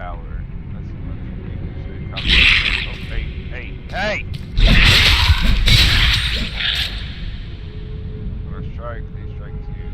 tower. That's the much you can say. Oh, hey! I'm gonna strike, they strike too.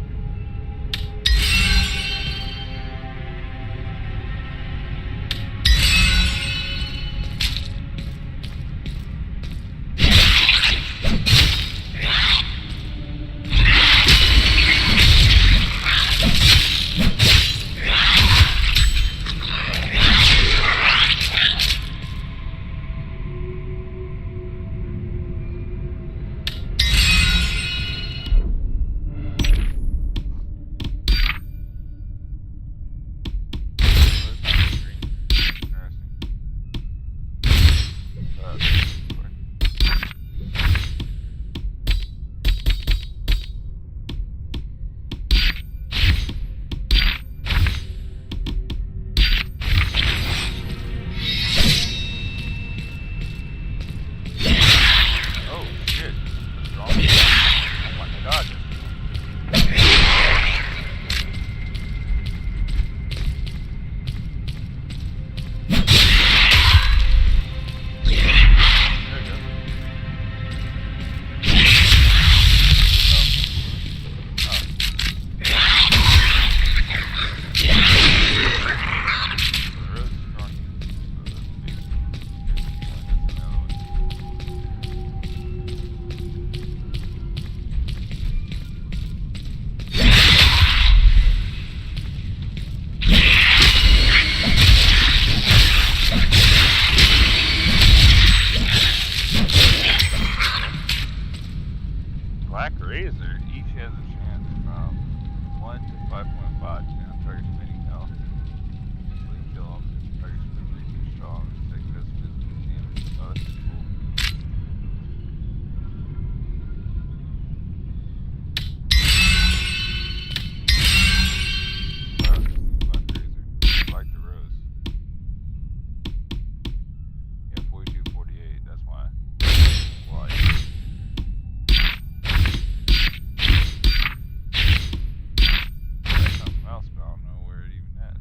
Razor, each has a chance from 1 to 5.5 chance target spinning health. Easily kill them. Target specifically too strong. Take this physical damage. Oh, that's cool. I like the rose. Yeah, 42, 48. That's why. Why? Mouse, but I don't know where it even is.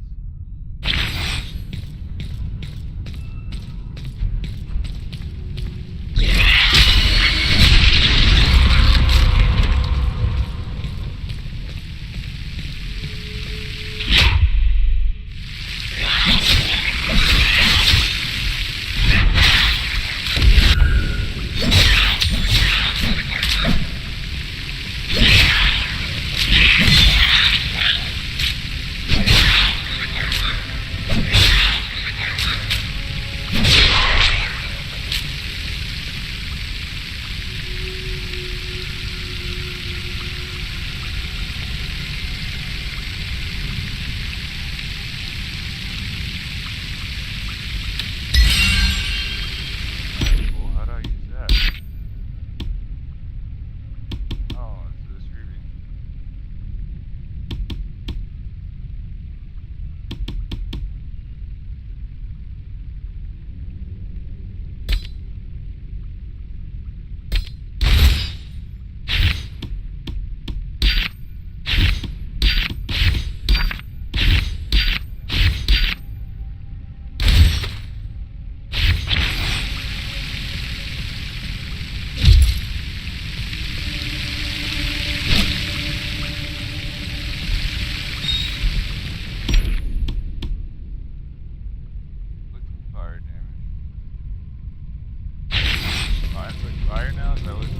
Fire now? Is that what it's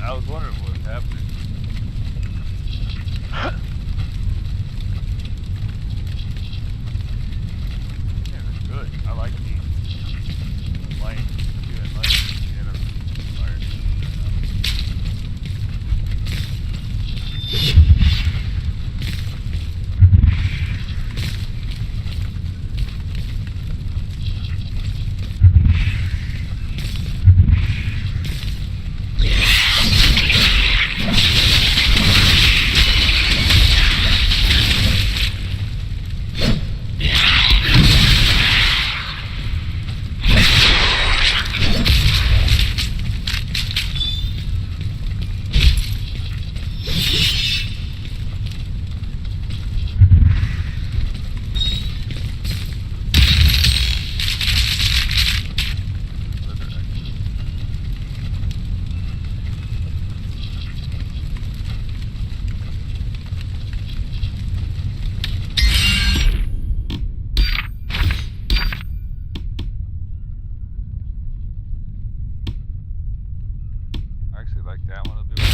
I was wondering what was happening. Yeah, they're good. I like these. Light, doing light, and fire. I actually like that one a bit more.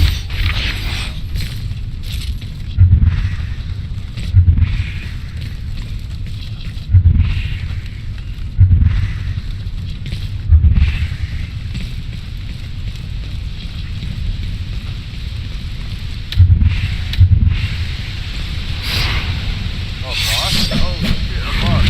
Oh, boss? Oh, shit, a boss.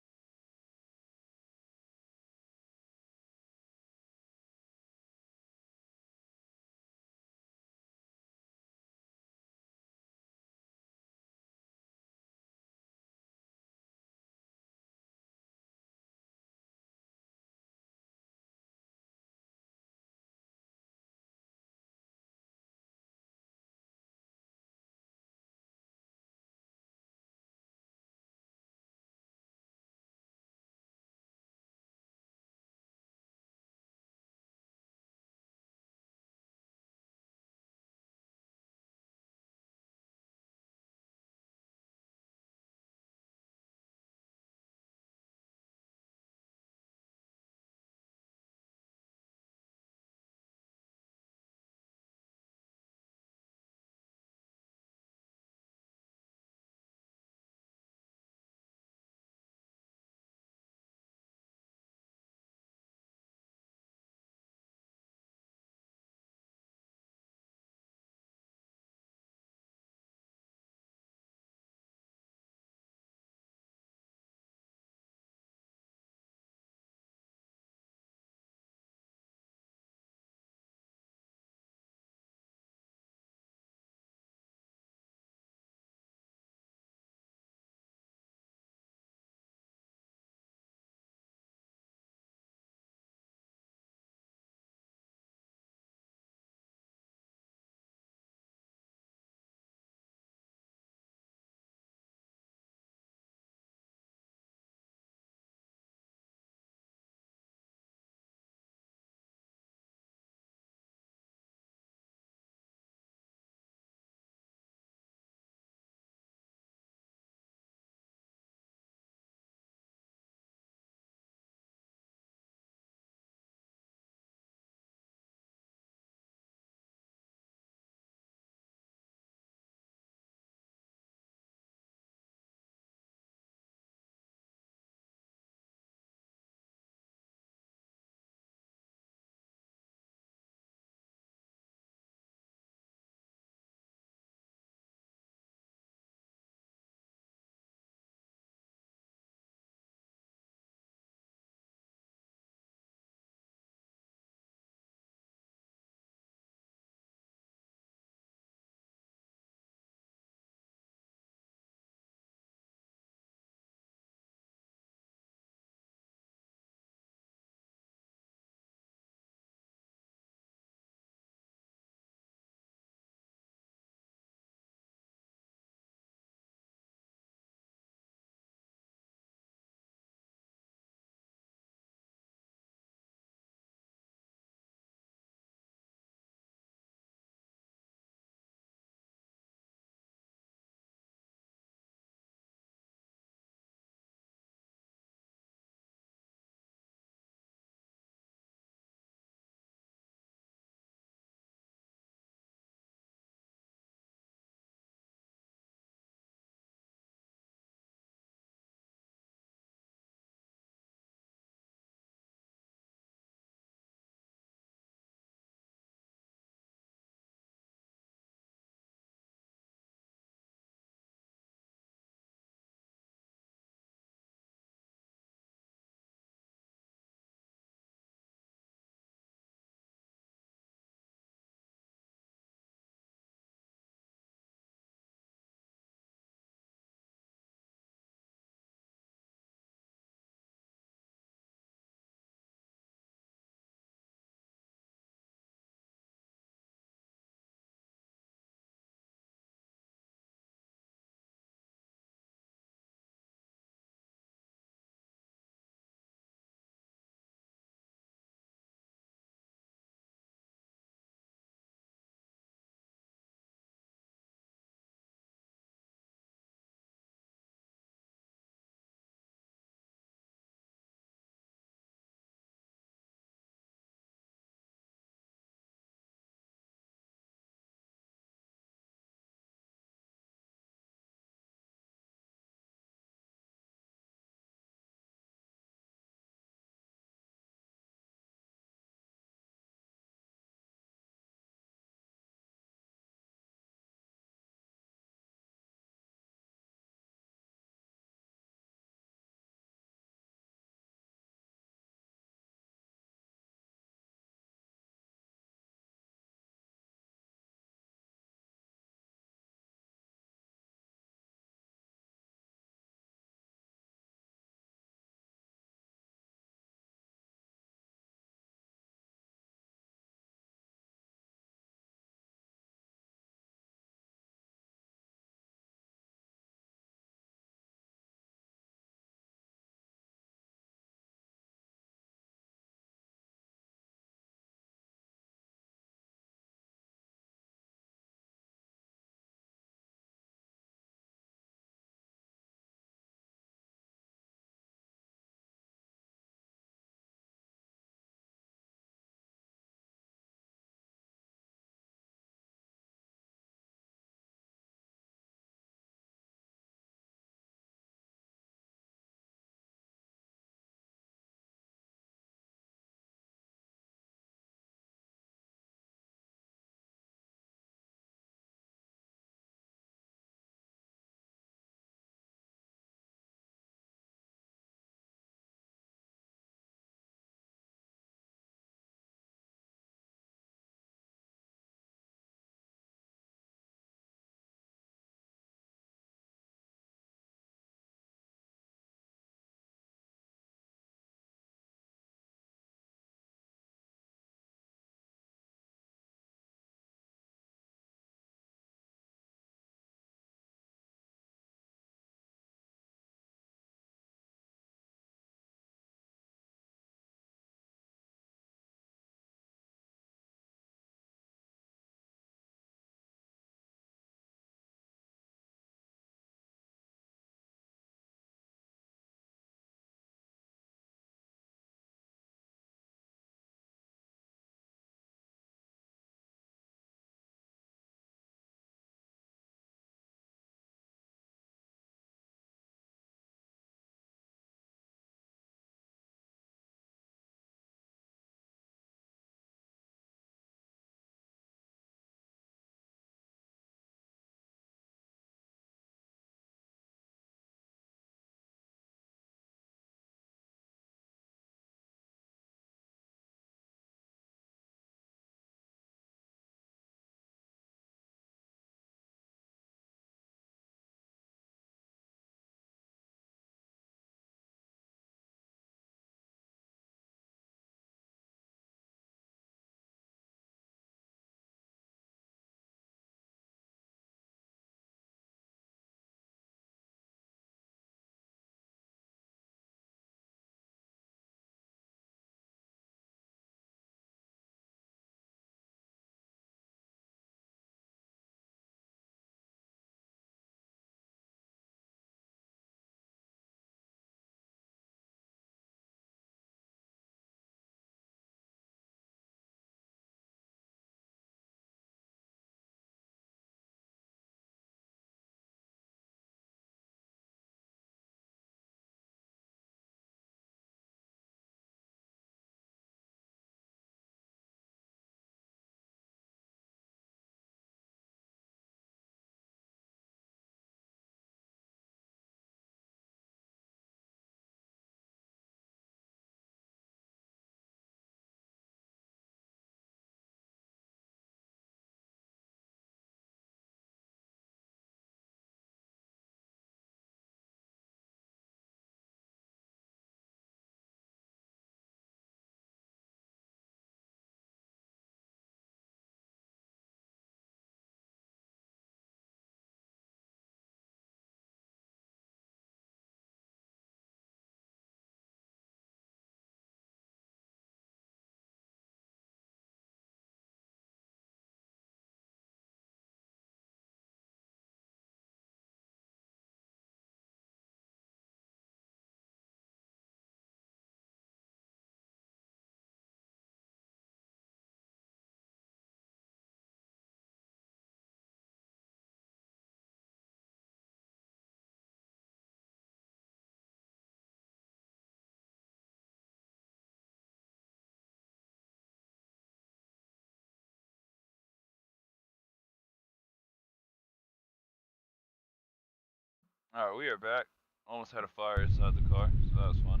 Alright, we are back. Almost had a fire inside the car, so that was fun.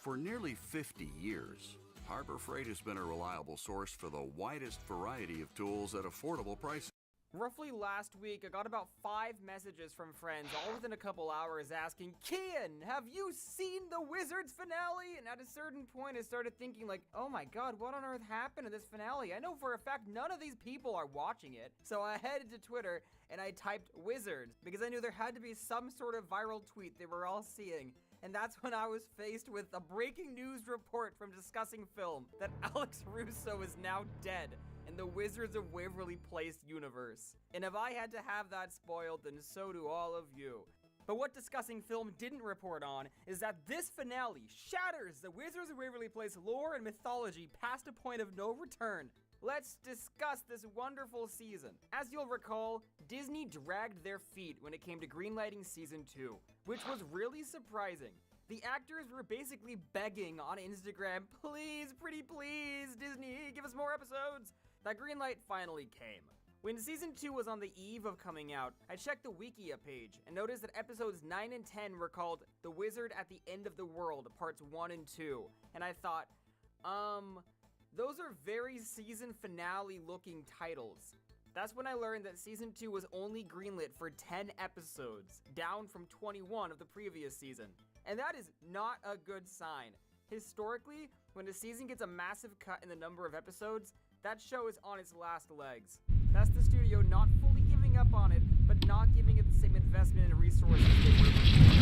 For nearly 50 years, Harbor Freight has been a reliable source for the widest variety of tools at affordable prices. Roughly last week, I got about 5 messages from friends, all within a couple hours, asking, Kian, have you seen the Wizards finale? And at a certain point, I started thinking like, oh my god, what on earth happened to this finale? I know for a fact none of these people are watching it. So I headed to Twitter and I typed Wizards, because I knew there had to be some sort of viral tweet they were all seeing. And that's when I was faced with a breaking news report from Discussing Film that Alex Russo is now dead in the Wizards of Waverly Place universe. And if I had to have that spoiled, then so do all of you. But what Discussing Film didn't report on is that this finale shatters the Wizards of Waverly Place lore and mythology past a point of no return. Let's discuss this wonderful season. As you'll recall, Disney dragged their feet when it came to greenlighting season 2, which was really surprising. The actors were basically begging on Instagram, please, pretty please, Disney, give us more episodes. That greenlight finally came. When season 2 was on the eve of coming out, I checked the Wikia page and noticed that episodes 9 and 10 were called The Wizard at the End of the World, parts 1 and 2. And I thought, those are very season finale looking titles. That's when I learned that season 2 was only greenlit for 10 episodes, down from 21 of the previous season. And that is not a good sign. Historically, when a season gets a massive cut in the number of episodes, that show is on its last legs. That's the studio not fully giving up on it, but not giving it the same investment and resources they were before.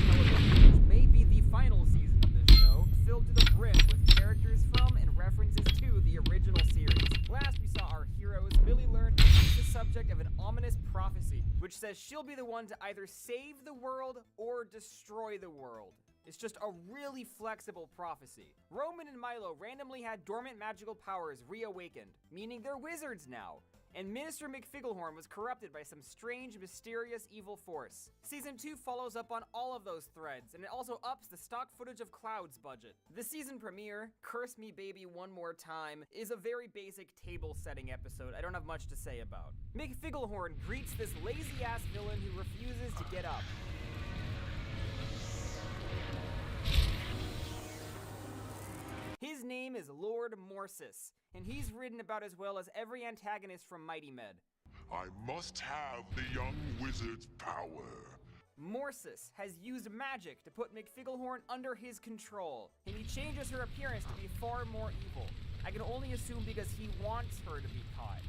Which may be the final season of this show, filled to the brim with characters from and references to the original series. Last we saw our heroes, Billy learn to be the subject of an ominous prophecy, which says she'll be the one to either save the world or destroy the world. It's just a really flexible prophecy. Roman and Milo randomly had dormant magical powers reawakened, meaning they're wizards now. And Minister McFigglehorn was corrupted by some strange, mysterious evil force. Season 2 follows up on all of those threads, and it also ups the stock footage of Cloud's budget. The season premiere, Curse Me Baby One More Time, is a very basic table-setting episode I don't have much to say about. McFigglehorn greets this lazy-ass villain who refuses to get up. His name is Lord Morsis, and he's written about as well as every antagonist from Mighty Med. I must have the young wizard's power. Morsis has used magic to put McFigglehorn under his control, and he changes her appearance to be far more evil. I can only assume because he wants her to be caught.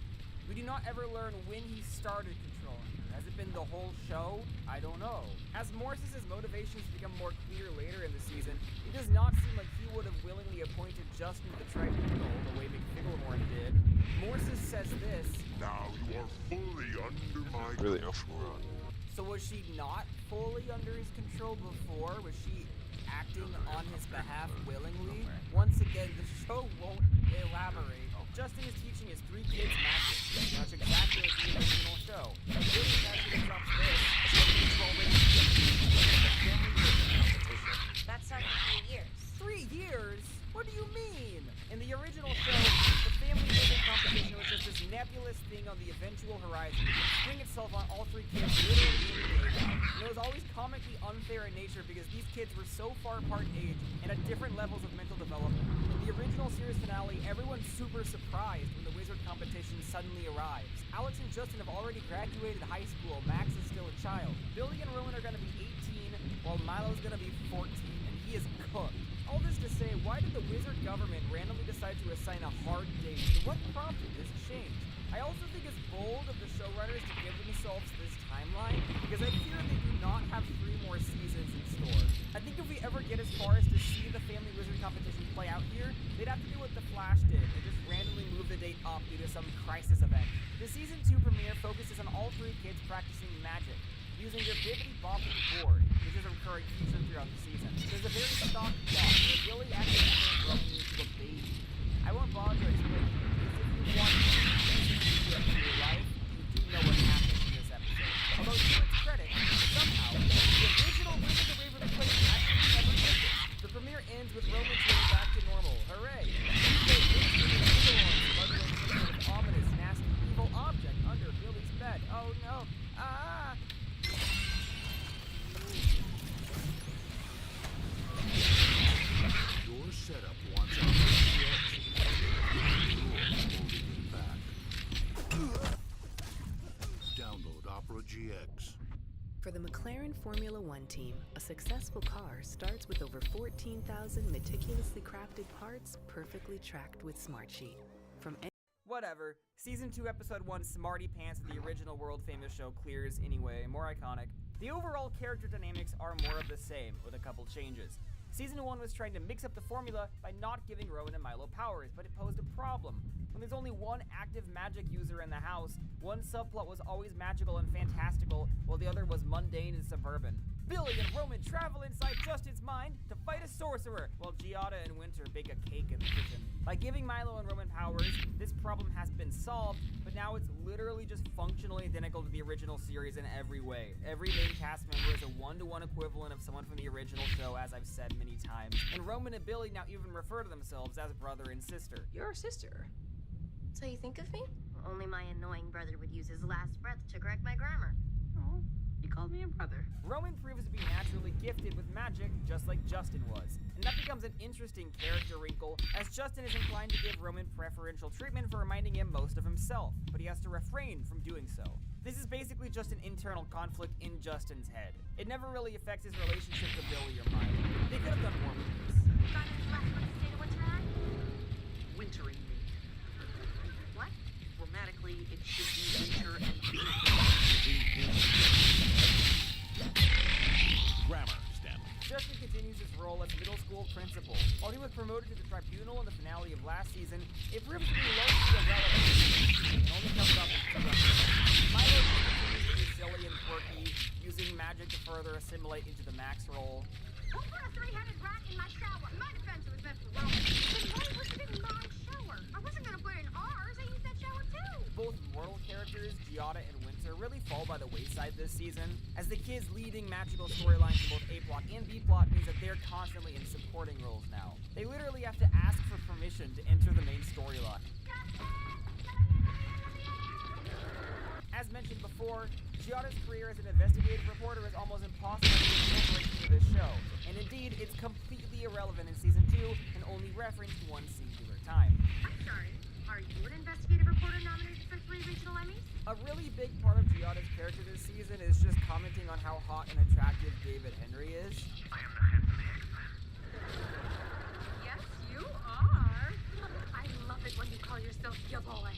We do not ever learn when he started controlling her. Has it been the whole show? I don't know. As Morsis' motivations become more clear later in the season, it does not seem like he would have willingly appointed Justin to the tribunal the way McFigglehorn did. Morsis says this. Now you are fully under my Really? control. So was she not fully under his control before? Was she acting on his behalf willingly? Once again, the show won't elaborate. Justin is teaching his 3 kids magic. That's exactly like the original show. Billy casually drops this. miraculous thing on the eventual horizon that would spring itself on all three kids literally in the day. And it was always comically unfair in nature because these kids were so far apart in age and at different levels of mental development. In the original series finale, everyone's super surprised when the wizard competition suddenly arrives. Alex and Justin have already graduated high school. Max is still a child. Billy and Rowan are going to be 18, while Milo's going to be 14, and he is cooked. All this to say, why did the wizard government randomly decide to assign a hard date? What prompted this change? I also think it's bold of the showrunners to give themselves this timeline, because I fear they do not have 3 more seasons in store. I think if we ever get as far as to see the family wizard competition play out here, they'd have to do what The Flash did, and just randomly move the date up due to some crisis event. The season 2 premiere focuses on all 3 kids practicing magic, using their bibbidi-bobbidi board, which is a recurring feature throughout the season. There's a very stock plot where Billy actually turns Rowan into a baby. I won't bother to explain it, because if you watch your life, you do know what happens in this episode. Although to its credit, somehow, the original Wizards of Waverly Place actually never did this. The premiere ends with Roman turning back to normal. Hooray! Smuggling some sort of ominous, nasty, evil object under Billy's bed. Oh no! Ah! Your setup wants our reaction. Download Opera GX. For the McLaren Formula One team, a successful car starts with over 14,000 meticulously crafted parts perfectly tracked with Smartsheet. From Whatever. Season 2, Episode 1, Smarty Pants of the original world-famous show clears anyway, more iconic. The overall character dynamics are more of the same, with a couple changes. Season 1 was trying to mix up the formula by not giving Rowan and Milo powers, but it posed a problem. When there's only one active magic user in the house, one subplot was always magical and fantastical, while the other was mundane and suburban. Billy and Roman travel inside Justin's mind to fight a sorcerer, while Giada and Winter bake a cake in the kitchen. By giving Milo and Roman powers, this problem has been solved, but now it's literally just functionally identical to the original series in every way. Every main cast member is a one-to-one equivalent of someone from the original show, as I've said many times. And Roman and Billy now even refer to themselves as brother and sister. You're a sister. So you think of me? Only my annoying brother would use his last breath to correct my grammar. Oh, you called me a brother. Roman proves to be naturally gifted with magic, just like Justin was. And that becomes an interesting character wrinkle, as Justin is inclined to give Roman preferential treatment for reminding him most of himself, but he has to refrain from doing so. This is basically just an internal conflict in Justin's head. It never really affects his relationship to Billy or Milo. They could have done more with this. Find out the last one to say to winter at? Wintering me. What? Grammatically, it should be winter and Grammar, Stanley. Justin continues his role as middle school principal. While he was promoted to the tribunal in the finale of last season, it proves to be largely irrelevant and only comes up in 2 episodes. Milo continues to be silly and quirky, using magic to further assimilate into the Max role. Who put a 3-headed rat in my shower? My defense was meant for Roman. Then why was it in my shower? I wasn't gonna put it in ours. I used that shower too. Both mortal characters, Giada and Winter, really fall by the wayside this season, as the kids leading magical storylines in both A-plot and B-plot means that they're constantly in supporting roles now. They literally have to ask for permission to enter the main storyline. As mentioned before, Giada's career as an investigative reporter is almost impossible to incorporate into this show, and indeed, it's completely irrelevant in Season 2 and only referenced one singular time. I'm sorry. Are you an investigative reporter nominated for 3 regional Emmys? A really big part of Giada's character this season is just commenting on how hot and attractive David Henry is. I am the handsome X-Men. Yes, you are. I love it when you call yourself your boy.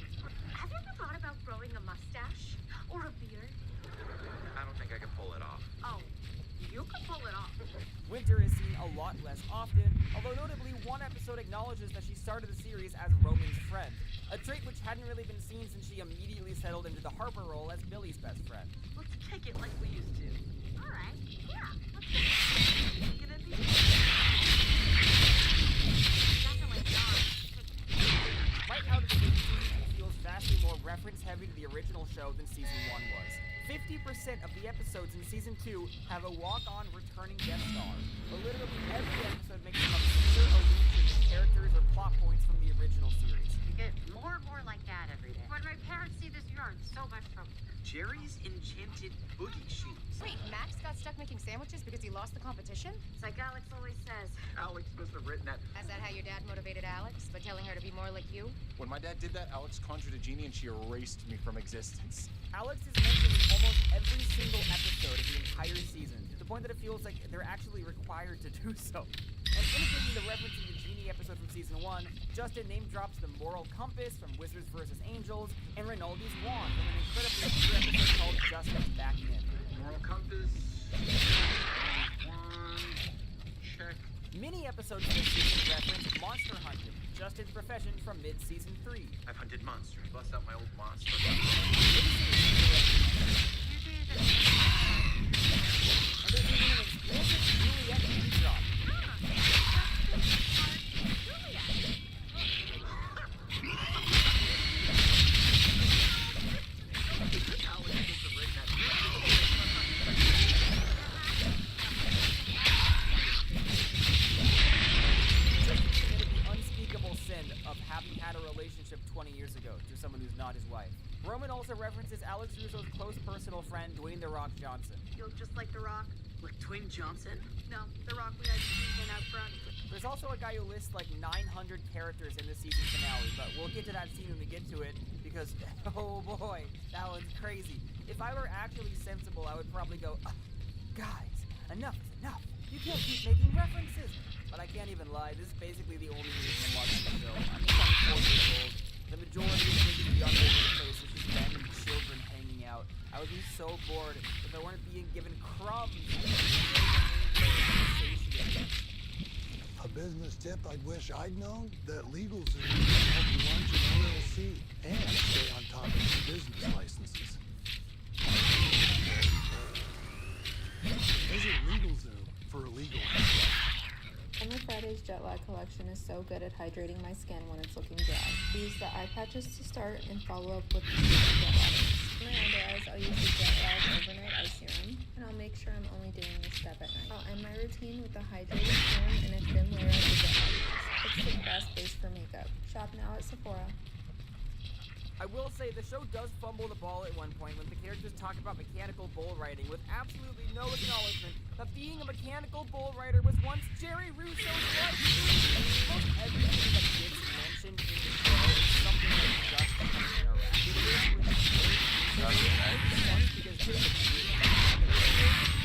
Have you ever thought about growing a mustache? Or a beard? I don't think I can pull it off. Oh, you can pull it off. Winter is seen a lot less often, although notably one episode acknowledges that she started the series as Roman's friend, a trait which hadn't really been seen since she immediately settled into the Harper role as Billy's best friend. Let's kick it like we used to. All right, yeah, let's do it. Take it at the Definitely not. Right out of the gate, Season 2 feels vastly more reference-heavy to the original show than Season 1 was. 50% of the episodes in Season 2 have a walk-on returning guest star, but literally every episode makes some obscure allusion to characters or plot points from the original series. You get more and more like that every day. When my parents see learned so much from. Jerry's enchanted boogie shoes. Wait, Max got stuck making sandwiches because he lost the competition? It's like Alex always says. Alex must have written that. Is that how your dad motivated Alex? By telling her to be more like you? When my dad did that, Alex conjured a genie and she erased me from existence. Alex is mentioned in almost every single episode of the entire season, to the point that it feels like they're actually required to do so. And in addition to referencing the Genie episode from Season 1, Justin name drops the Moral Compass from Wizards vs. Angels, and Rinaldi's Wand from an incredibly obscure episode called Justin's Back In. Moral compass. Wand. Check. Mini episodes of this season reference monster hunting, Justin's profession from mid-season 3. I've hunted monsters. Bust out my old monster. And there's even an explicit Juliet name drop. Relationship 20 years ago to someone who's not his wife. Roman also references Alex Russo's close personal friend, Dwayne "The Rock" Johnson. You look just like The Rock. Like Dwayne Johnson? No, The Rock we had seen out front. There's also a guy who lists like 900 characters in the season finale, but we'll get to that scene when we get to it because, oh boy, that one's crazy. If I were actually sensible, I would probably go, guys, enough is enough. You can't keep making references. But I can't even lie, this is basically the only reason I'm watching the show. I'm 24 years old. The majority of things beyond the place is just random children hanging out. I would be so bored if I weren't being given crumbs. A business tip I'd wish I'd known, that LegalZoom can help you launch an LLC and stay on top of your business licenses. Visit LegalZoom for legal help. Emma Friday's Jet Lag collection is so good at hydrating my skin when it's looking dry. I use the eye patches to start and follow up with the jet lag. For my under eyes, I'll use the Jet Lag overnight eye serum, and I'll make sure I'm only doing this step at night. I'll end my routine with a hydrating serum and a thin layer of the Jet Lag base. It's the best base for makeup. Shop now at Sephora. I will say the show does fumble the ball at one point when the characters talk about mechanical bull riding with absolutely no acknowledgement that being a mechanical bull rider was once Jerry Russo's life. Most everything that gets mentioned in the show is something that just becomes interactive with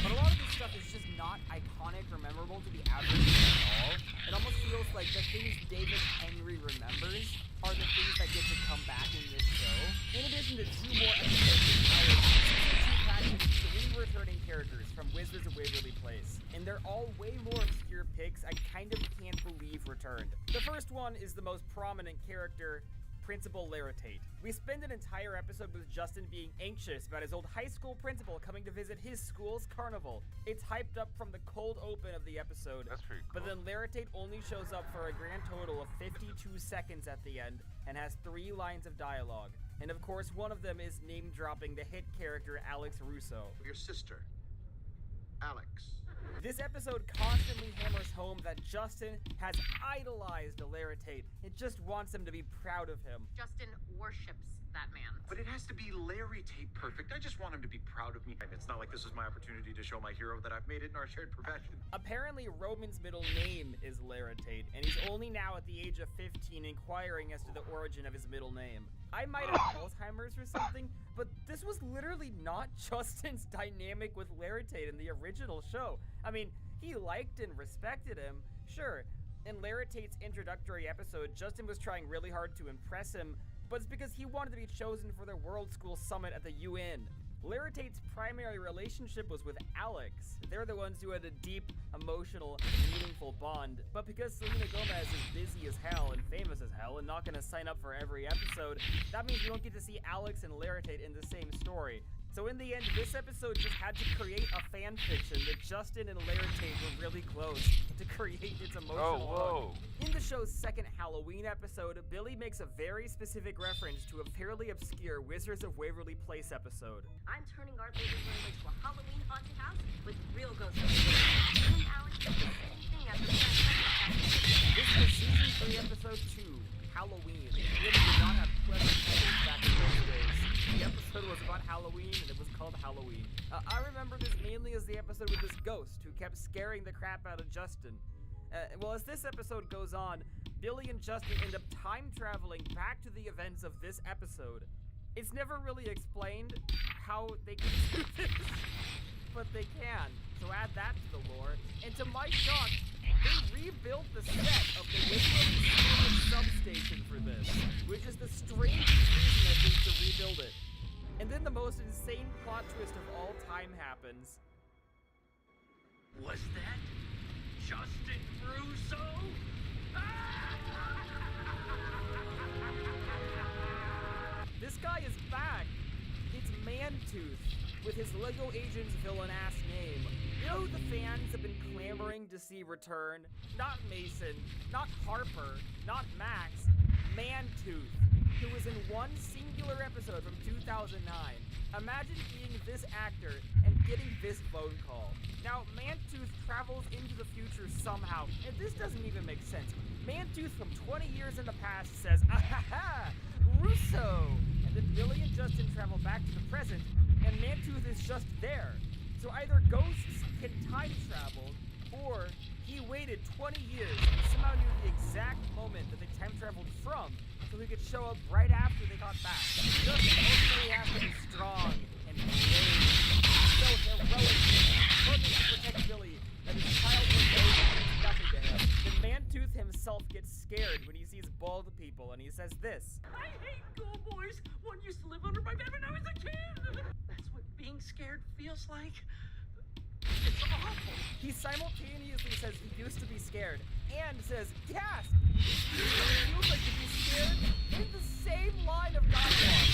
but a lot of this stuff is just not iconic or memorable to the average fan at all. It almost feels like the things David Henry remembers are the things that get to come back in this show. In addition to 2 more episodes in Season 2 packages 3 returning characters from Wizards of Waverly Place. And they're all way more obscure picks I kind of can't believe returned. The first one is the most prominent character, Principal Laritate. We spend an entire episode with Justin being anxious about his old high school principal coming to visit his school's carnival. It's hyped up from the cold open of the episode. That's pretty cool. But then Laritate only shows up for a grand total of 52 seconds at the end and has 3 lines of dialogue. And of course, one of them is name-dropping the hit character Alex Russo. Your sister. Alex. This episode constantly hammers home that Justin has idolized Laritate. It just wants him to be proud of him. Justin worships that man. But it has to be Larry Tate perfect. I just want him to be proud of me. And it's not like this is my opportunity to show my hero that I've made it in our shared profession. Apparently, Roman's middle name is Laritate, and he's only now at the age of 15 inquiring as to the origin of his middle name. I might have Alzheimer's or something, but this was literally not Justin's dynamic with Laritate in the original show. I mean, he liked and respected him, sure. In Laritate's introductory episode, Justin was trying really hard to impress him, but it's because he wanted to be chosen for the World School Summit at the UN. Laritate's primary relationship was with Alex. They're the ones who had a deep, emotional, meaningful bond. But because Selena Gomez is busy as hell and famous as hell and not gonna sign up for every episode, that means we don't get to see Alex and Laritate in the same story. So in the end, this episode just had to create a fan fiction that Justin and Laritate were really close to create its emotional hook. In the show's second Halloween episode, Billy makes a very specific reference to a fairly obscure Wizards of Waverly Place episode. I'm turning our living room into a Halloween haunted house with real ghosts. And Alex did the same thing at the This was season 3, episode 2, Halloween. Really did not have pleasant colors back in those days. The episode was about Halloween, and it was called Halloween. I remember this mainly as the episode with this ghost who kept scaring the crap out of Justin. Well, as this episode goes on, Billy and Justin end up time traveling back to the events of this episode. It's never really explained how they can do this, but they can. So add that to the lore. And to my shock, they rebuilt the set of the Wizard substation for this, which is the strangest reason I think to rebuild it. And then the most insane plot twist of all time happens. Was that Justin Russo? This guy is back. It's Mantooth, with his Lego Agents villain-ass name. You know who the fans have been clamoring to see return? Not Mason, not Harper, not Max, Mantooth, who was in one singular episode from 2009. Imagine being this actor and getting this phone call. Now, Mantooth travels into the future somehow, and this doesn't even make sense. Mantooth from 20 years in the past says, "Ahaha, Russo!" And then Billy and Justin travel back to the present, and Mantooth is just there. So either ghosts can time travel, or he waited 20 years and somehow knew the exact moment that they time traveled from, so he could show up right after they got back. Justin ultimately has to be strong and brave, so heroic, determined to protect Billy, that his childhood days means nothing to him. Then Mantooth himself gets scared when he sees bald people, and he says this. I hate Ghoul Boys. One used to live under my bed when I was a kid. That's what being scared feels like. It's awful. He simultaneously says he used to be scared and says, "Gasp! It feels like to be scared," in the same line of dialogue.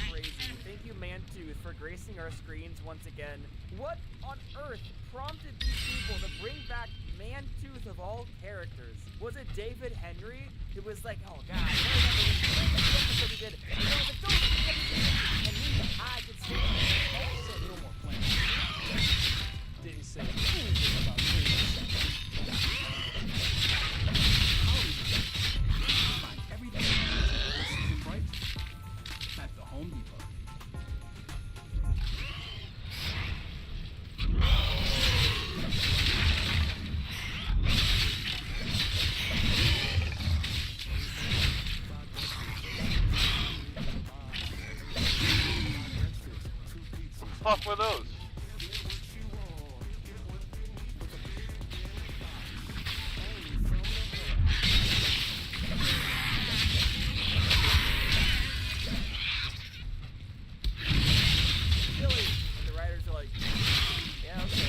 Crazy. Thank you, Mantooth, for gracing our screens once again. What on earth prompted these people to bring back Mantooth of all characters? Was it David Henry, who was like, "Oh God, I remember this episode he did, and there was a ghost in the episode, and I could see it." He said no more plans. Didn't say anything about find everything season break at the Home Depot. Fuck were those? Billy, and the writers are like, "Yeah, okay."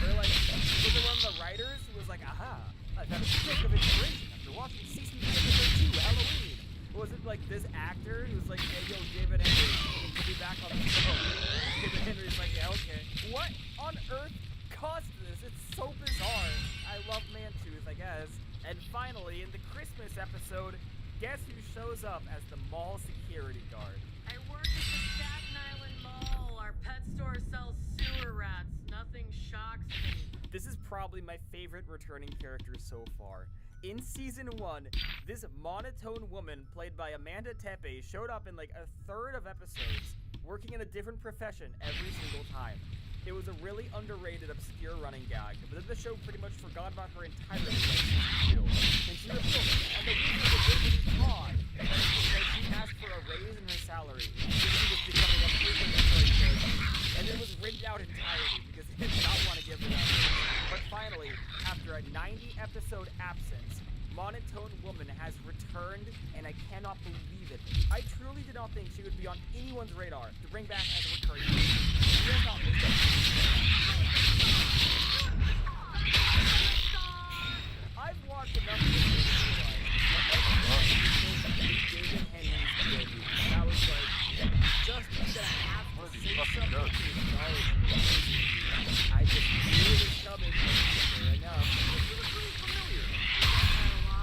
Or like, was it one of the writers who was like, "Aha, I've had a kick of inspiration after watching season 3, episode 2, Halloween." Or was it like this actor who's like, "Hey, yo, David Henry, we'll be back on the show." David Henry's like, "Yeah, okay." What on earth caused this? It's so bizarre. I love Mantooth, I guess. And finally, in the Christmas episode, guess who shows up as the mall security guard? I work at the Staten Island Mall. Our pet store sells sewer rats. Nothing shocks me. This is probably my favorite returning character so far. In season 1, this monotone woman played by Amanda Tepe showed up in like a third of episodes, working in a different profession every single time. It was a really underrated, obscure running gag, but then the show pretty much forgot about her entirely like season 2. And she revealed it, and the reason was really fraud, because she asked for a raise in her salary, because she was becoming a frequent character, and it was rigged out entirely, because they did not want to give it up. But finally, after a 90-episode absence, Monotone Woman has returned, and I cannot believe it. I truly did not think she would be on anyone's radar to bring back as a recurring character. She has not missed it. I've watched enough of this to realize that David Henry's POV. And I was like, just gonna have to say something to acknowledge it. I just knew it was coming. Fair enough. It was really familiar.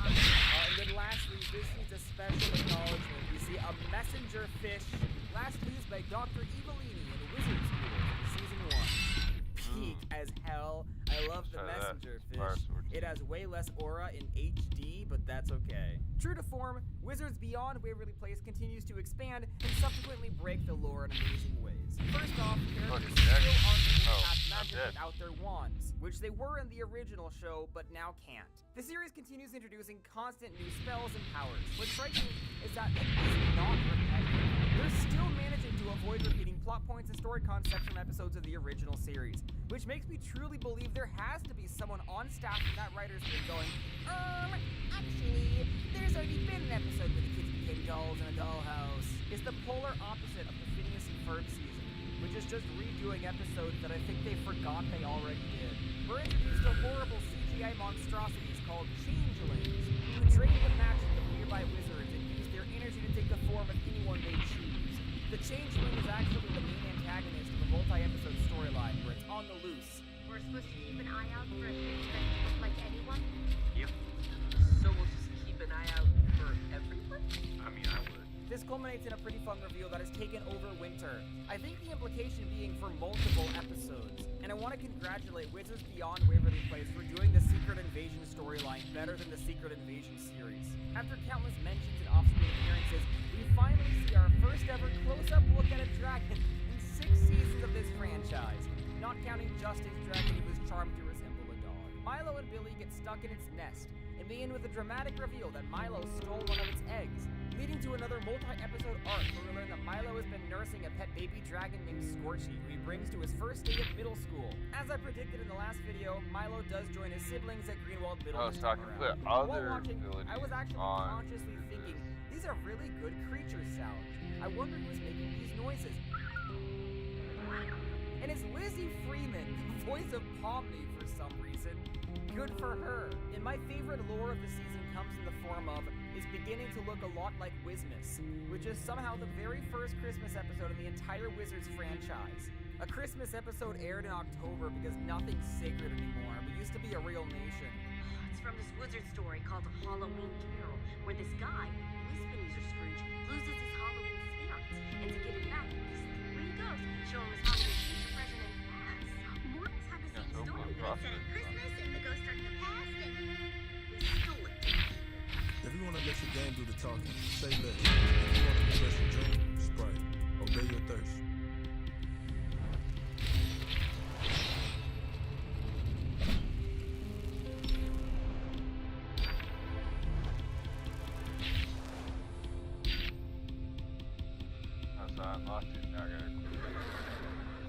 And then lastly, this needs a special acknowledgement. We see a messenger fish, last used by Dr. Evilini in Wizard School in season 1. peak as hell. I love the messenger fish. It has way less aura in HD, but that's okay. True to form, Wizards Beyond Waverly Place continues to expand and subsequently break the lore in amazing ways. First off, characters still aren't able to cast magic without their wands, which they were in the original show, but now can't. The series continues introducing constant new spells and powers. What's striking is that it is not repetitive. They're still managing to avoid repeating plot points and story concepts from episodes of the original series, which makes me truly believe there has to be someone on staff in that writer's room going, actually, there's already been an episode where the kids became dolls in a dollhouse. It's the polar opposite of the Phineas and Ferb season, which is just redoing episodes that I think they forgot they already did. We're introduced to horrible CGI monstrosities called changelings, who trade with magic with nearby wizards and use their energy to take the form of anyone they choose. The changeling is actually the main antagonist of the multi-episode storyline, where it's on the loose. We're supposed to keep an eye out for a thing that can look like anyone? Yep. So we'll just keep an eye out for everyone? I mean, I would. This culminates in a pretty fun reveal that has taken over winter. I think the implication being for multiple episodes. And I want to congratulate Wizards Beyond Waverly Place for doing the Secret Invasion storyline better than the Secret Invasion series. After countless mentions and off-screen appearances, we finally see our first ever close-up look at a dragon in 6 seasons of this franchise, not counting Justin's dragon who was charmed to resemble a dog. Milo and Billy get stuck in its nest, and begin with a dramatic reveal that Milo stole one of its eggs, leading to another multi-episode arc where we learn that Milo has been nursing a pet baby dragon named Scorchy, who he brings to his first day of middle school. As I predicted in the last video, Milo does join his siblings at Greenwald Middle this time around. While watching, I was actually consciously thinking, these are really good creature sounds. I wonder who's making these noises. And it's Lizzie Freeman, the voice of Pomni for some reason. Good for her. And my favorite lore of the season comes in the form of is beginning to look a lot like Wizmas, which is somehow the very first Christmas episode in the entire Wizards franchise. A Christmas episode aired in October because nothing's sacred anymore. We used to be a real nation. It's from this wizard story called A Halloween Carol, where this guy, Ebenezer Scrooge, loses his Halloween sweethearts, and to get it back, these 3 ghosts show him his Halloween future, present, and past. Mortals have the same story, but instead of Christmas, and the ghosts are in the past, and we stole it. If you want to let your game do the talking, say less. If you want to express your dream, Sprite. Obey your thirst.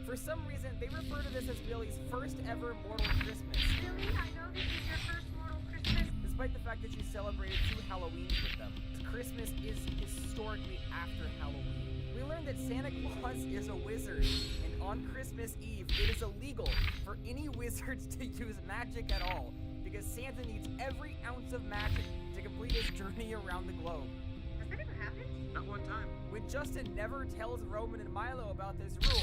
For some reason, they refer to this as Billy's first ever mortal Christmas. Billy, I know this is your first mortal Christmas. Despite the fact that she celebrated 2 Halloweens with them, Christmas is historically after Halloween. We learned that Santa Claus is a wizard, and on Christmas Eve, it is illegal for any wizards to use magic at all, because Santa needs every ounce of magic to complete his journey around the globe. Has that ever happened? Not one time. When Justin never tells Roman and Milo about this rule,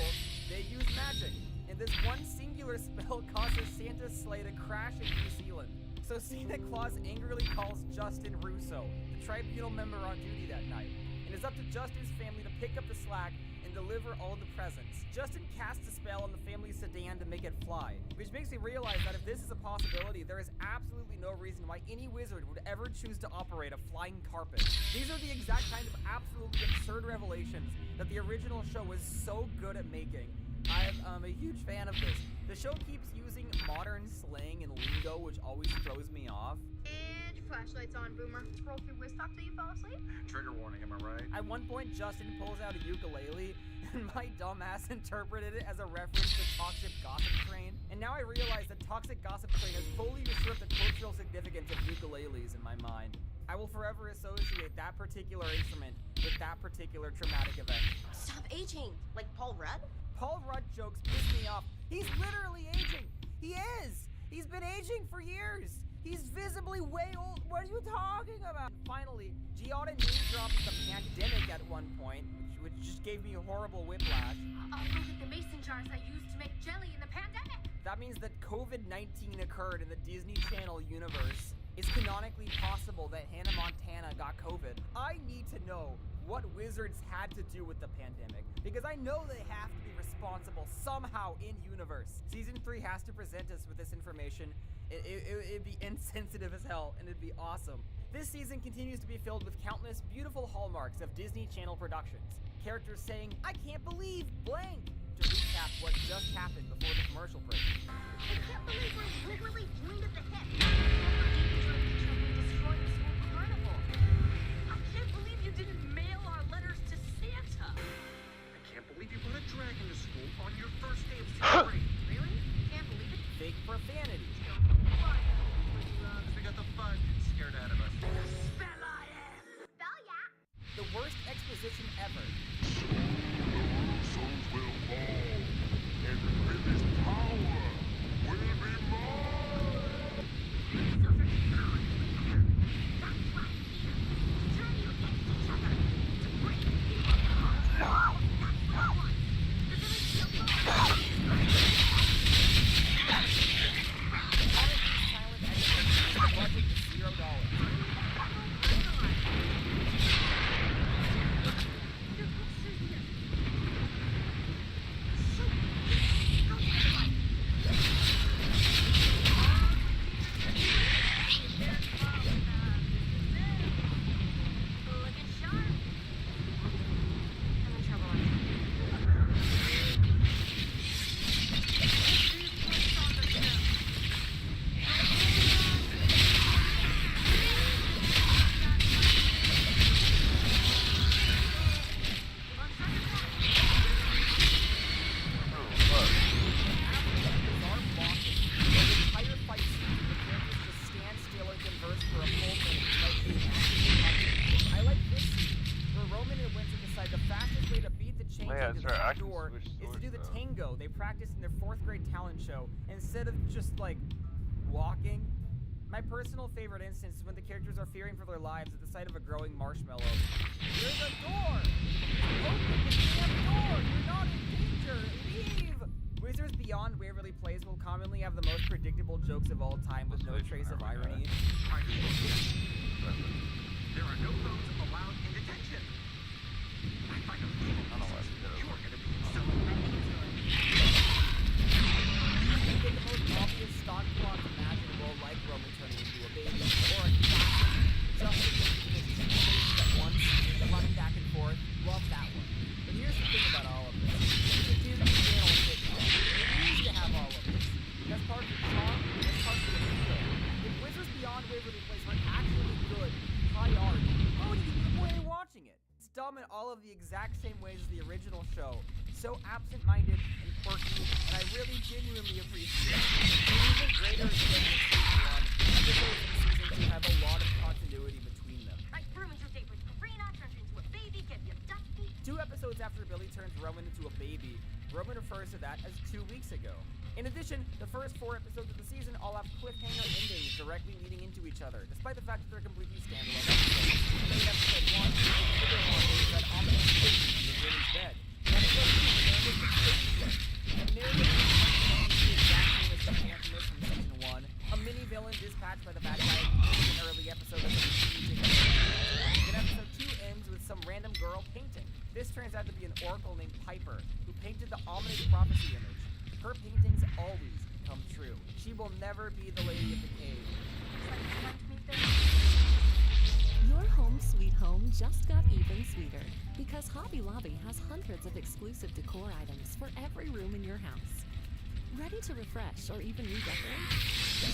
they use magic, and this one singular spell causes Santa's sleigh to crash in New Zealand. So Santa Claus angrily calls Justin Russo, the tribunal member on duty that night, and it's up to Justin's family to pick up the slack and deliver all the presents. Justin casts a spell on the family's sedan to make it fly, which makes me realize that if this is a possibility, there is absolutely no reason why any wizard would ever choose to operate a flying carpet. These are the exact kind of absolutely absurd revelations that the original show was so good at making. I'm a huge fan of this. The show keeps using modern slang and lingo, which always throws me off. And your flashlight's on, Boomer. Scroll through WizTalk till you fall asleep. Trigger warning, am I right? At one point, Justin pulls out a ukulele, and my dumbass interpreted it as a reference to Toxic Gossip Train. And now I realize that Toxic Gossip Train has fully usurped the cultural significance of ukuleles in my mind. I will forever associate that particular instrument with that particular traumatic event. Stop aging! Like Paul Rudd? Paul Rudd jokes piss me off. He's literally aging. He is. He's been aging for years. He's visibly way old. What are you talking about? Finally, Giada name drops the pandemic at one point, which just gave me a horrible whiplash. I'll go get the mason jars I used to make jelly in the pandemic. That means that COVID-19 occurred in the Disney Channel universe. It's canonically possible that Hannah Montana got COVID. I need to know what wizards had to do with the pandemic, because I know they have to be responsible somehow in-universe. Season 3 has to present us with this information. It'd be insensitive as hell, and it'd be awesome. This season continues to be filled with countless beautiful hallmarks of Disney Channel productions. Characters saying, "I can't believe blank," to recap what just happened before the commercial break. I can't believe we're literally joined at the hip. We're destroying the school carnival. I can't believe you didn't mail our letters to Santa. I can't believe you brought a dragon to school on your first day of sixth grade. Really? Can't believe it. Fake profanity. We got the fun scared out of us. Spell yeah. The worst exposition ever. Souls will fall, and with his power will be mine. That's right. Turn you against each other to bring people down. That's what I want. The village will fall. Silent exposition. Budget $0. Looking sharp. I'm in trouble. I like this scene, where Roman and Winter decide the fastest way to beat the chain Yeah, to the that's right, I front can door switch is to swords do the though. tango they practiced in their 4th grade talent show instead of just like walking. My personal favorite instance is when the characters are fearing for their lives at the sight of a growing marshmallow. There's a door! Open the damn door! You're not in danger! Leave! Wizards Beyond Waverly Place will commonly have the most predictable jokes of all time with no trace of irony. There are no phones allowed in detention. I find it you are going to be so You get the most obvious stock plots imaginable, like Roman turning into a baby, or a classic, justification of two faces at once, running back and forth. Love that one. But here's the thing about all of this. It's a Disney Channel sitcom. It needs to have all of this. That's part of the charm, that's part of the appeal. If Wizards Beyond Waverly Place were actually good, high art, what would even be the point in watching it? It's dumb in all of the exact same ways as the original show. So absent-minded and quirky, and I really genuinely appreciate it. And even greater than season 1, episodes in season 2 have a lot of continuity between them. I ruined your date with Karina, turned her into a baby, gave you dusty. 2 episodes after Billy turns Roman into a baby, Roman refers to that as 2 weeks ago. In addition, the first 4 episodes of the season all have cliffhanger endings directly leading into each other, despite the fact that they're completely standalone episodes. In episode 1, the bigger one is that ominous hidden under Billy's bed. In episode 2, there was the baby. The narrative is the exact same as the Anthony from season 1. A mini-villain dispatched by the bad guy in an early episode of the music. Then episode 2 ends with some random girl painting. This turns out to be an oracle named Piper, who painted the ominous prophecy image. Her paintings always come true. She will never be the lady of the cave. Your home sweet home just got even sweeter because Hobby Lobby has hundreds of exclusive decor items for every room in your house. Ready to refresh or even redecorate?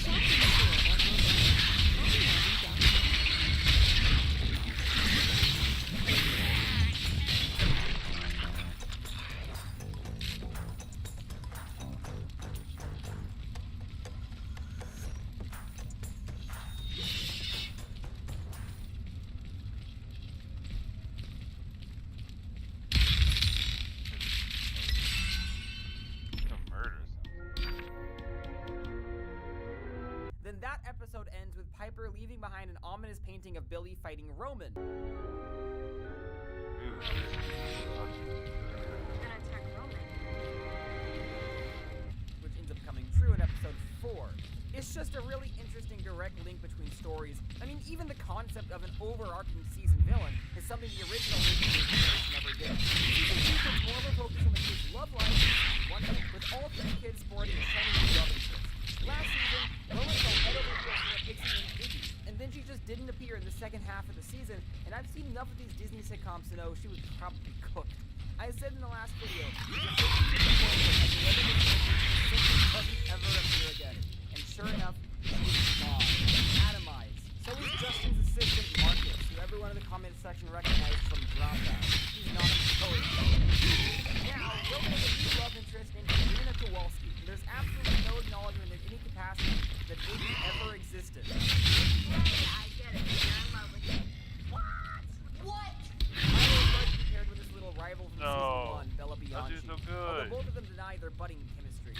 Shop in store or online. HobbyLobby.com. Then that episode ends with Piper leaving behind an ominous painting of Billy fighting Roman. Gonna attack Roman. Which ends up coming true in episode 4. It's just a really interesting direct link between stories. I mean, even the concept of an overarching season villain is something the original series never did. Season 2 puts more of a focus on the kids' love lives than season 1 did, with all 3 kids sporting a shiny new love interest. Last season, Lois fell head over heels for a pixie named Iggy, and then she just didn't appear in the second half of the season, and I've seen enough of these Disney sitcoms to know she was probably cooked. I said in the last video, there's a 50-50 chance that the weather simply doesn't ever appear again, and sure enough, she was gone, atomized. So is Justin's assistant Marcus, who everyone in the comment section recognized from Dropout. He's not exposed. Now, Roman has a new love interest named Irina Kowalski, and there's absolutely no acknowledgement in any capacity that Iggy ever existed. I get it. You're in love with it. What? Milo is largely paired with his little rival from season 1, Bella Bianchi. That dude's so good. Although both of them deny their budding chemistry.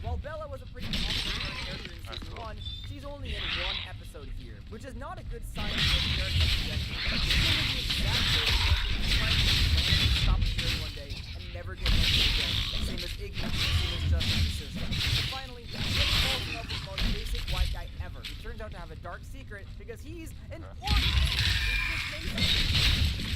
While Bella was a pretty complicated character in season 1, she's only in 1 episode here, which is not a good sign for a character projection. She's going to be the exact same character who tries to randomly stop appearing one day and never get mentioned again. Same as Iggy, same as Justin's sister. And finally, Billy falls in love with the most basic white guy ever, who turns out to have a dark secret because he's an orc! It's just Mason.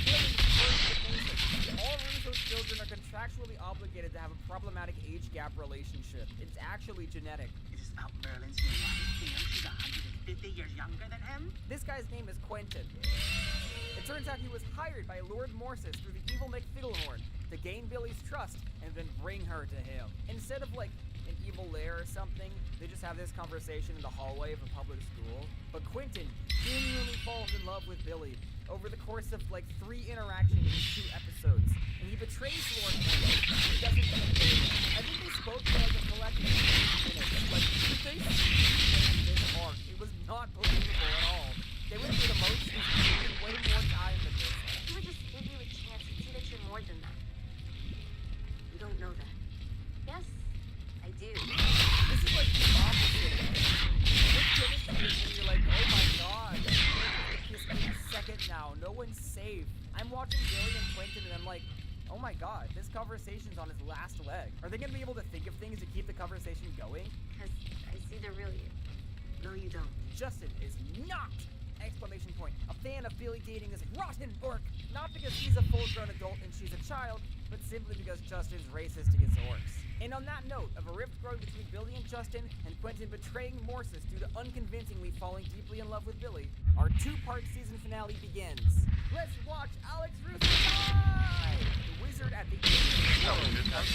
Billy first with Mason. All Russo's children are contractually obligated to have a problematic age gap relationship. It's actually genetic. It is about Merlin's new wife. She's 150 years younger than him. This guy's name is Quentin. It turns out he was hired by Lord Morsis through the evil McFiddlehorn to gain Billy's trust and then bring her to him. Instead of like an evil lair or something, they just have this conversation in the hallway of a public school. But Quentin genuinely falls in love with Billy over the course of like 3 interactions in 2 episodes. And he betrays Lord Morsis. He doesn't even know him. I think they spoke to as a collective for 15 minutes. Like, did they see this arc? It was not believable at all. They went through the motions and taken way more time than this. You would just give you a chance to see that you're more than that. You don't know that. Yes, I do. This is like the opposite. Look chemistry and you're like, oh my god, this is second now. No one's safe. I'm watching Billy and Quentin and I'm like, oh my god, this conversation's on its last leg. Are they gonna be able to think of things to keep the conversation going? Because I see the real you. No, you don't. Justin is not! Exclamation point. A fan of Billy dating this rotten orc. Not because he's a full-grown adult and she's a child, but simply because Justin's racist against orcs. And on that note, of a rift growing between Billy and Justin, and Quentin betraying Morsis due to unconvincingly falling deeply in love with Billy, our 2-part season finale begins. Let's watch Alex Russo die! The wizard at the end of the world, part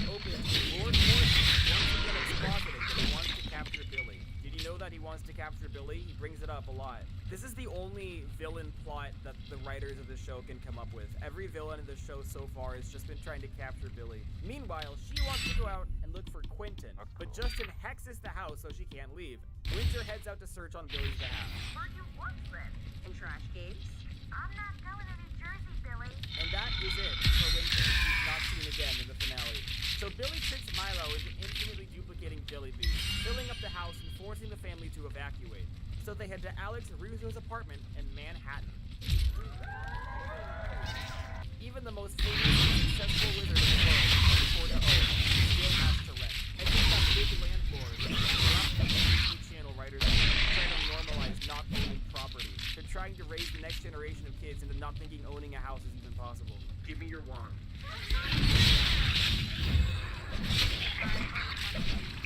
1, opens with Lord Morsis once again expositing that he wants to capture Billy. Did you know that he wants to capture Billy? He brings it up a lot. This is the only villain plot that the writers of the show can come up with. Every villain in the show so far has just been trying to capture Billy. Meanwhile, she wants to go out and look for Quentin, but Justin hexes the house so she can't leave. Winter heads out to search on Billy's behalf. Where you once lived? In trash caves? I'm not going to New Jersey, Billy. And that is it for Winter. He's not seen again in the finale. So Billy tricks Milo into infinitely duplicating Billy Bee, filling up the house and forcing the family to evacuate. So they head to Alex Russo's apartment in Manhattan. Even the most famous and successful wizard in the world can afford to own, still has to rent. I think that big landlord, TV channel writers trying to normalize not owning property. They're trying to raise the next generation of kids into not thinking owning a house is even possible. Give me your wand.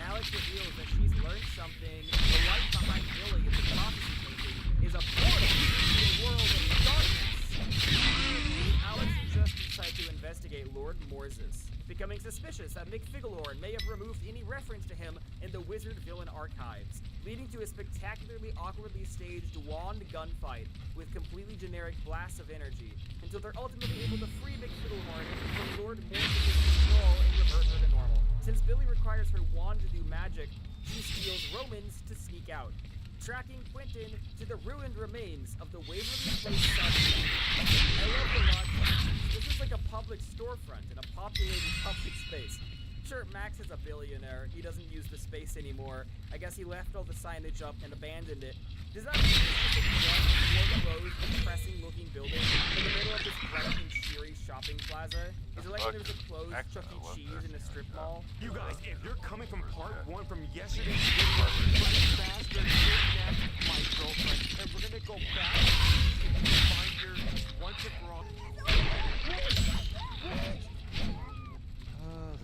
Alex reveals that she's learned something. The light behind Billy in the prophecy painting is a portal to a world of darkness. Alex and Justin decide to investigate Lord Morsis, becoming suspicious that McFiddlehorn may have removed any reference to him in the wizard villain archives, leading to a spectacularly awkwardly staged wand gunfight with completely generic blasts of energy, until they're ultimately able to free McFiddlehorn from Lord Morsis' control and revert her to normal. Since Billy requires her wand to do magic, she steals Romans to sneak out, tracking Quentin to the ruined remains of the Waverly Place submarine. I love the logic. This is like a public storefront in a populated public space. Sure, Max is a billionaire. He doesn't use the space anymore. I guess he left all the signage up and abandoned it. Does that mean it's just a one closed, depressing-looking building in the middle of this bright and cheery shopping plaza? Is it like when there was a closed Chuck E. Cheese in a strip mall? You guys, if you're coming from part 1 from yesterday's video, Freddy Bastard kidnapped my girlfriend, and we're gonna go back and find her once and for all.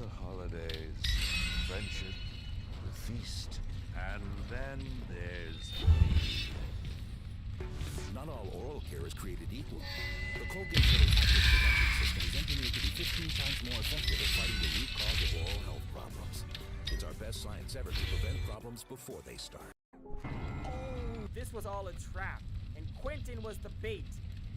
The holidays, friendship, the feast, and then there's me. Not all oral care is created equal. The Colgate Total Active Prevention System is engineered to be 15 times more effective at fighting the root cause of oral health problems. It's our best science ever to prevent problems before they start. Oh, this was all a trap, and Quentin was the bait.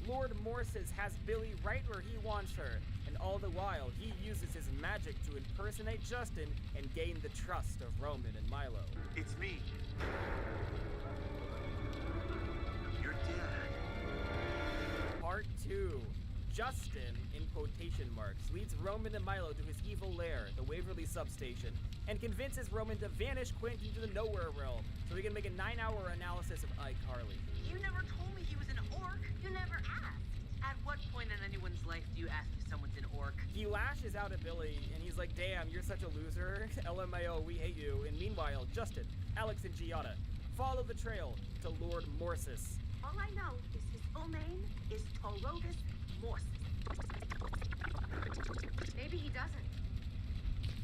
Lord Morses has Billy right where he wants her, and all the while he uses his magic to impersonate Justin and gain the trust of Roman and Milo. It's me. Your dad. Part 2. Justin, in quotation marks, leads Roman and Milo to his evil lair, the Waverly substation, and convinces Roman to vanish Quentin to the nowhere realm so he can make a 9-hour analysis of iCarly. You never told me he was an orc. You never asked. At what point in anyone's life do you ask if someone's an orc? He lashes out at Billy, and he's like, damn, you're such a loser. LMAO, we hate you. And meanwhile, Justin, Alex, and Giada follow the trail to Lord Morsis. All I know is his full name is Torogus Morsis. Maybe he doesn't.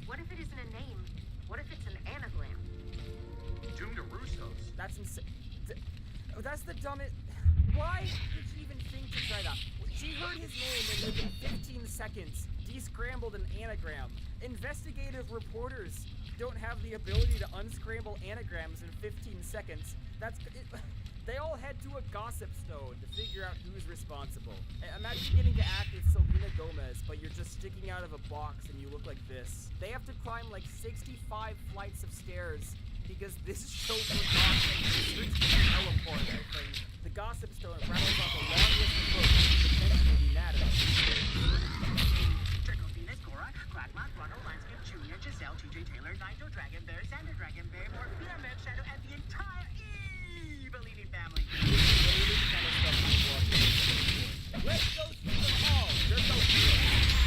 What if it isn't a name? What if it's an anagram? Doomed to Russos. That's insane. That's the dumbest. Why did she even think to try that? She heard his name and within 15 seconds descrambled an anagram. Investigative reporters don't have the ability to unscramble anagrams in 15 seconds. They all head to a gossip stone to figure out who's responsible. Imagine getting to act with Selena Gomez, but you're just sticking out of a box and you look like this. They have to climb like 65 flights of stairs because this show forgot that you teleport, I think. The gossip stone rattles off a long list of books you could potentially be mad about. Trickle Venus, Gora, Quagmire, Ronald, Landscape, Junior, Giselle, TJ Taylor, Nigel, Dragon Bear, Xander, Dragon Bear, Morphina, Meg, Shadow, and the entire Bellini family. Let's go through them all. There's no fear.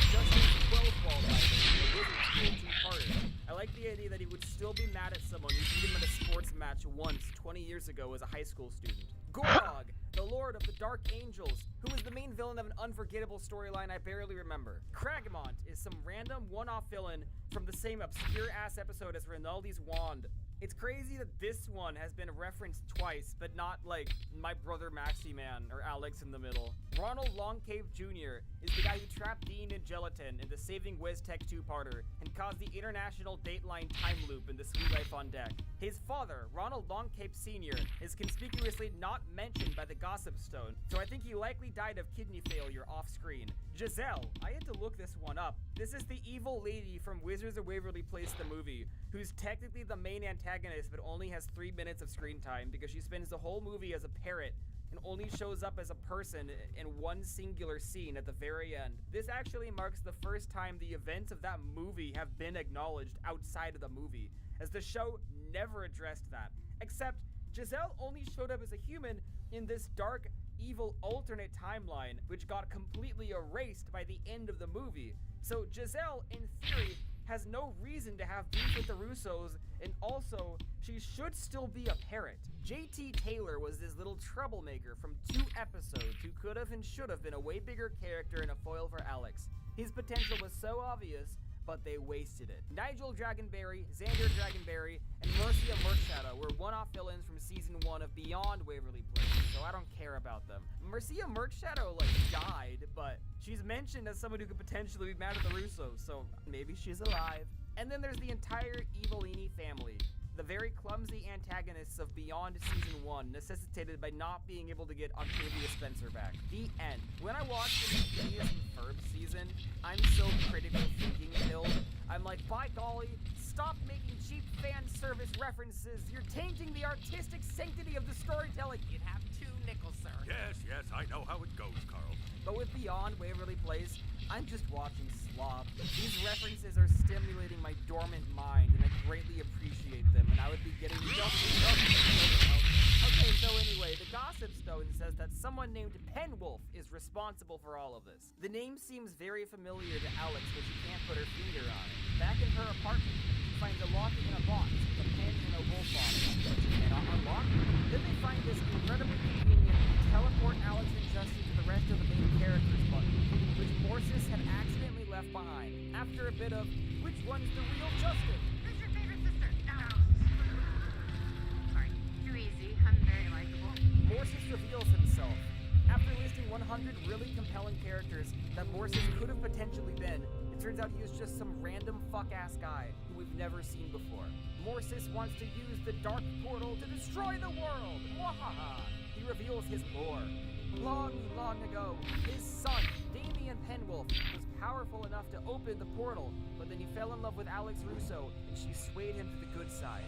Justin's 12-ball rival, the wizard school two-parter. I like the idea that he would still be mad at someone who beat him at a sports match once 20 years ago as a high school student. Gorog, the Lord of the Dark Angels, who is the main villain of an unforgettable storyline I barely remember. Cragmont is some random one-off villain from the same obscure-ass episode as Rinaldi's Wand. It's crazy that this one has been referenced twice, but not like My Brother Maxi-Man or Alex in the Middle. Ronald Longcave Jr. is the guy who trapped Dean and Gelatin in the Saving WizTech two-parter and caused the international Dateline time loop in the Sweet Life on Deck. His father, Ronald Longcape Sr., is conspicuously not mentioned by the Gossip Stone, so I think he likely died of kidney failure off-screen. Giselle, I had to look this one up. This is the evil lady from Wizards of Waverly Place the movie, who's technically the main antagonist but only has 3 minutes of screen time because she spends the whole movie as a parrot and only shows up as a person in one singular scene at the very end. This actually marks the first time the events of that movie have been acknowledged outside of the movie, as the show never addressed that. Except Giselle only showed up as a human in this dark, evil alternate timeline, which got completely erased by the end of the movie. So Giselle, in theory, has no reason to have beef with the Russos, and also, she should still be a parrot. JT Taylor was this little troublemaker from 2 episodes who could have and should have been a way bigger character and a foil for Alex. His potential was so obvious, but they wasted it. Nigel Dragonberry, Xander Dragonberry, and Mercia Merkshadow were one-off villains from season 1 of Beyond Waverly Place, so I don't care about them. Mercia Merkshadow, died, but she's mentioned as someone who could potentially be mad at the Russos, so maybe she's alive. And then there's the entire Evilini family, the very clumsy antagonists of Beyond Season 1, necessitated by not being able to get Octavia Spencer back. The end. When I watched the Phineas and Ferb season, I'm so critical thinking filled. I'm like, by golly, stop making cheap fan service references. You're tainting the artistic sanctity of the storytelling. You'd have 2 nickels, sir. Yes, I know how it goes, Carl. But with Beyond Waverly Place, I'm just watching slop. These references are stimulating my dormant mind, and I greatly appreciate them, and I would be getting Okay, so anyway, the Gossip Stone says that someone named Penwolf is responsible for all of this. The name seems very familiar to Alex, but she can't put her finger on it. Back in her apartment, she finds a locket in a box with a pen and a wolf on it, but she cannot unlock it. Then they find this incredibly convenient teleport Alex and Justin to the rest of the main characters button, which Morsis had accidentally left behind. After a bit of, which one's the real Justin? Who's your favorite sister? No. Sorry, too easy. I'm very likable. Morsis reveals himself. After listing 100 really compelling characters that Morsis could have potentially been, it turns out he is just some random fuck-ass guy who we've never seen before. Morsis wants to use the dark portal to destroy the world! Wahaha! He reveals his lore. Long, long ago, his son, Damian Penwolf, was powerful enough to open the portal, but then he fell in love with Alex Russo, and she swayed him to the good side.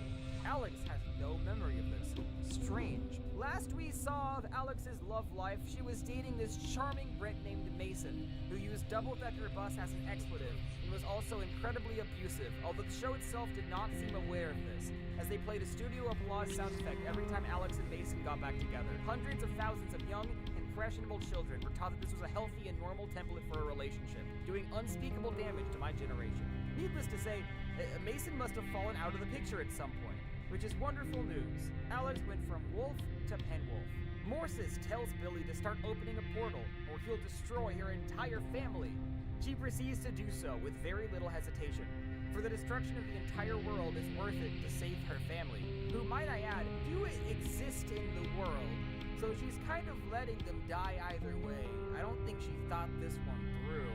Alex has no memory of this. Strange. Last we saw of Alex's love life, she was dating this charming Brit named Mason, who used double-decker bus as an expletive, and was also incredibly abusive, although the show itself did not seem aware of this, as they played a studio applause sound effect every time Alex and Mason got back together. Hundreds of thousands of young, impressionable children were taught that this was a healthy and normal template for a relationship, doing unspeakable damage to my generation. Needless to say, Mason must have fallen out of the picture at some point, which is wonderful news. Alex went from wolf to Penwolf. Morsis tells Billy to start opening a portal, or he'll destroy her entire family. She proceeds to do so with very little hesitation, for the destruction of the entire world is worth it to save her family, who, might I add, do exist in the world. So she's kind of letting them die either way. I don't think she thought this one through.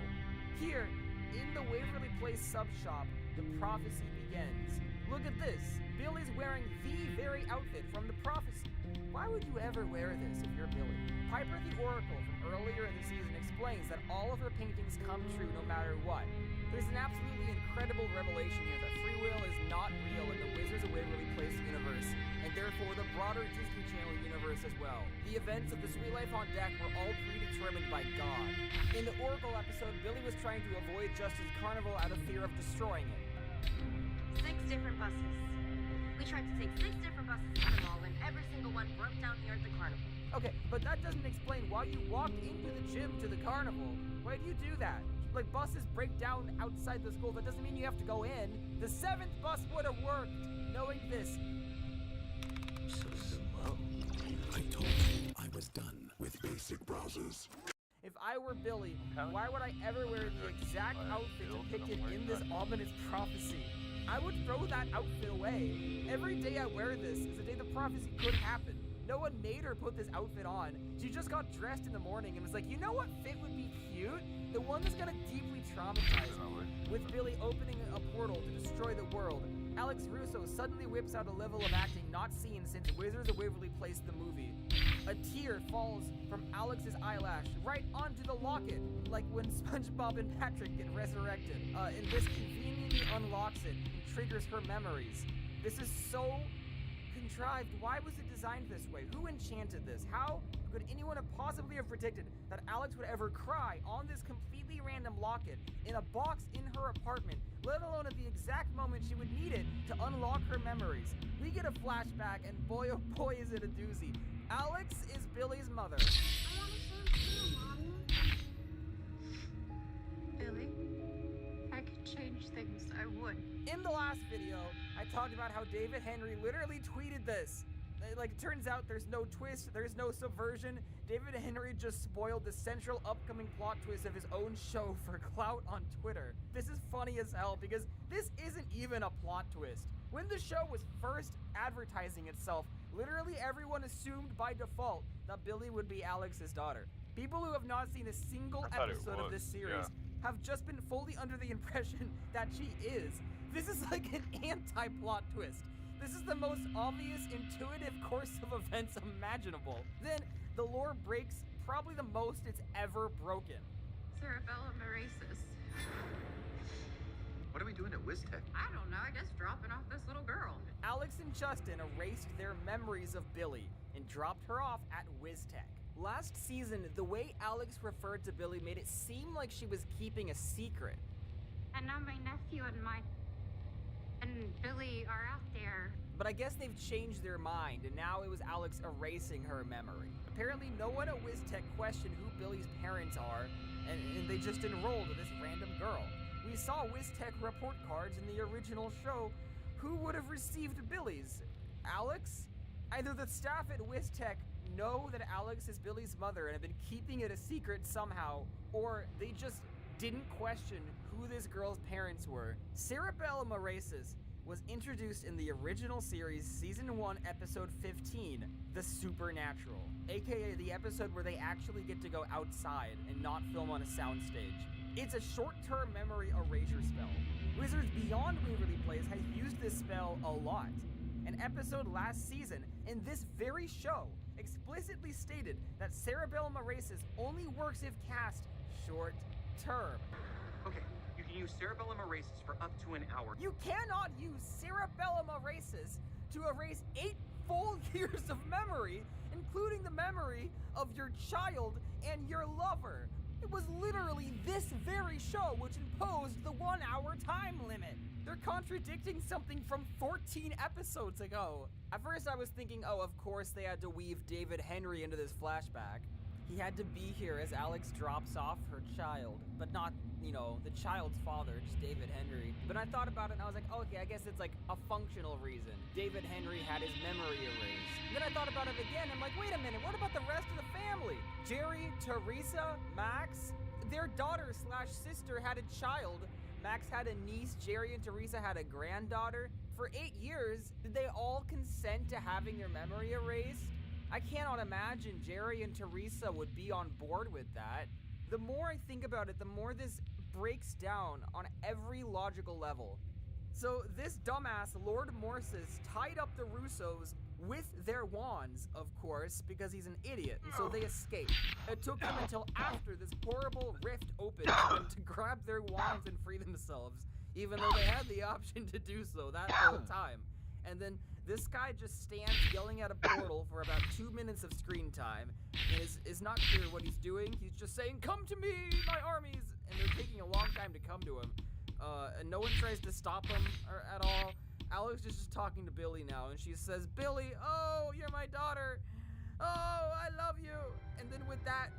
Here, in the Waverly Place sub-shop, the prophecy begins. Look at this. Billy's wearing the very outfit from the prophecy. Why would you ever wear this if you're Billy? Piper the Oracle from earlier in the season explains that all of her paintings come true no matter what. There's an absolutely incredible revelation here that free will is not real in the Wizards of Waverly Place universe, and therefore the broader Disney Channel universe as well. The events of the Sweet Life on Deck were all predetermined by God. In the Oracle episode, Billy was trying to avoid Justin's carnival out of fear of destroying it. 6 different buses. We tried to take 6 different buses to the mall, and every single one broke down here at the carnival. Okay, but that doesn't explain why you walked into the gym to the carnival. Why do you do that? Like, buses break down outside the school. That doesn't mean you have to go in. The 7th bus would have worked. Knowing this. So slow. I told you I was done with basic browsers. If I were Billy, why would I ever wear the exact outfit depicted in this ominous prophecy? I would throw that outfit away. Every day I wear this is a day the prophecy could happen. No one made her put this outfit on. She just got dressed in the morning and was like, you know what fit would be cute? The one that's gonna deeply traumatize me. With Billy opening a portal to destroy the world, Alex Russo suddenly whips out a level of acting not seen since Wizards of Waverly Place the movie. A tear falls from Alex's eyelash right onto the locket, like when SpongeBob and Patrick get resurrected. And this conveniently unlocks it and triggers her memories. This is so contrived. Why was it designed this way? Who enchanted this? How could anyone have possibly have predicted that Alex would ever cry on this completely random locket in a box in her apartment, let alone at the exact moment she would need it to unlock her memories? We get a flashback, and boy oh boy is it a doozy. Alex is Billy's mother. I want to shampoo, Mommy. Billy, if I could change things, I would. In the last video, I talked about how David Henry literally tweeted this. Like, it turns out there's no twist, there's no subversion. David Henry just spoiled the central upcoming plot twist of his own show for clout on Twitter. This is funny as hell because this isn't even a plot twist. When the show was first advertising itself, literally everyone assumed by default that Billy would be Alex's daughter. People who have not seen a single episode of this series have just been fully under the impression that she is. This is like an anti-plot twist. This is the most obvious, intuitive course of events imaginable. Then, the lore breaks probably the most it's ever broken. Cerebellum erasus. What are we doing at WizTech? I don't know, I guess dropping off this little girl. Alex and Justin erased their memories of Billy and dropped her off at WizTech. Last season, the way Alex referred to Billy made it seem like she was keeping a secret. And now my nephew and Billy are out there. But I guess they've changed their mind, and now it was Alex erasing her memory. Apparently, no one at WizTech questioned who Billy's parents are, and they just enrolled this random girl. We saw WizTech report cards in the original show. Who would have received Billy's? Alex? Either the staff at WizTech know that Alex is Billy's mother and have been keeping it a secret somehow, or they just didn't question who this girl's parents were. Cerebellum Erasus was introduced in the original series Season 1, Episode 15, The Supernatural, aka the episode where they actually get to go outside and not film on a soundstage. It's a short-term memory erasure spell. Wizards Beyond Waverly Place has used this spell a lot. An episode last season in this very show explicitly stated that Cerebellum Erasus only works if cast short-term. Okay, you can use Cerebellum Erasus for up to an hour. You cannot use Cerebellum Erasus to erase 8 full years of memory, including the memory of your child and your lover. It was literally this very show which imposed the 1 hour time limit. They're contradicting something from 14 episodes ago. At first I was thinking, oh, of course they had to weave David Henry into this flashback. He had to be here as Alex drops off her child, but not, the child's father, just David Henry. But I thought about it and I was like, okay, I guess it's like a functional reason. David Henry had his memory erased. Then I thought about it again. I'm like, wait a minute, what about the rest of the family? Jerry, Teresa, Max, their daughter/sister had a child. Max had a niece, Jerry and Teresa had a granddaughter. For 8 years, did they all consent to having their memory erased? I cannot imagine Jerry and Teresa would be on board with that. The more I think about it, the more this breaks down on every logical level. So this dumbass Lord Morsis tied up the Russos with their wands, of course, because he's an idiot, and so they escaped. It took them until after this horrible rift opened for them to grab their wands and free themselves, even though they had the option to do so that whole time. And then this guy just stands yelling at a portal for about 2 minutes of screen time, and is not clear what he's doing. He's just saying, "Come to me, my armies!" And they're taking a long time to come to him. And no one tries to stop him at all. Alex is just talking to Billy now, and she says, "Billy, oh, you're my daughter. Oh, I love you." And then with that,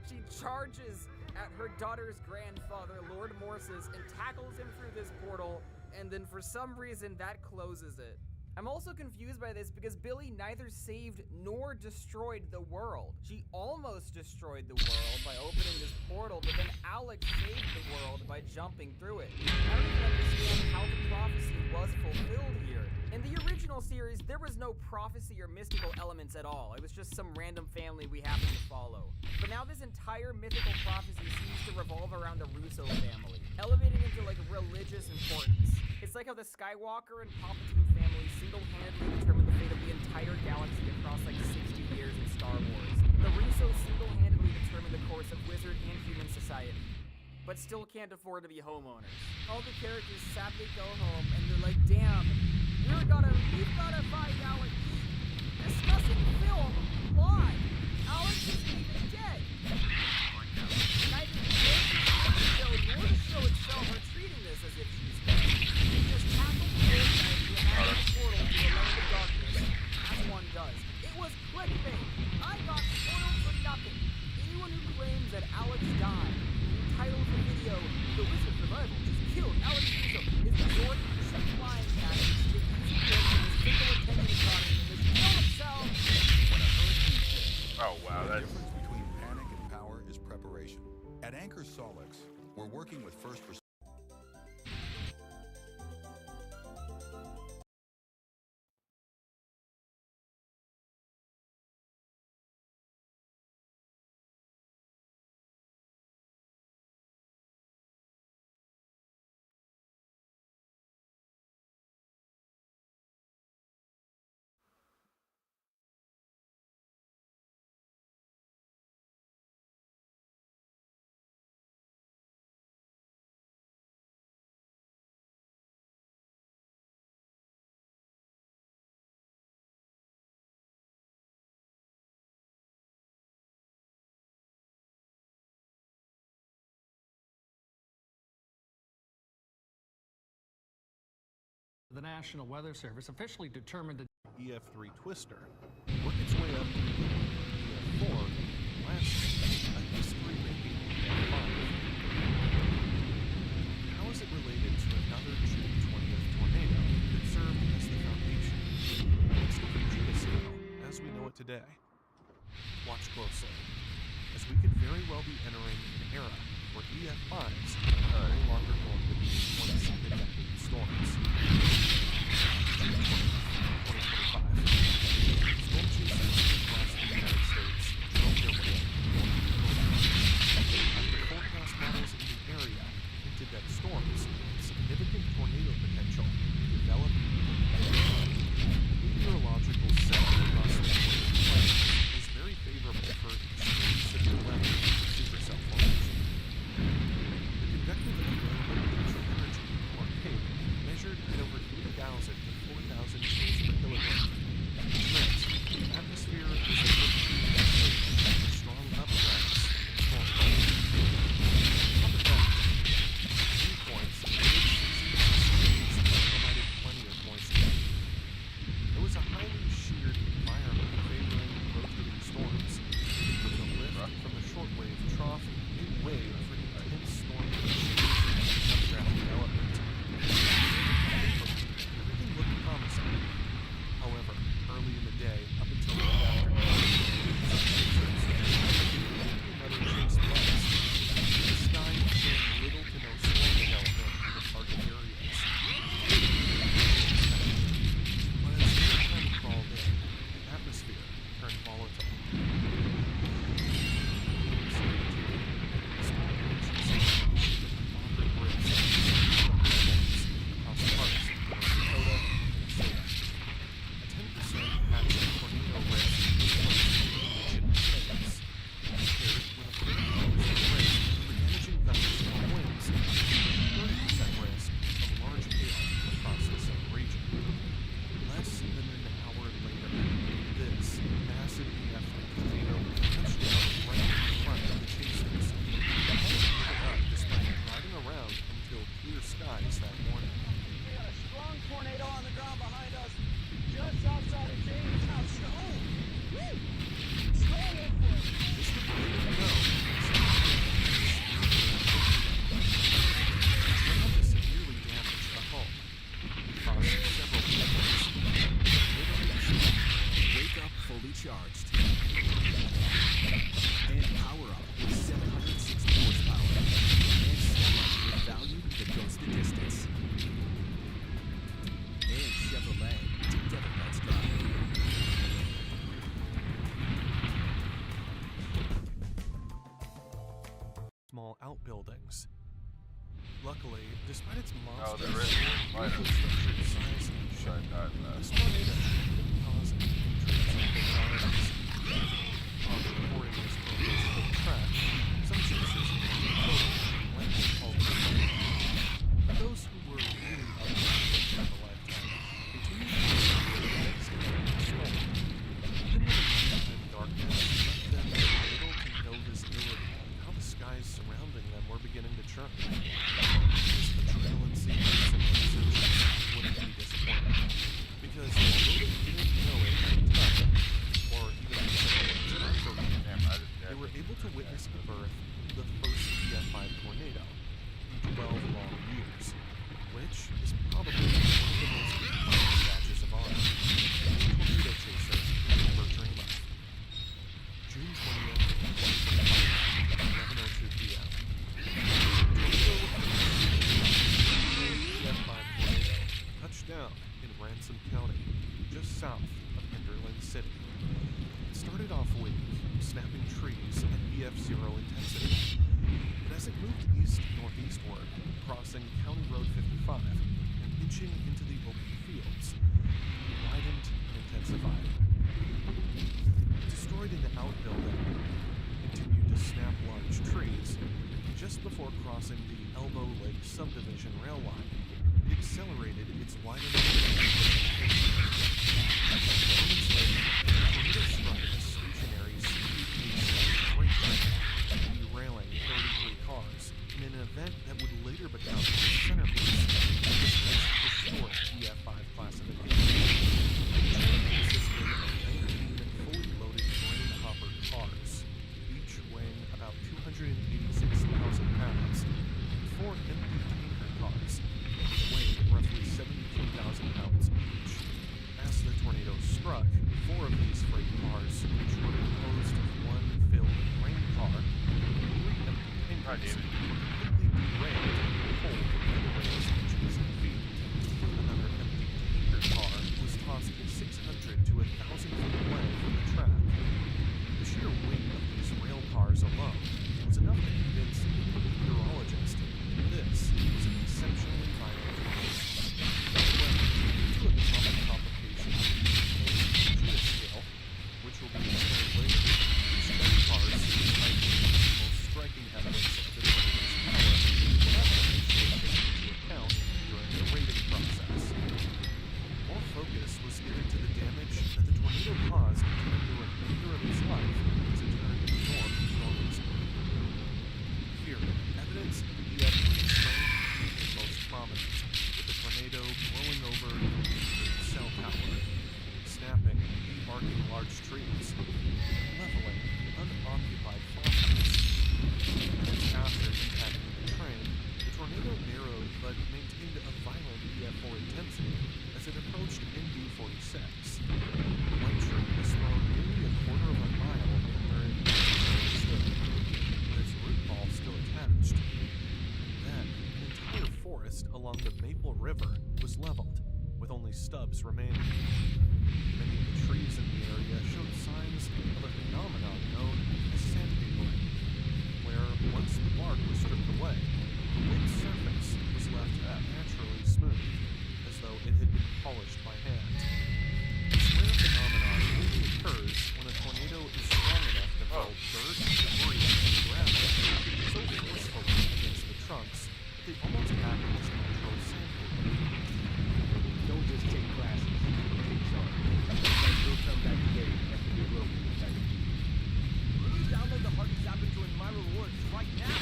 she charges at her daughter's grandfather, Lord Morsis, and tackles him through this portal, and then for some reason that closes it. I'm also confused by this because Billy neither saved nor destroyed the world. She almost destroyed the world by opening this portal, but then Alex saved the world by jumping through it. I don't even understand how the prophecy was fulfilled here. In the original series, there was no prophecy or mystical elements at all. It was just some random family we happened to follow. But now this entire mythical prophecy seems to revolve around the Russo family, elevating into like religious importance. It's like how the Skywalker and Palpatine families single-handedly determined the fate of the entire galaxy across like 60 years in Star Wars. The Russos single-handedly determined the course of wizard and human society, but still can't afford to be homeowners. All the characters sadly go home and they're like, damn, we've gotta find Alex. Discussing film live. Alex isn't even dead. Neither the show nor the show itself are treating this as if she's dead. They just tackled the old guy to a magic portal to a land of darkness, as one does. It was clickbait. I got spoiled for nothing. Anyone who claims that Alex died, the title of the video, "The Wizard Revival just killed Alex Russo," is the Jordan cheap flying tactics to get easy kills in this single attendant economy in this film itself. Oh wow, The that's... difference between panic and power is preparation. At Anchor Solix, we're working with first responders. The National Weather Service officially determined that EF3 Twister worked its way up to EF4, last a history-making EF5. How is it related to another June 20th tornado that served as the foundation of West Virginia scale as we know it today? Watch closely, as we could very well be entering an era where EF5s are no longer going to be once-in-a-decade storms. June 20th, 2025. Storm chasers across the United States drove their way north of Dakota. After forecast models in the area hinted that storms with significant tornado potential developed in the area, meteorological setup across the northern plains is very favorable for extreme severe weather for supercell formation. The convective available potential energy, or CAPE, measured at over 3,000 to 4,000 joules per kilogram. Next, the atmosphere is a with strong updrafts and storm volume. On top of that, dew points and mid-season provided plenty of moisture. It was a highly sheared environment favoring rotating storms, with a lift from the shortwave trough midway for intense storm conditions and updraft development. Everything looked promising. However, early in the day, up until late afternoon, another chase blast. The sky showed little to no storm development in the target areas. But as nighttime crawled in, the atmosphere turned volatile. Small outbuildings. Luckily, despite its monster structured size and shape, this tornado didn't cause any injuries or fatalities. On reporting this tornado's track, some chasers in Dakota went to call for those who were really unfortunate in a lifetime continued to see the next storm. Even when the nighttime darkness left them with little to no visibility, how the skies surrounding them were beginning to churn. This adrenaline seekers and researchers wouldn't be disappointed, because although they didn't know it at the time, or even they were able to witness the birth of the first EF5 tornado in 12 long years, which is probably one of the most important badges of honor any tornado chaser could ever dream of. June 20th, 2025, 11:02 p.m. EF5 tornado touched down in Ransom County, just south of Hinterland City. It started off weak, snapping trees at EF0 intensity. But as it moved east-northeastward, crossing County Road 55 and inching into the open fields, it widened and intensified. It destroyed an outbuilding, continued to snap large trees, and just before crossing the Elbow Lake subdivision rail line, it accelerated its widening. Moments later, the tornado struck a stationary speed pace freight train, derailing 33 cars in an event that would later become the centerpiece of this historic EF5 completely derailed and pulled into the rails inches and feet. Another empty tanker car was tossed 600 to 1,000 feet away from the track. The sheer weight of these rail cars alone was enough to convince any meteorologist this was an exceptionally violent tornado. However, due to a common complication of the Judas scale, which will be explained later, these rail cars, despite being the most striking evidence of the tornado's power, were not initially taken into account during the rating process. More focus was given to the damage that the tornado caused during the remainder of its life as it turned northeast. Here, evidence of the EF3 strength became most prominent, with the tornado blowing over the cell tower, snapping and debarking large trees, leveling an unoccupied farmhouse. Minutes after impacting the train, the tornado narrowed but maintained a violent EF4 intensity as it approached ND46. The white tree was thrown nearly a quarter of a mile from where it stood, with its root ball still attached. Then, an entire forest along the Maple River was leveled, with only stubs remaining. Many of the trees in the area showed signs of a phenomenon known as sandpapering, where once the bark was stripped away, the wood's surface was left naturally smooth, as though it had been polished by hand. This rare phenomenon only occurs when a tornado is strong enough to hurl dirt, debris, and gravel so forcefully against the trunks that they almost act as natural sandpaper. Don't just take classes. Take some. Otherwise you'll come back again after you're broken. Please download the Hardy app and join my rewards right now.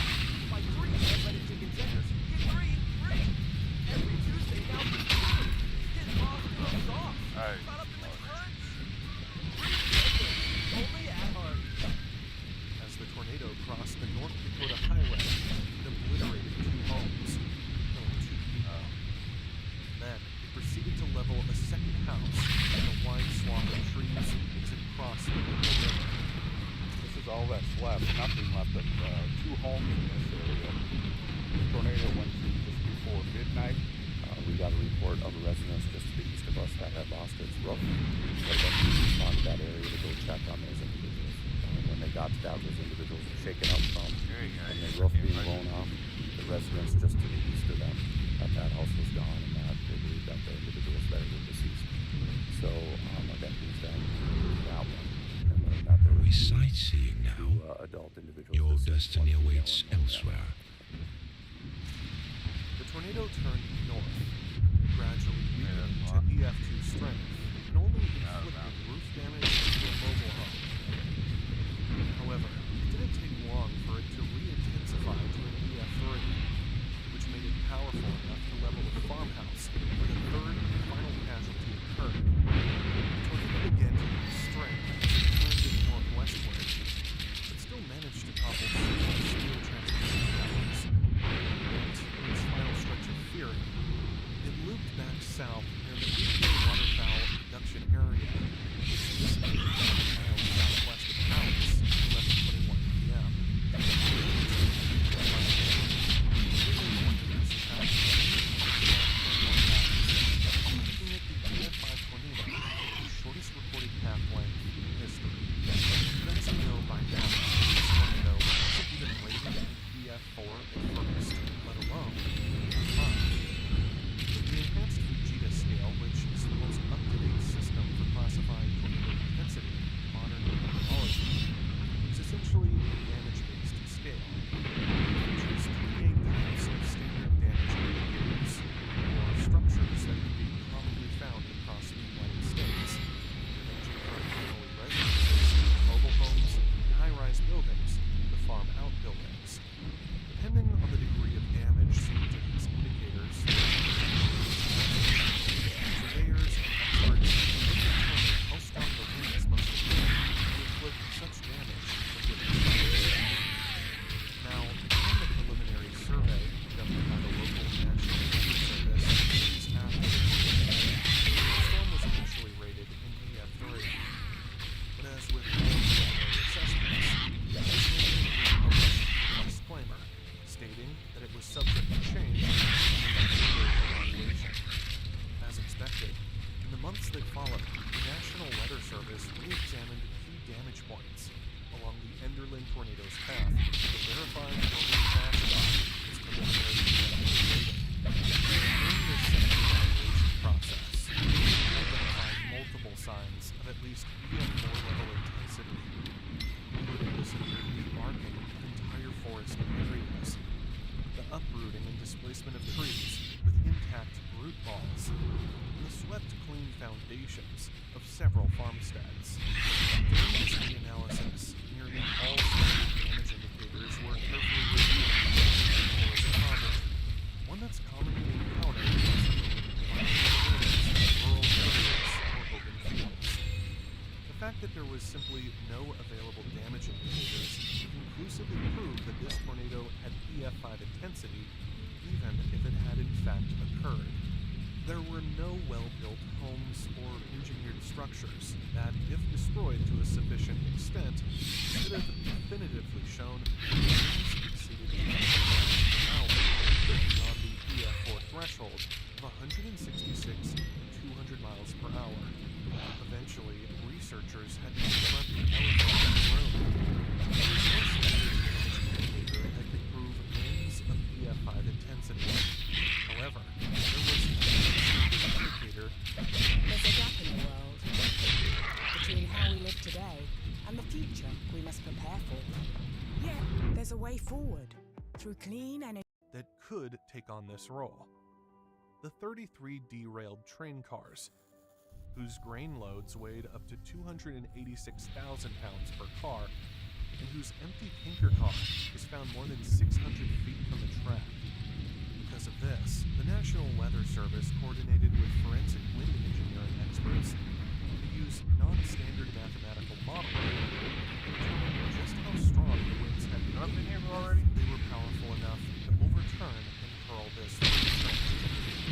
Buy 3 unlimited chicken tenders. Get 3 free. Every Tuesday now for free. Get Boston sauce. Brought up in the crunch. Free tenders. Only at Hardy. As the tornado crossed the North Dakota highway, it obliterated 2 homes, killing 2 people. Then, it proceeded to level a second house and a wide swath of trees as it crossed the Maple River. This is all that's left. Nothing left of 2 homes in this area. The tornado went through just before midnight. We got a report of a residence just to the east of us that had lost its roof. But eventually we responded to that area to go check on those individuals. When they got to that, those individuals were shaken up from the roof being blown off. The residence just to the east of them, that house was gone, and that they believed that the individuals there were deceased. So again, these down that one. Are we sightseeing now? Adult individuals. Your destiny awaits elsewhere. The tornado turned north, gradually weakening to EF2 strength, and only inflicted roof damage to a mobile home. However, it didn't take long for it to re-intensify to an EF3, which made it powerful enough to level a farmhouse where the third and final casualty occurred. The tornado began to lose strength as it turned northwestward, but still managed to topple several steel transmission towers. And in its final stretch of fury, it looped back south near the Eastern Waterfowl Production Area, which dissipated 5 miles southwest of Dallas at 11:21 p.m. Its locations of several farmsteads. During this reanalysis, nearly all standard damage indicators were carefully reviewed. There was a problem, one that's commonly encountered in rural areas or open fields. The fact that there was simply no available damage indicators conclusively proved that this tornado had EF5 intensity, even if it had in fact occurred. There were no well-built homes or engineered structures that, if destroyed to a sufficient extent, could have definitively shown that winds exceeded 200 miles per hour beyond the EF4 threshold of 166 to 200 miles per hour. Eventually, researchers had to confront the elephant in the room. There was no standard damage indicator that could prove winds of EF5 intensity. However, there was a standard indicator. There's a gap in the world between how we live today and the future we must prepare for. Yet, there's a way forward through clean energy that could take on this role. The 33 derailed train cars, whose grain loads weighed up to 286,000 pounds per car, and whose empty tanker car was found more than 600 feet from the track. Because of this, the National Weather Service coordinated with forensic wind engineering experts to use non-standard mathematical modeling to determine just how strong the winds had been already. They were powerful enough to overturn and hurl this train.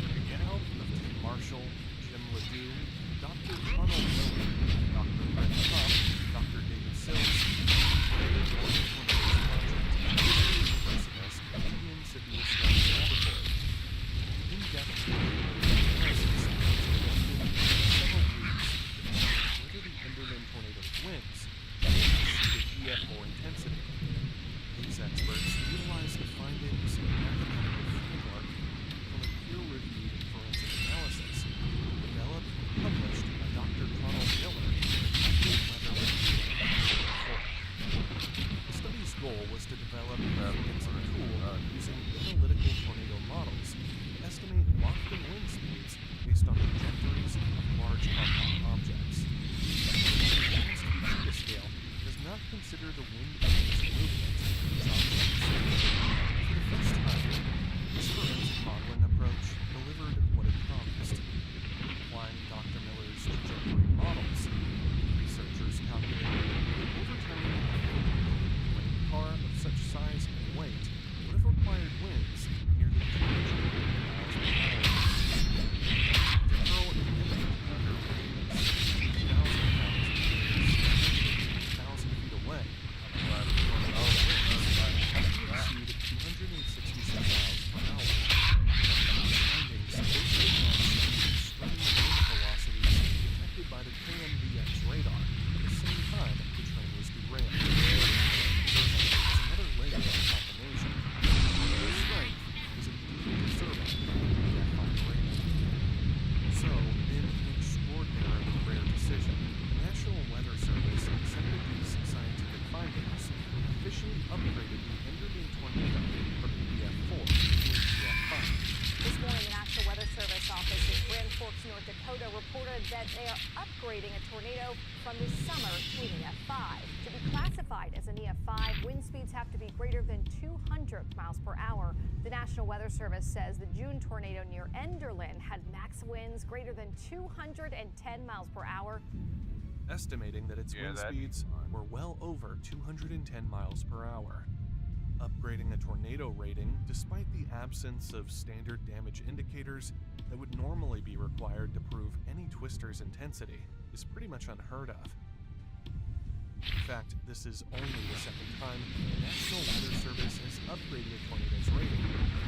With the help of Tim Marshall, Jim Ledoux, Dr. Ronald Miller, Dr. Brett Huff, Dr. David Sills, created the Tornadoes Project at the Indian Sibiu Scout Laboratory. In-depth analysis conducted several weeks to determine whether the Enderlin tornado's winds exceeded EF4 intensity. These experts utilized the findings of a mathematical framework from a peer-reviewed forensic analysis developed and published by Dr. Ronald Miller in the Weather Review report. The study's goal was to develop a forensic tool using analytical tornado models to estimate lofting wind speeds based on trajectories of large compact objects. The advanced Vega scale does not consider the wind speed's movement as objects. For the first time, this forensic modeling approach delivered what it promised. Applying Dr. Miller's trajectory models, researchers calculated that overturning a grain car of such size and weight would have required winds nearly 200 miles per hour. To hurl an empty tanker weighing 60,000 pounds of winds 1,000 feet away, exceed 266 miles per hour. Findings closely matched extreme wind velocities detected by the KMVX radar at the same time the train was derailed. There's another layer of confirmation. Their strength was indeed disturbing the EF5 rating. So, in an extraordinarily rare decision, the National Weather Service accepted these scientific findings and officially upgraded the Enderlin tornado from EF4 to EF5. This morning, the National Weather Service office in Grand Forks, North Dakota, reported that they are upgrading a tornado from this summer to an EF5. To be classified as an EF5, wind speeds have to be greater than 200 miles per hour. The National Weather Service says the June tornado near Enderlin had max winds greater than 210 miles per hour. Estimating that its wind speeds were well over 210 miles per hour. Upgrading a tornado rating, despite the absence of standard damage indicators that would normally be required to prove any twister's intensity, is pretty much unheard of. In fact, this is only the second time the National Weather Service has upgraded a tornado's rating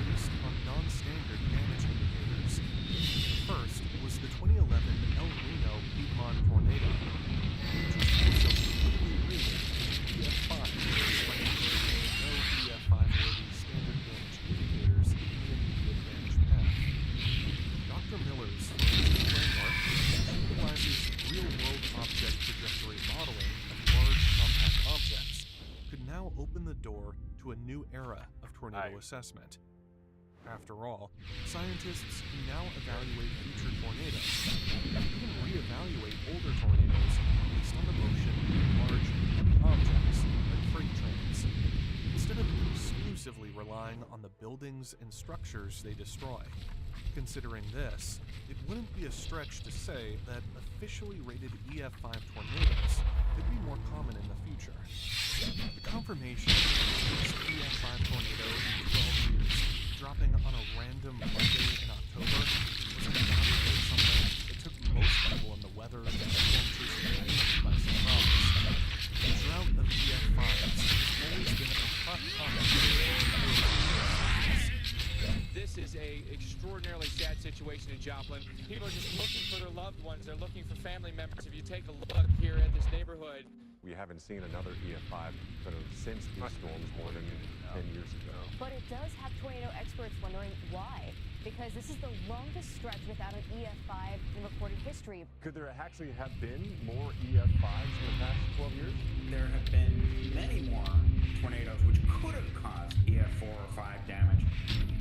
based on non-standard damage indicators. The first was the 2011 El Reno Piedmont tornado, which was also completely rated EF5 despite no EF5-worthy standard damage indicators in the immediate damage path. Dr. Miller's forensic framework, which utilizes real-world object trajectory modeling of large compact objects, could now open the door to a new era of tornado assessment. After all, scientists can now evaluate future tornadoes, and even reevaluate older tornadoes based on the motion of large, heavy objects like freight trains, instead of exclusively relying on the buildings and structures they destroy. Considering this, it wouldn't be a stretch to say that officially rated EF5 tornadoes could be more common in the future. The confirmation of the first EF5 tornado in 12 years, dropping on a random Monday in October, was undoubtedly something that took most people in the weather and storm chasing community by surprise. The drought of EF5s has always been a hot topic. This is a extraordinarily sad situation in Joplin. People are just looking for their loved ones. They're looking for family members. If you take a look here at this neighborhood, we haven't seen another EF5 sort of since these storms more than 10 years ago. But it does have tornado experts wondering why. Because this is the longest stretch without an EF5 in recorded history. Could there actually have been more EF5s in the past 12 years? There have been many more tornadoes which could have caused EF4 or 5 damage.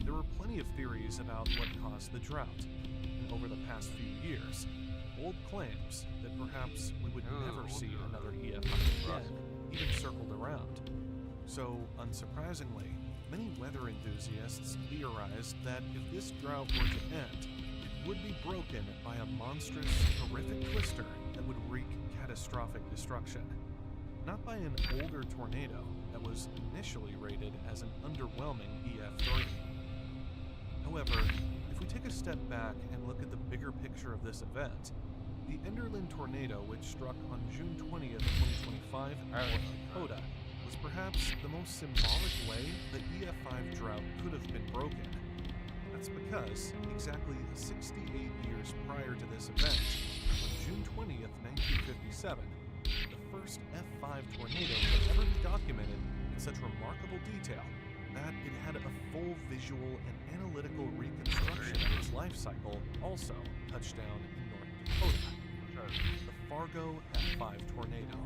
There were plenty of theories about what caused the drought, and over the past few years, old claims that perhaps we would never see another EF5 again even circled around. So, unsurprisingly, many weather enthusiasts theorized that if this drought were to end, it would be broken by a monstrous, horrific twister that would wreak catastrophic destruction. Not by an older tornado that was initially rated as an underwhelming EF3. However, if we take a step back and look at the bigger picture of this event, the Enderlin tornado, which struck on June 20th, 2025 in North Dakota, was perhaps the most symbolic way the EF5 drought could have been broken. That's because, exactly 68 years prior to this event, on June 20th, 1957, the first F5 tornado would ever be documented in such remarkable detail that it had a full visual and analytical reconstruction of its life cycle also touched down in North Dakota, the Fargo F5 tornado.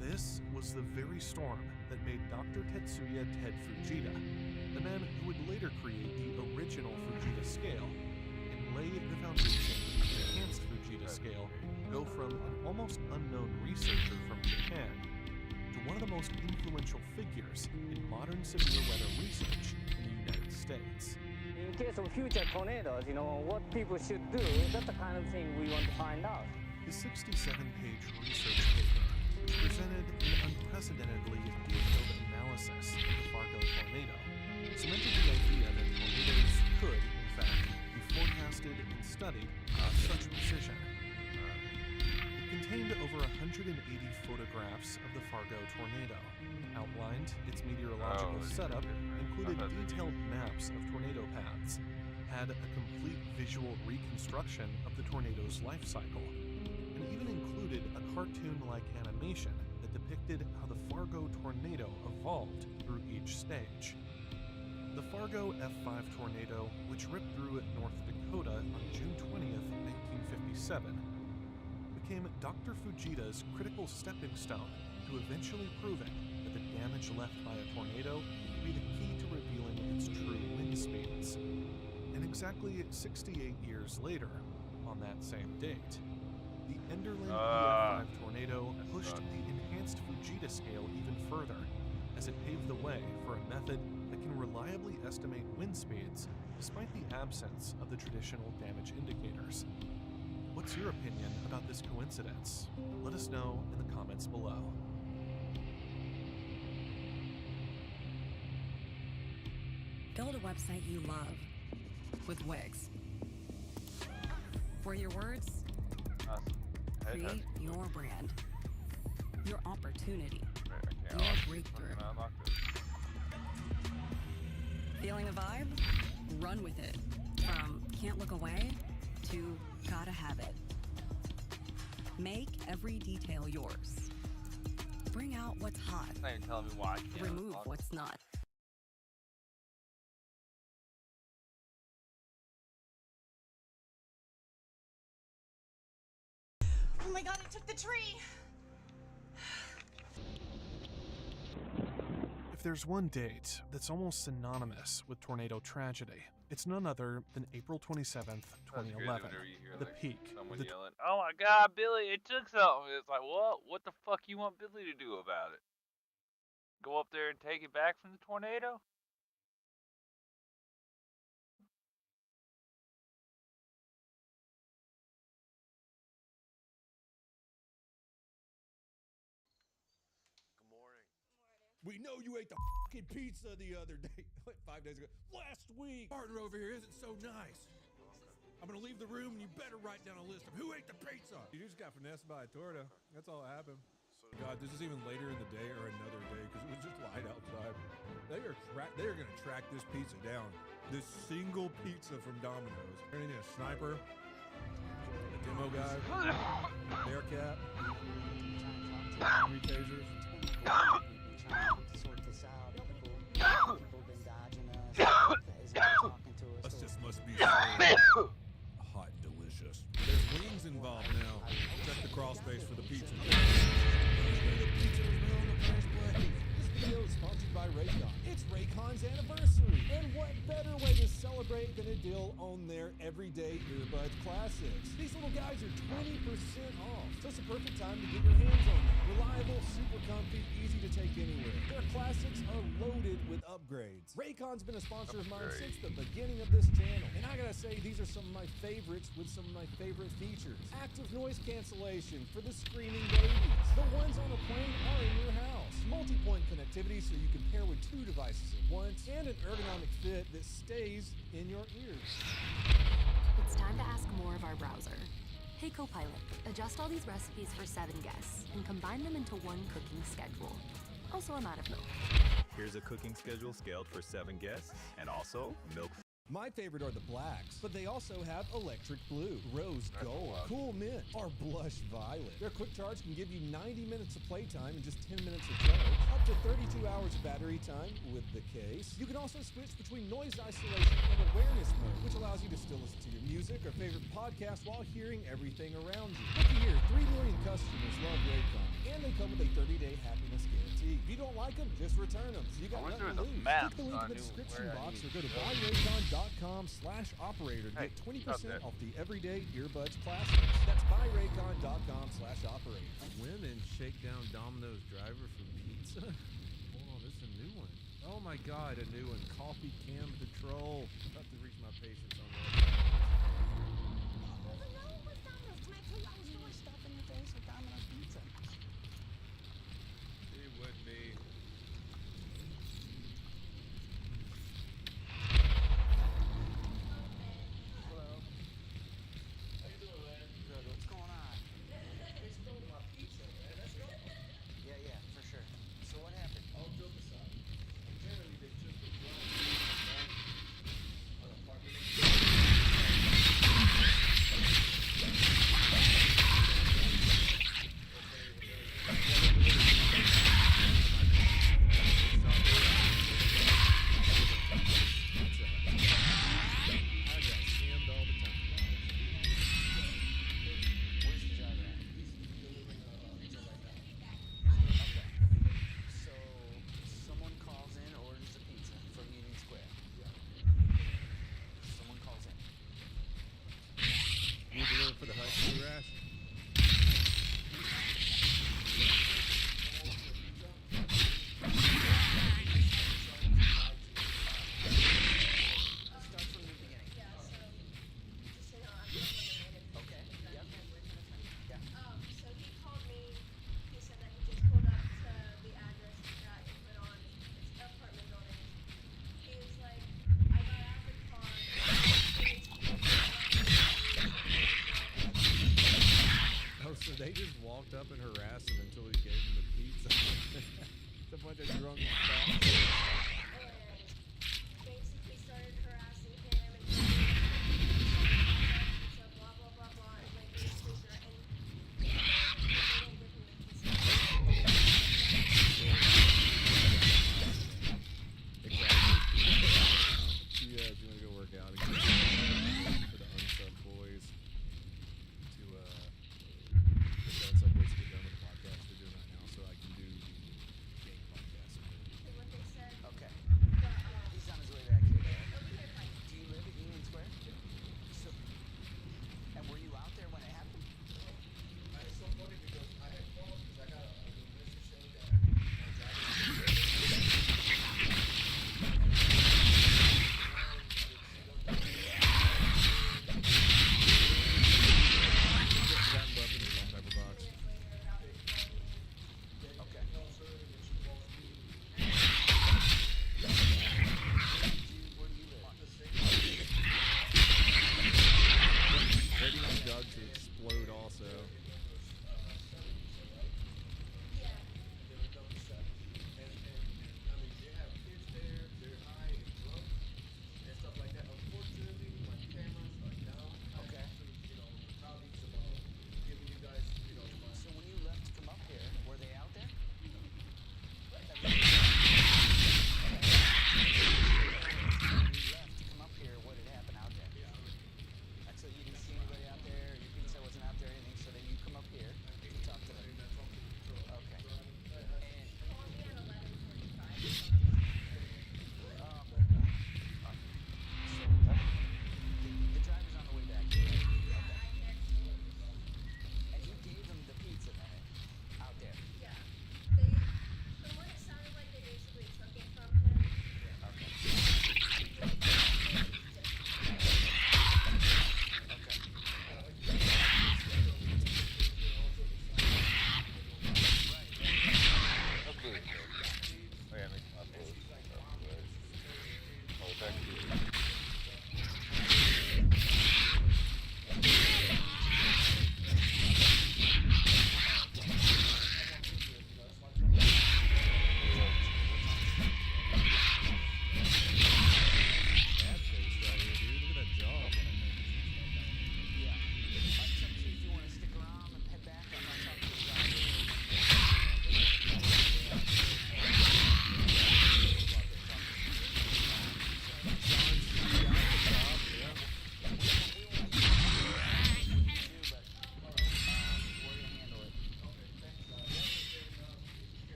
This was the very storm that made Dr. Tetsuya Ted Fujita, the man who would later create the original Fujita scale and lay the foundation for the enhanced Fujita scale, go from an almost unknown researcher from Japan to one of the most influential figures in modern severe weather research in the United States. In case of future tornadoes, what people should do, that's the kind of thing we want to find out. His 67-page research paper, which presented an unprecedentedly detailed analysis of the Fargo tornado, cemented the idea that tornadoes could, in fact, be forecasted and studied with such precision. It contained over 180 photographs of the Fargo tornado, outlined its meteorological setup, included detailed maps of tornado paths, had a complete visual reconstruction of the tornado's life cycle, and even included a cartoon-like animation that depicted how the Fargo tornado evolved through each stage. The Fargo F5 tornado, which ripped through North Dakota on June 20th, 1957, became Dr. Fujita's critical stepping stone to eventually proving that the damage left by a tornado would be the key to revealing its true wind speeds. And exactly 68 years later, on that same date, the Enderlin EF5 tornado pushed the enhanced Fujita scale even further, as it paved the way for a method that can reliably estimate wind speeds despite the absence of the traditional damage indicators. What's your opinion about this coincidence? Let us know in the comments below. Build a website you love with Wix. For your words, create your brand, your opportunity, your breakthrough. Feeling a vibe? Run with it. From can't look away to gotta have it. Make every detail yours. Bring out what's hot. Now you're telling me why I can't. Remove what's not. Oh my god, it took the tree! If there's one date that's almost synonymous with tornado tragedy, it's none other than April 27th, 2011. The peak. Someone yelling, "Oh my God, Billy! It took something." It's like, what? What the fuck you want Billy to do about it? Go up there and take it back from the tornado? We know you ate the fucking pizza the other day. 5 days ago. Last week. Partner over here isn't so nice. I'm gonna leave the room and you better write down a list of who ate the pizza. You just got finessed by a torta. That's all that happened. God, this is even later in the day or another day because it was just light outside. They are gonna track this pizza down. This single pizza from Domino's. They're gonna need a sniper, a demo guy, Bearcat, 3 tasers. Sort this out. People been dodging us. Isn't talking to us. This just must be so hot and delicious. There's wings involved now. Check the crawl space for the pizza. This video is sponsored by Raycon. It's Raycon's anniversary. And what better way to celebrate than a deal on their everyday earbuds classics? These little guys are 20% off. So it's a perfect time to get your hands on them. Reliable, super comfy, easy to take anywhere. Their classics are loaded with upgrades. Raycon's been a sponsor of mine since the beginning of this channel. And I gotta say, these are some of my favorites with some of my favorite features. Active noise cancellation for the screaming babies. The ones on a plane are in your house. Multi-point connectivity so you can pair with 2 devices at once. And an ergonomic fit that stays in your ears. It's time to ask more of our browser. Hey Copilot, adjust all these recipes for 7 guests and combine them into one cooking schedule. Also, I'm out of milk. Here's a cooking schedule scaled for 7 guests and also milk. My favorite are the blacks, but they also have electric blue, rose gold, cool mint, or blush violet. Their quick charge can give you 90 minutes of playtime and just 10 minutes of charge, up to 32 hours of battery time with the case. You can also switch between noise isolation and awareness mode, which allows you to still listen to your music or favorite podcast while hearing everything around you. Looky here, 3 million customers love Raycon, and they come with a 30-day happiness guarantee. If you don't like them, just return them. So you got nothing to lose. Click the link in the description box or go to buyraycon.com/operator to get 20% off the everyday earbuds classics. That's buyraycon.com/operator. Women shake down Domino's driver for pizza? Oh, this is a new one. Oh my God, a new one. Coffee can patrol. I'm about to reach my patience on that. It would be.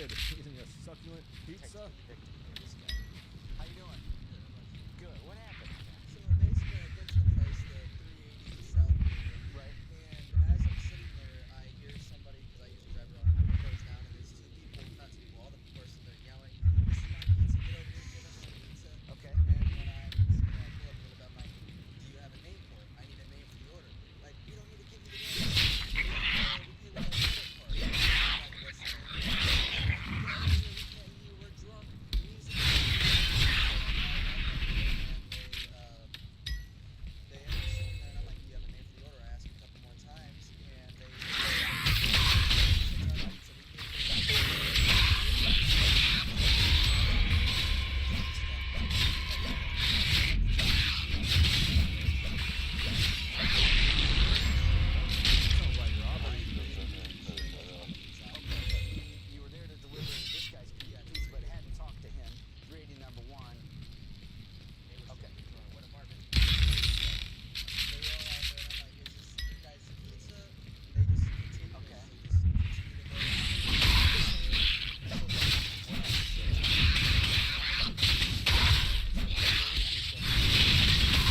kid eating a succulent pizza. How you doing? Good. What happened? So basically, I get to the place, the 380 South Union, Right. and as I'm sitting there, I hear somebody, because I usually drive around, goes down, and there's two people, not two people, all the people are sitting there yelling, "This is my pizza, get over here, give us our pizza." Okay. And when I pull up a little bit, I'm like, "Do you have a name for it? I need a name for the order." Like, "We don't need to give you the name. We pay with our credit card." I'm like, "What's the name?" "Get over here, we can't hear, we're drunk. Music." They end up sitting there, and I'm like, "Do you have a name for the order?" I asked a couple more times, and they You were there to deliver this guy's pizza, but hadn't talked to him. 380 number one. Okay. what apartment? They were all out there, and I'm like, "Is this your guys' pizza?" They just continue. Okay. They just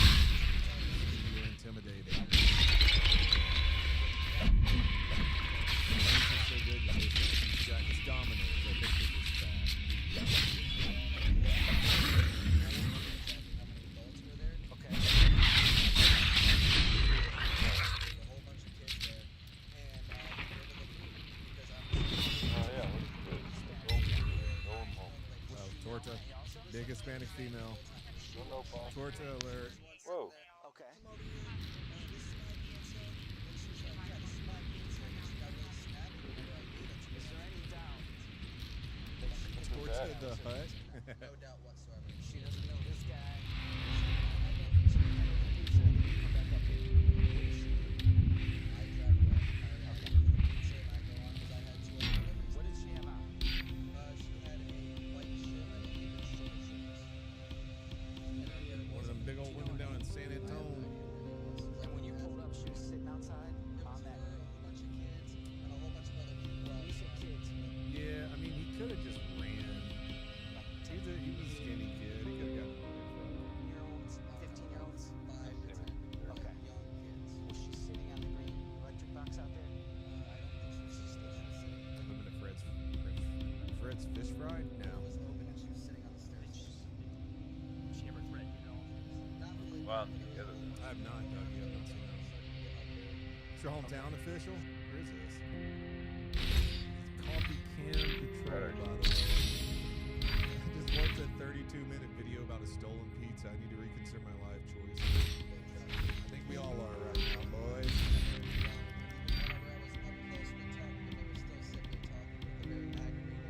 You were intimidated. It's so good. It's Domino's. I think it was bad. Okay. There's a whole bunch of kids there, and we go to the food because I'm Wow, Torta, big Hispanic female. Torta alert. Whoa. Okay. "Come over here, this is my pizza," and she's like, "Yeah, this is my pizza," and she got really snappy whenever I gave it to her. Is there any doubt? Torta the Hut. No doubt whatsoever. She doesn't know this guy. She had a pizza, then you come back up here. What does she do? I drive away. I deliver the pizza and I go on because I had 2 other deliveries. What did she have on? She had a white shirt, I believe it's short shorts. And I hear One of them big old women down in San Antonio. And when you pulled up, she was sitting outside on that. a whole bunch of kids and a whole bunch of other people You said kids. Yeah, I mean, he could have just ran. He was a skinny kid. He could have gotten away. Year-olds, 15-year-olds. 5 to 10 Okay. young kids. Was she sitting on the green electric box out there? I don't think she was sitting. Open to Fred's fish fry? It No. was open and she was sitting on the stairs. She ever threatened you at all? Not really. Well, together. I have not, Doug. You have not seen that. It's your hometown official? Where is this? Coffee can patrol, by the way. I just watched a 32-minute video about a stolen pizza. I need to reconsider my life choices. I think we all are right now, boys. Whenever I was up close with talking, they were still sitting there talking with a very aggravated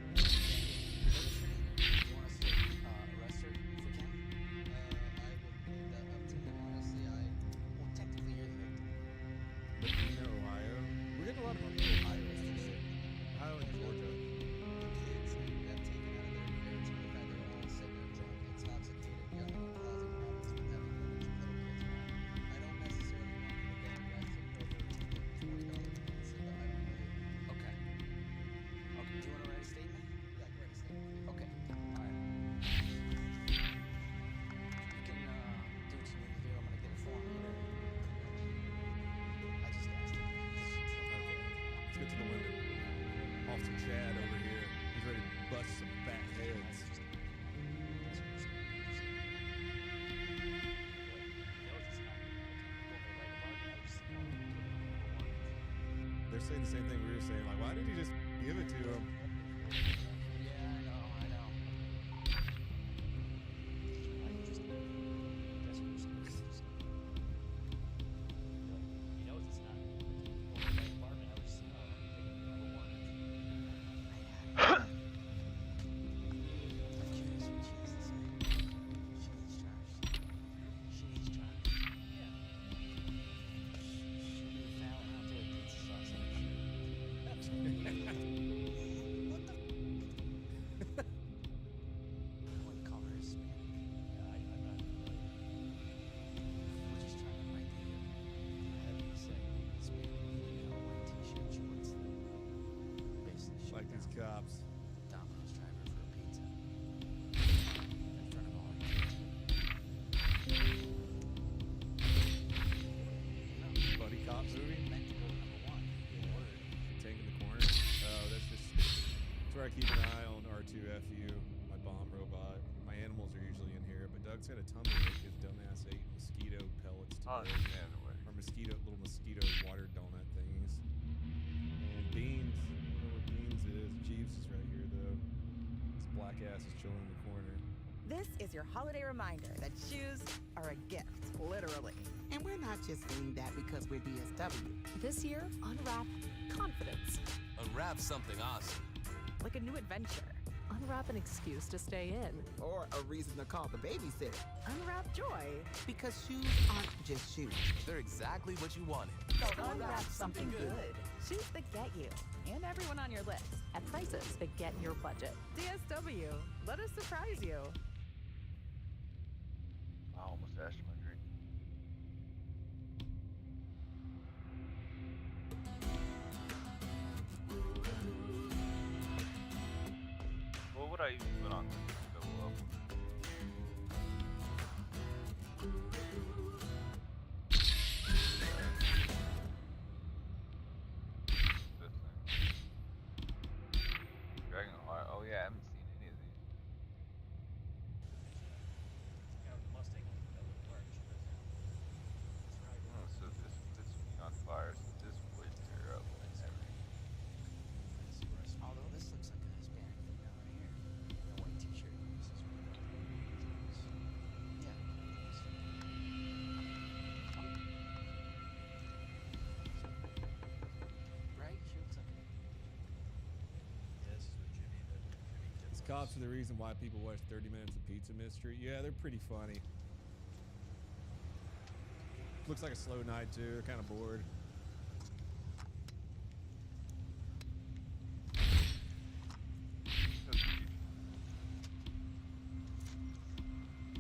What is her name? You want us to arrest her if we can? I would leave that up to him, honestly. Well, technically you're the victim. Medina, Ohio. We're getting a lot of Ohio. Ohio and Georgia. The kids got taken out of their parents for the fact they were all sitting there drunk, intoxicated, yelling and causing problems with having a bunch of little kids. I don't necessarily want you to get arrested over $20 pizza, but I don't really. Okay. Okay. Do you want to write a statement? Yeah, I can write a statement. Okay. All right. You can do what you need to do. I'm gonna get a form here. I just asked him. Okay. Let's get to the women. Officer Chad over here. He's ready to bust some fat heads. They're saying the same thing we were saying. Like, why did he just give it to him? Yeah, I know. It's got a tummy ache. His dumbass ate mosquito pellets today. Or little mosquito water donut thingies. And Beans. I don't know where Beans is. Jeeves is right here, though. This black ass is chilling in the corner. This is your holiday reminder that shoes are a gift, literally. And we're not just doing that because we're DSW. This year, unwrap confidence. Unwrap something awesome. Like a new adventure. Unwrap an excuse to stay in. Or a reason to call the babysitter. Unwrap joy. Because shoes aren't just shoes. They're exactly what you wanted. So unwrap something good. Shoes that get you and everyone on your list At prices that get your budget. DSW, let us surprise you. I almost dashed my drink. What would I even put on this to go up with it? This thing. Dragon Heart. Oh yeah, I haven't seen any of these. Oh, so this me on fire, so this would tear up and everything. Although this looks like a Hispanic thing down right here. The white t-shirt. This is what yeah. Right? She looks like This is what Jimmy did. These cops are the reason why people watch 30 Minutes of Pizza Mystery. Yeah, they're pretty funny. Looks like a slow night, too. They're kind of bored.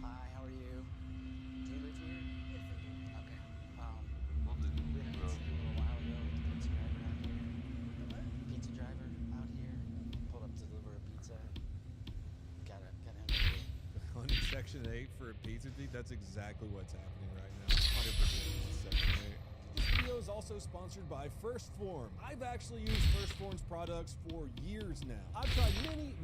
Hi, how are you? Do you live here? Yes, I do. Okay. We'll do We had a little while ago with the pizza driver out here. Pizza driver out here pulled up to deliver a pizza. Gotta have a little. On Section 8 for a pizza feed, that's exactly what's happening right now. 100% Section 8. This video is also sponsored by First Form. I've actually used First Form's products for years now. I've tried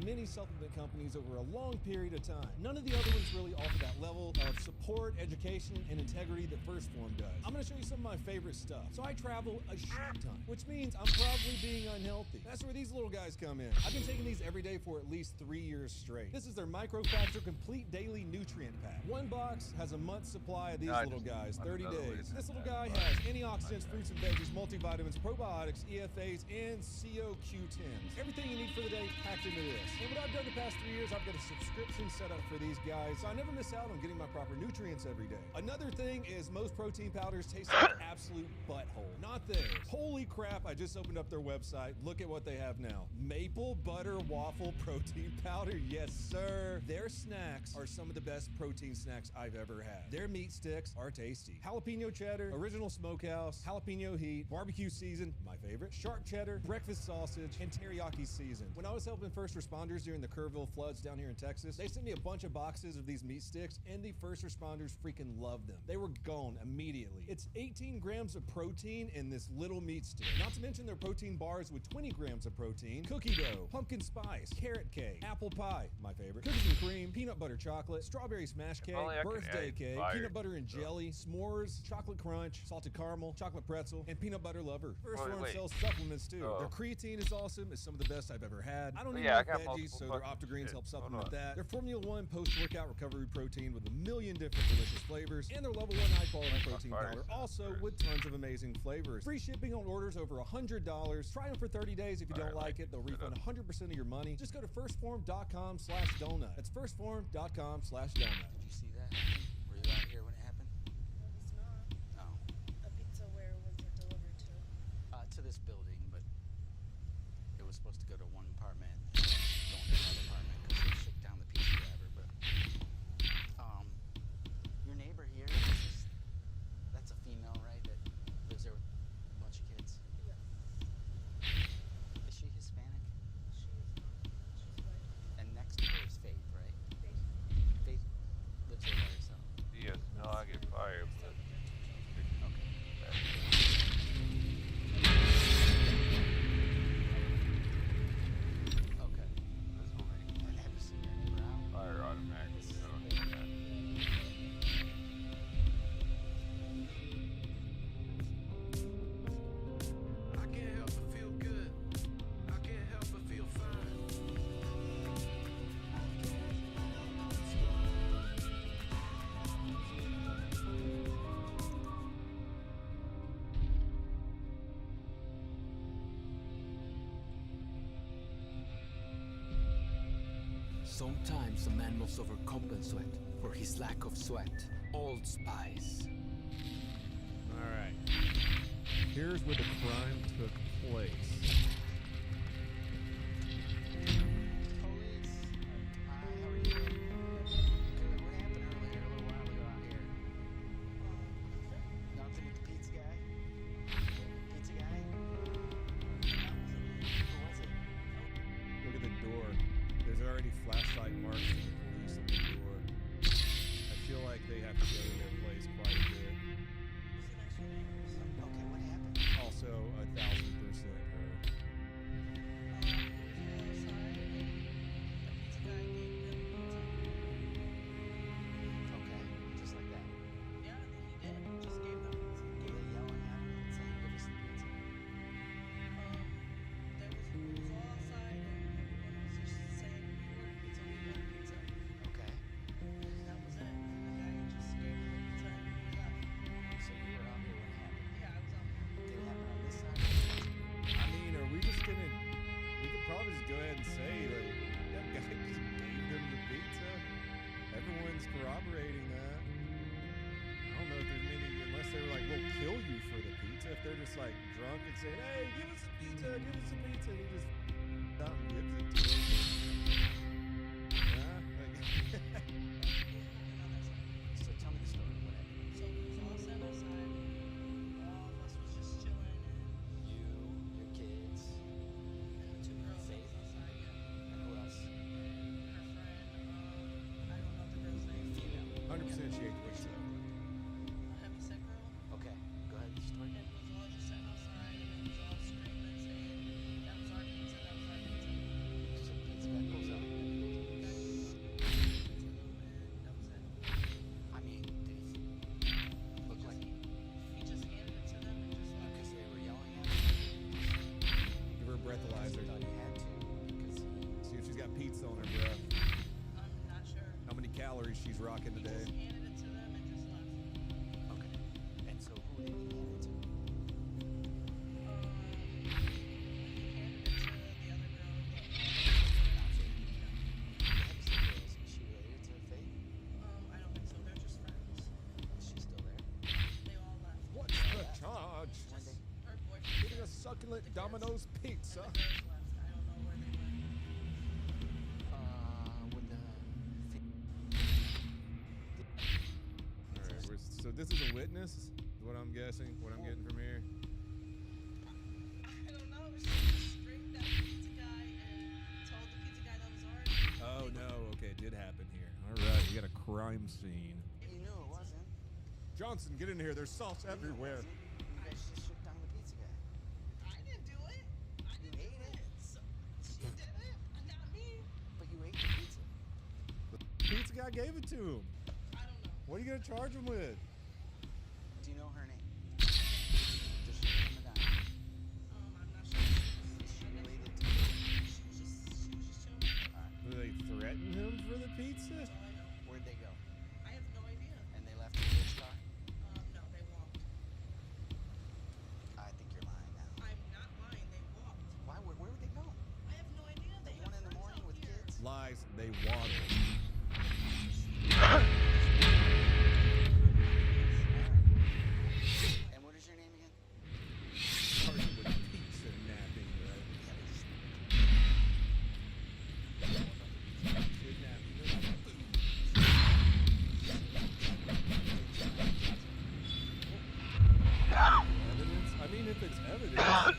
many supplement companies over a long period of time. None of the other ones really offer that level of support, education, and integrity that First Form does. I'm gonna show you some of my favorite stuff. So I travel a shit ton, which means I'm probably being unhealthy. That's where these little guys come in. I've been taking these every day for at least 3 years straight. This is their Microfactor Complete Daily Nutrient Pack. One box has a month's supply of these little guys, 30 days. This little guy has antioxidants, fruits and veggies, multivitamins, probiotics, EFAs, and CoQ10s. Everything you need for the day packed into this. And what I've done the past 3 years, I've got a subscription set up for these guys, so I never miss out on getting my proper nutrients every day. Another thing is most protein powders taste like an absolute butthole. Not theirs. Holy crap, I just opened up their website. Look at what they have now. Maple butter waffle protein powder. Yes, sir. Their snacks are some of the best protein snacks I've ever had. Their meat sticks are tasty. Jalapeno cheddar, original smokehouse, jalapeno heat, barbecue season, my favorite, sharp cheddar, breakfast sausage, and teriyaki seasoned. When I was helping first responders during the Kerrville floods down here in Texas, they sent me a bunch of boxes of these meat sticks, and the first responders freaking loved them. They were gone immediately. It's 18 grams of protein in this little meat stick. Not to mention their protein bars with 20 grams of protein, cookie dough, pumpkin spice, carrot cake, apple pie, my favorite, cookies and cream, peanut butter chocolate, strawberry smash cake, birthday cake, peanut butter and jelly, s'mores, chocolate crunch, salted caramel, chocolate pretzel, and peanut butter lover. First Form sells supplements too. Their creatine is awesome. It's some of the best I've ever had. I don't even eat veggies, so their OptiGreens help supplement that. Their Formula 1 post-workout recovery protein with a million different delicious flavors, and their level 1 high-quality protein powder, also with tons of amazing flavors. Free shipping on orders over $100. Try them for 30 days. If you don't like it, they'll refund 100% of your money. Just go to firstform.com/donut. That's firstform.com/donut. Did you see that happen? Were you out here when it happened? It's not. Oh. A pizza, where was it delivered to? To this building, but it was supposed to go to one apartment, going to another apartment because they shook down the pizza driver. But your neighbor here, that's a female, right? That lives there with a bunch of kids. Yes. Is she Hispanic? She is not. She's white. And next to her is Faith, right? Faith lives there by herself. Yes, no, I get fired, but okay. This will make Sometimes a man must overcompensate for his lack of sweat. Old Spice. Alright. Here's where the crime took place. Police. Hi, how are you? Good. What happened earlier, a little while ago out here? Nothing with the pizza guy? Pizza guy? Who was it? Look at the door. There's already flashlight marks from the police on the door. I feel like they have to go to their place quite a bit. Okay, what happened? Also, 1,000% her. Okay, just like that. Yeah, he did. Just gave them pizza. Were they yelling at him and saying, "Give us the pizza"? It was all outside, and everyone was just saying, "We ordered pizza, we ordered pizza." Okay. And that was it. And the guy just gave them the pizza and he left. So you were out here when it happened? Yeah, I was out here. Did it happen on this side? I mean, are we just gonna... We could probably just go ahead and say, like, that guy just gave them the pizza. Everyone's corroborating that. I don't know if there's many, unless they were like, we'll kill you for the pizza. If they're just like drunk and saying, hey, give us a pizza, give us a pizza, and he just out and gives it to them. Yeah, like... So tell me the story. What happened? So we was all sat outside. All of us was just chilling, and you, your kids, and the two girls that was outside. Yeah. And who else? And her friend. I don't know the girl's name. Female. 100% she ate the pizza. A heavyset girl. Okay, go ahead. The story. And we was all just sitting outside, and they was all screaming, saying, "That was our pizza. That was our pizza." So the pizza guy pulls up. I mean, did he look like he just handed it to them and just left? Because they were yelling at him? Give her a breathalyzer. I thought he had to because See if she's got pizza on her breath. I'm not sure. How many calories she's rocking He today. just handed it to them and just left. Okay. And so who did he hand it to? He handed it to the other girl. Is she related to Faith? I don't think so. They're just friends. Is she still there? They all left. What's the charge? Her boyfriend. Getting a succulent Domino's pizza. The girls left. I don't know where they went. When the Alright, so this is a witness, is what I'm guessing, what I'm getting from here. I don't know. She just screamed at the pizza guy and told the pizza guy that was ours. Oh no, okay, it did happen here. Alright, we got a crime scene. You knew it wasn't. Johnson, get in here, there's salt everywhere. You guys just shook down the pizza guy. I didn't do it. I didn't ate it. So, she did it, not me. But you ate the pizza. The pizza guy gave it to him. I don't know. What are you gonna charge him with? Do you know her name? Does she live in the diner? I'm not sure. Is she related to you? She was just chilling. Alright. Did they threaten him for the pizza? That's all I know. Where'd they go? I have no idea. And they left in which car? No, they walked. I think you're lying now. I'm not lying. They walked. Why? Where would they go? I have no idea. They have 1 in the morning with kids. Lies, they waddled. And what is your name again? Starting with pizza napping, right? Evidence? I mean, if it's evidence. Alright,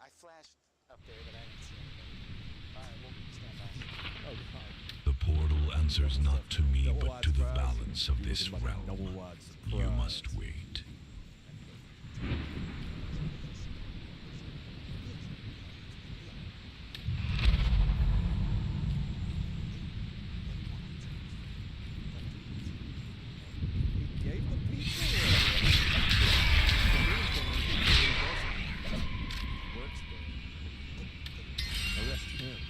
I flashed up there, but I didn't see anything. Alright, we'll stand by. Oh, God. The portal answers not to me, but to the balance of this realm. You must wait. He gave the pizza away. Works there. Arrest him.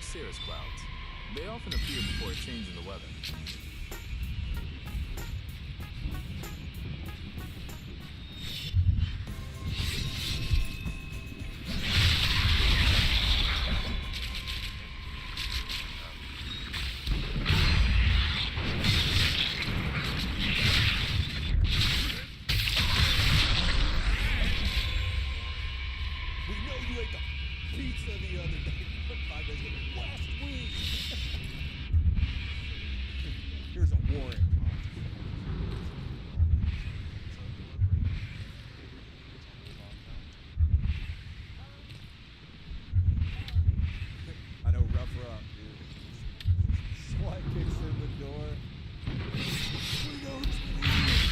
cirrus clouds. They often appear before a change in the weather. We know you ate the pizza the other day. 5 days ago. Last week. Here's a warrant. I know, rough, dude. Slight kicks in the door. We don't need it.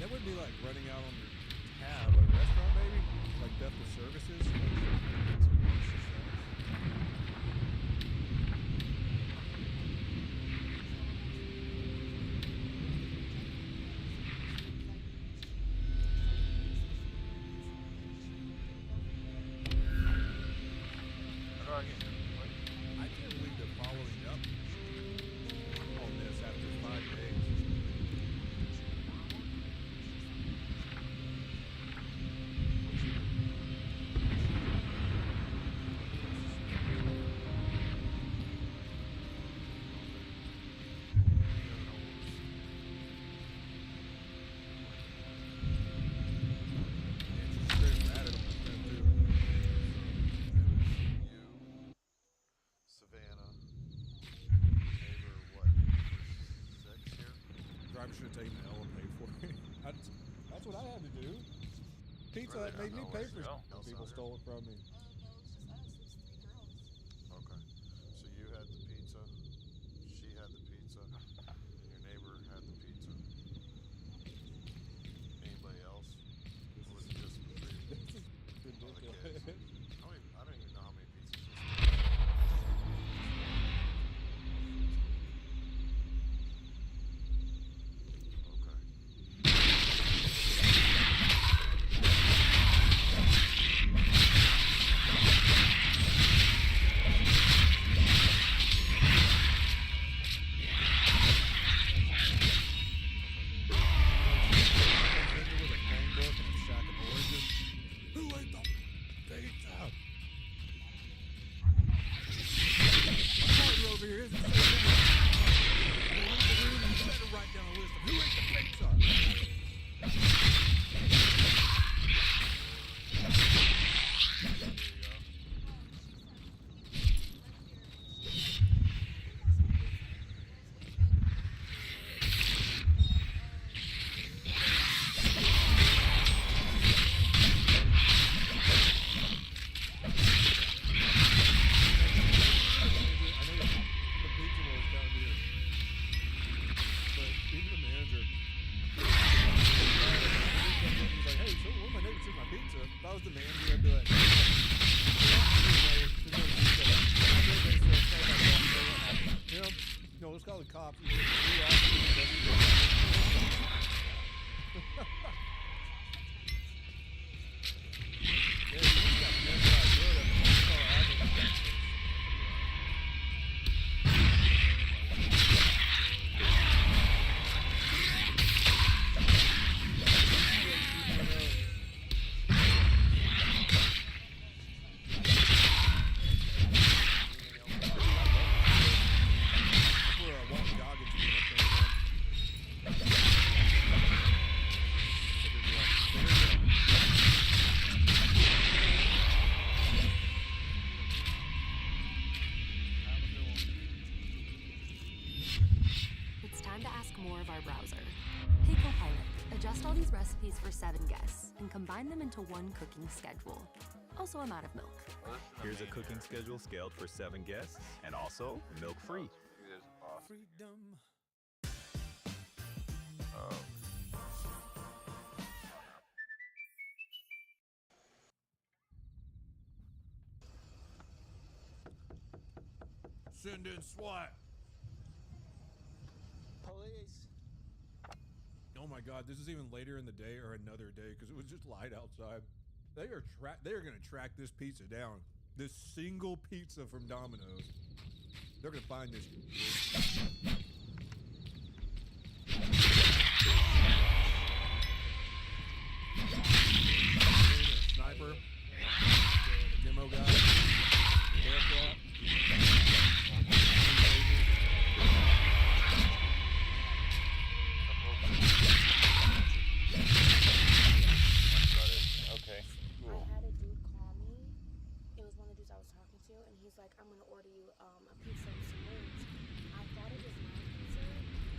That would be like running out on your tab at a restaurant, maybe? Like depth of services? I can't believe they're following up on this after 5 days. Driver should have taken the L and paid for it. That's what I had to do. Pizza Hut made me pay for it. People stole it from me. Okay. So you had the pizza, she had the pizza, and your neighbor had the pizza. Anybody else? Or was it just the three? This is ridiculous. I don't even know how many pizzas this is. Adjust all these recipes for 7 guests and combine them into one cooking schedule. Also, I'm out of milk. Here's a cooking schedule scaled for 7 guests and also milk-free. Freedom. Send in SWAT. Police. Oh my God, this is even later in the day or another day because it was just light outside. They are going to track this pizza down. This single pizza from Domino's. They're going to find this. Sniper. Demo guy. Aircraft. Okay, cool. I had a dude call me. It was one of the dudes I was talking to, and he's like, I'm gonna order you a pizza and some wings. I thought it was my pizza.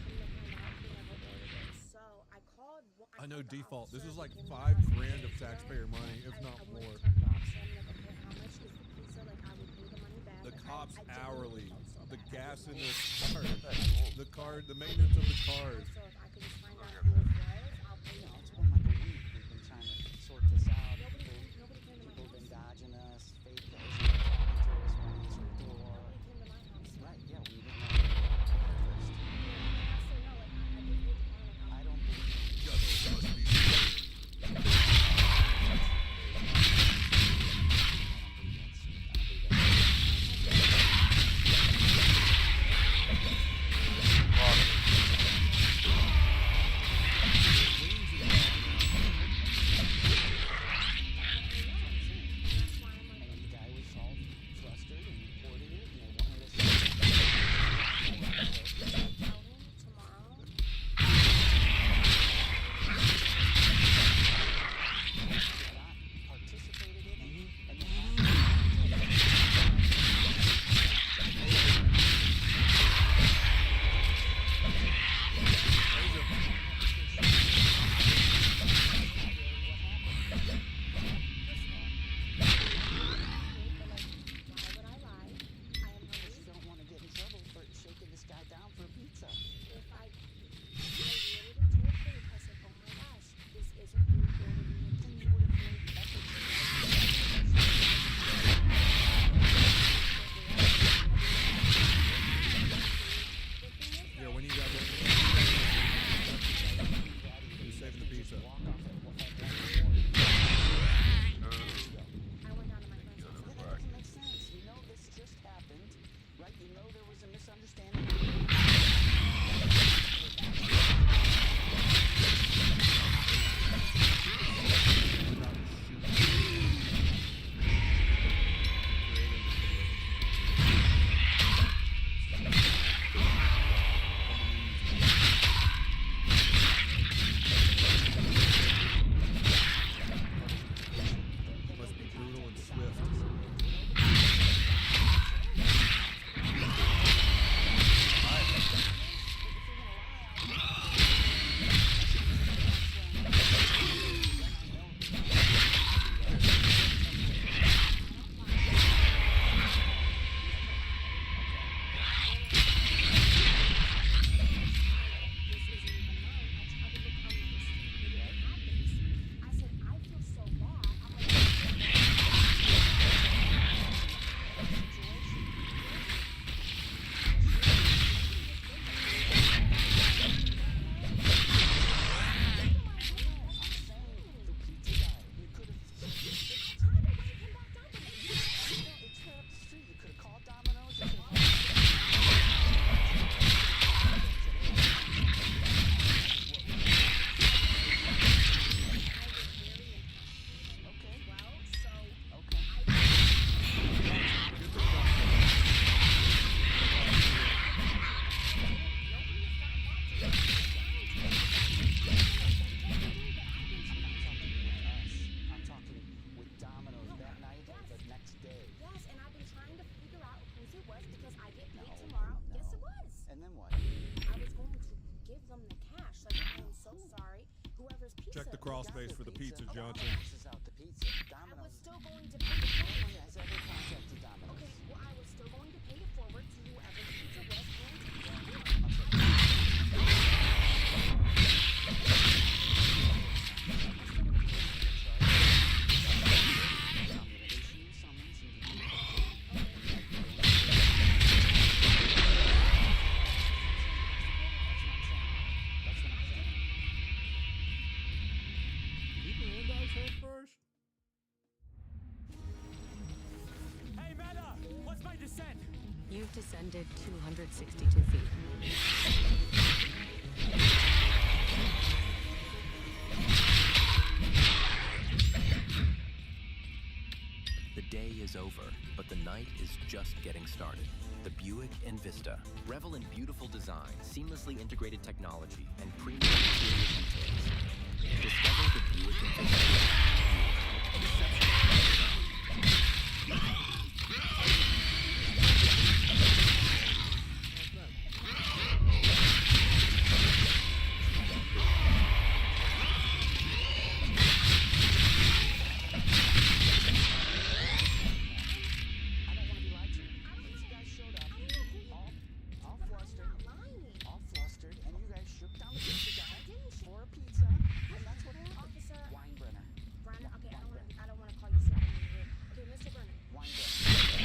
Come to find out, he never ordered it. So I called. I know called the default. This officer is like who came to $5 my house grand of yesterday. taxpayer money, if not I more. went to the officer. I'm like, okay, how much is the pizza? Like, I would pay the money back. The Like, cops I genuinely hourly. felt so The bad. gas I in was the like, card. The maintenance of the card. So if I could just find out who it was, I'll pay You know, it. it's been like a week. We've been trying to sort this out. Nobody came to my People house. been dodging us, fake guys talking to us, won't answer the door. Nobody came to my house. Right, yeah, we didn't know first. I say no, like I just moved on. I don't believe Justice must be served. Check the crawl space for the pizza, Johnson. Domino's is out the pizza. I was Domino's. still going to pay it No forward. one has ever contacted Domino's. Okay, well, I was still going to pay it forward to whoever the pizza was Did you Brandeis head first? Hey, Meta! What's my descent? You've descended 262 feet. The day is over, but the night is just getting started. The Buick Envista. Revel in beautiful design, seamlessly integrated technology, and premium interior details. Discover the Buick Envista. All flustered, and you guys shook down the pizza guy for a pizza, and that's what happened. Officer Weinbrenner. Brenner. Okay, I don't want to call you Sally. Okay, Mr. Brenner.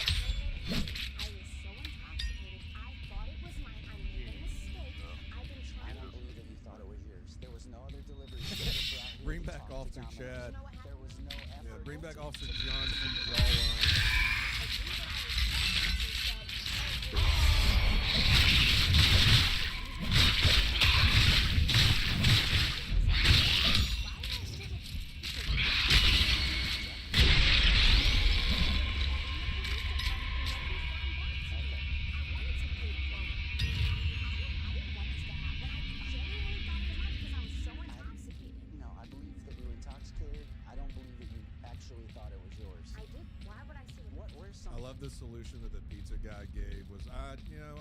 I was so intoxicated. I thought it was mine. I made a mistake. I've been I trying. don't believe that you thought it was yours. There was no other delivery scheduled for out here Bring to back talk to Officer Domino's. Chad. There was no effort. Yeah, bring back Officer John C. Jawline. No, I believe that you were intoxicated. I don't believe that you actually thought it was yours. I did. Why would I say that? Where's I love the solution that the pizza guy gave was, I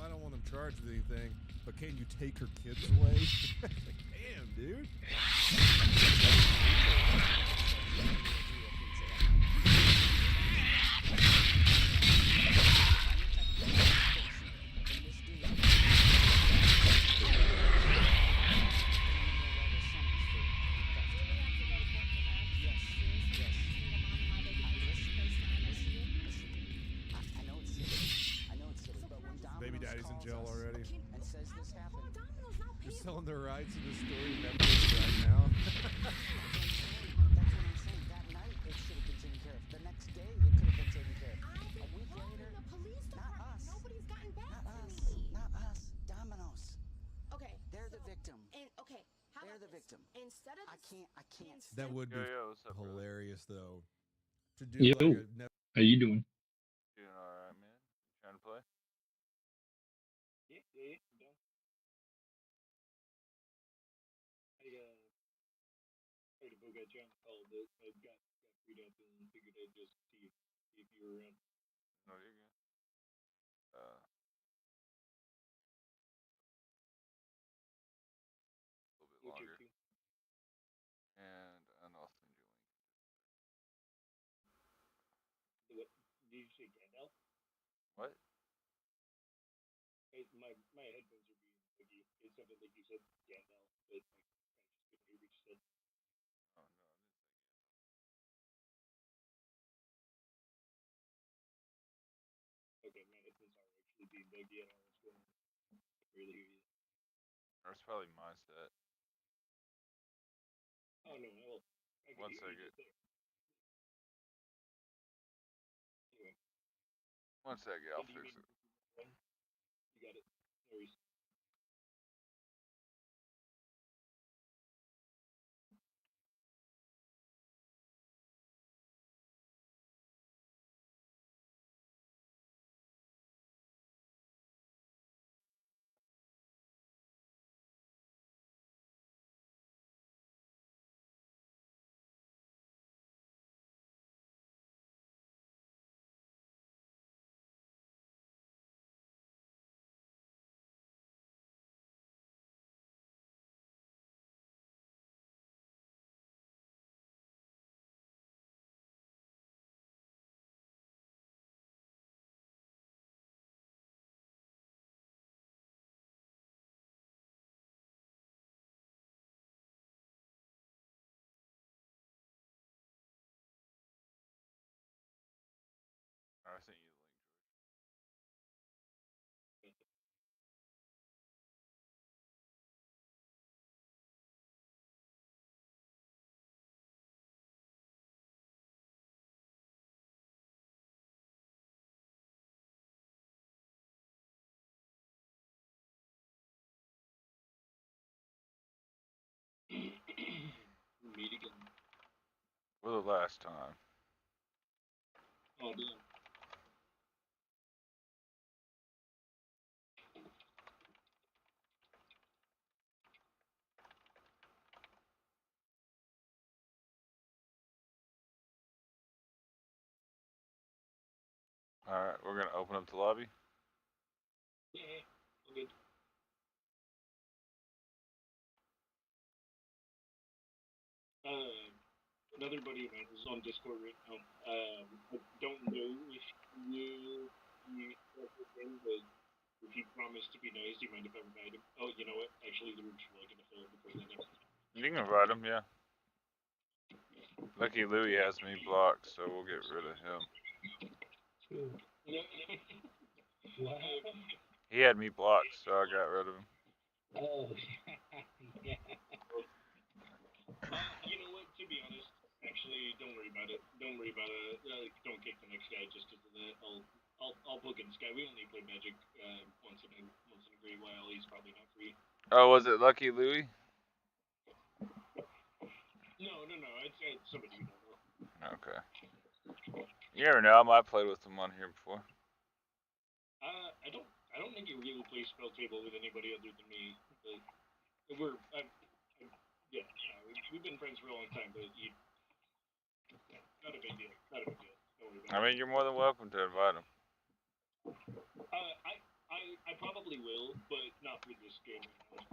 don't want them charged with anything, but can you take her kids away? Damn, dude. I know it's silly, but when Domino's Baby daddy's in calls jail us already. and says this happened, You're selling the rights to the story Netflix right now. that's what I'm saying. That night, it should have been taken care of. The next day, it could have been taken care of. A week later, not us. Nobody's gotten back Not to us. me. Not us. Domino's. Okay. They're the victim. And okay, how They're about the this? victim. Instead of I can't. That would be what's up, bro? hilarious, though. To do Yo, like a how you doing? Doing alright, man. Trying to play? Yeah, I'm done. I tried to poke at you on the call, but I got freed up and figured I'd just see if you were around. No, you're good. A little bit What's your longer. two? And I'll send you a link. What did you say, Gandalf? What? Hey, my headphones are being buggy. It sounded like you said Gandalf, but I just couldn't hear what you said. Oh, no, I didn't say Okay, my headphones are actually being buggy. I don't know what's going on. Can't really hear you. Or it's probably my set. Oh no, well, I can One hear you second. just there. Anyway, One second, I'll do you fix mean it. you got it? No worries. meet again. For the last time. Oh, damn. Alright, we're gonna open up the lobby. Yeah, all good. Another buddy of mine is on Discord right now. I don't know if you with him, but if he promised to be nice, do you mind if I invite him? Oh, you know what? Actually, the room's really gonna fill before the next. You can invite him, yeah. Lucky Louie has me blocked, so we'll get rid of him. What happened? He had me blocked, so I got rid of him. Oh, yeah. You know what? To be honest, actually, don't worry about it. Don't worry about it. Don't kick the next guy just because of that. I'll book in this guy. We only play Magic once in a great while. He's probably not free. Oh, was it Lucky Louie? No. It's somebody you don't know. Okay. You never know. I might have played with him on here before. I don't think he really plays spelltable with anybody other than me. But we've been friends for a long time, but not a big deal. Not a big deal. Don't worry about it. I mean, you're more than welcome to invite him. I probably will, but not with this game right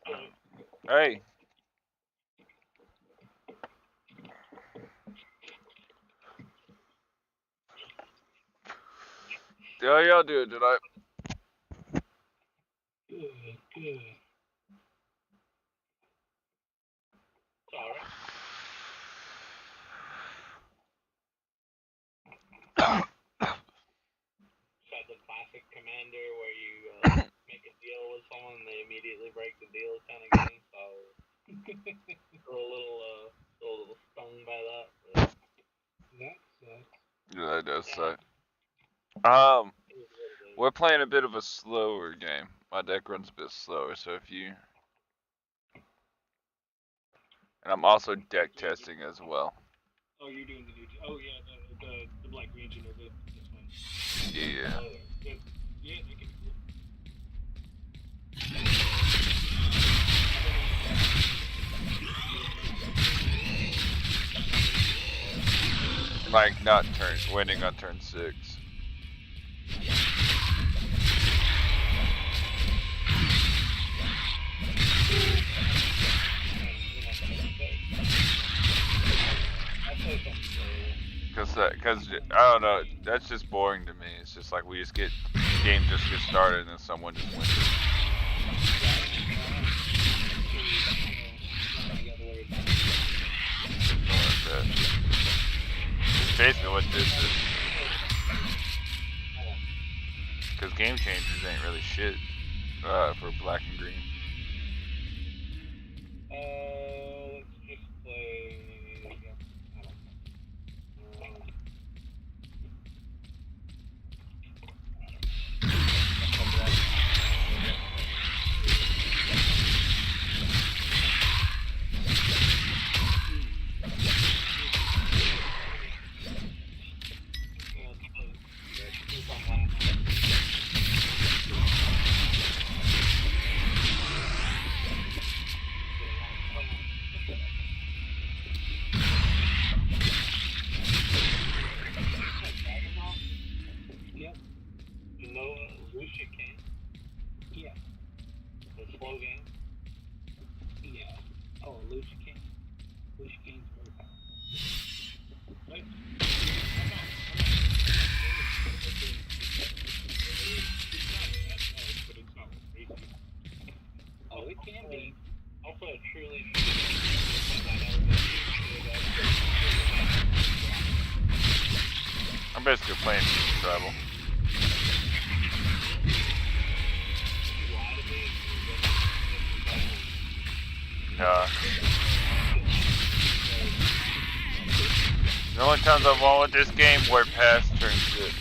now. Hey. How y'all doing tonight? Good. Alright. That's a classic Commander where you make a deal with someone and they immediately break the deal kind of game. So a little stung by that. But that sucks. Yeah, that does suck. We're playing a bit of a slower game. My deck runs a bit slower, so if you... And I'm also deck testing as well. Oh, you're doing the new... Oh, yeah, the Black Legion of it. This one. Yeah. Yeah, they can do it. Like, not winning on turn 6. Cause I don't know, that's just boring to me. It's just like the game just gets started and then someone just wins it. Basically what this is. Cause game changers ain't really shit for black and green. Let's just play. I'm basically playing Tribal. The only times I've won with this game were past turn 6.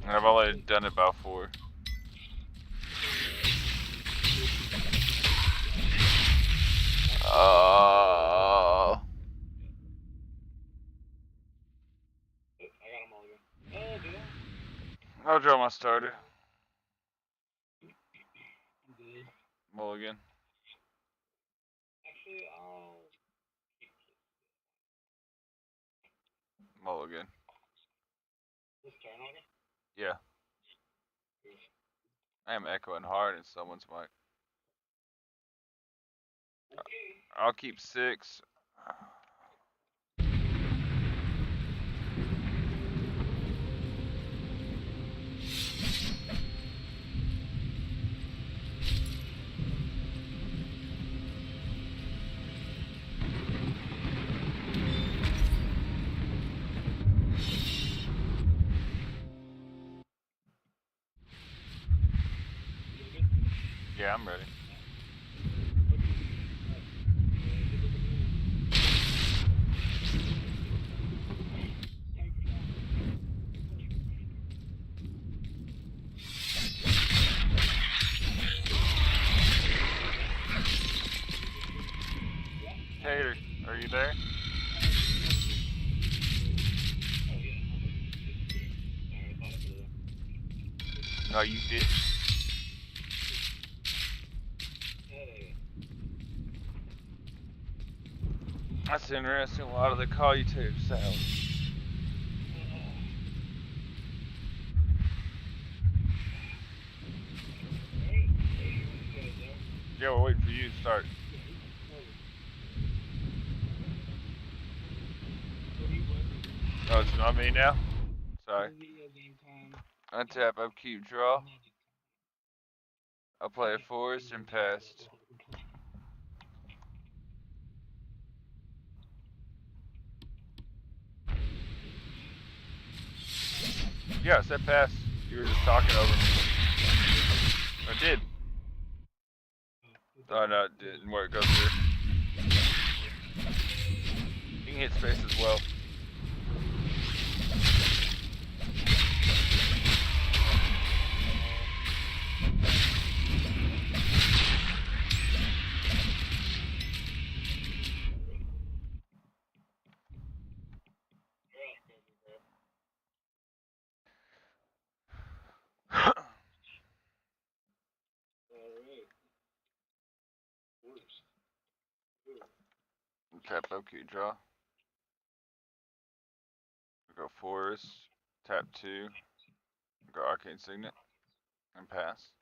And I've only done it about 4. Oh. I got them all again. Oh, did I? I'll draw my starter. I'm good. Mulligan. Actually, I'll keep Mulligan. this turn order. Yeah. I am echoing hard in someone's mic. Okay. I'll keep 6. Yeah, I'm ready. Tater, are you there? No, you didn't. That's interesting. A lot of they call you Tater Salad. Yeah, we're waiting for you to start. Oh, it's not me now? Sorry. Untap, upkeep, draw. I'll play a forest and pest. Yeah, I said pass. You were just talking over me. I did. Oh, no, it didn't work. Go through. You can hit space as well. Tap upkeep, draw. Go forest. Tap 2. Go arcane signet. And pass.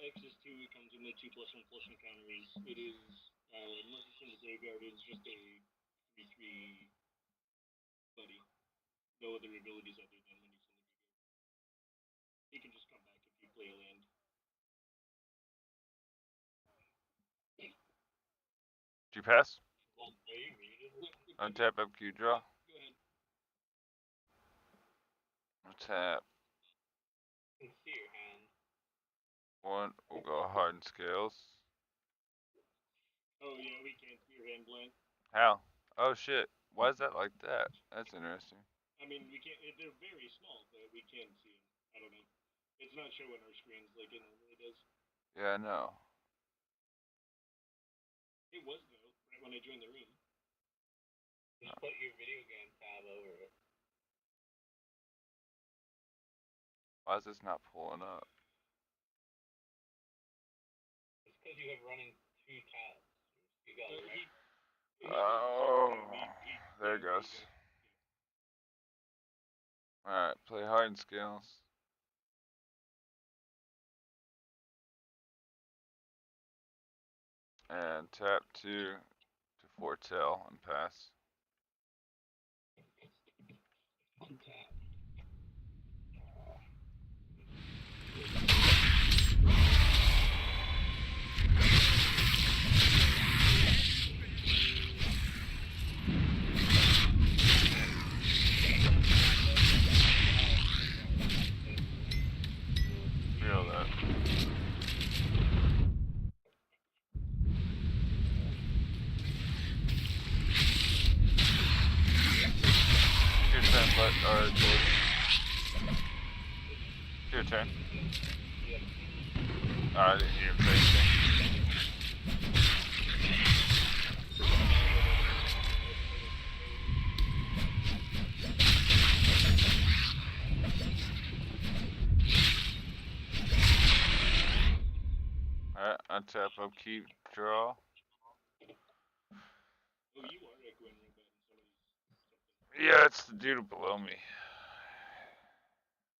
X is 2 comes in the 2+1/+1 counters. It is, unless it's in the graveyard, it's just a 3/3 buddy. No other abilities other than when he's in the graveyard. He can just come back if you play a land. Did you pass? Untap, upkeep, draw. Go ahead. Tap. Can see your hand. 1. We'll go hardened scales. Oh yeah, we can't see your hand blank. How? Oh shit. Why is that like that? That's interesting. I mean, we can't. They're very small, but we can see them. I don't know. It's not showing our screens like it normally does. Yeah, I know. It was though, right when I joined the room. Just put your video game tab over it. Why is this not pulling up? It's because you have running 2 tabs. You got it right. Oh, there it goes. Alright, play hardened scales. And tap 2 to foretell and pass. On tap. Feel that. Your turn, but your turn. I didn't hear him say anything. Alright, untap, upkeep, draw. Yeah, it's the dude below me.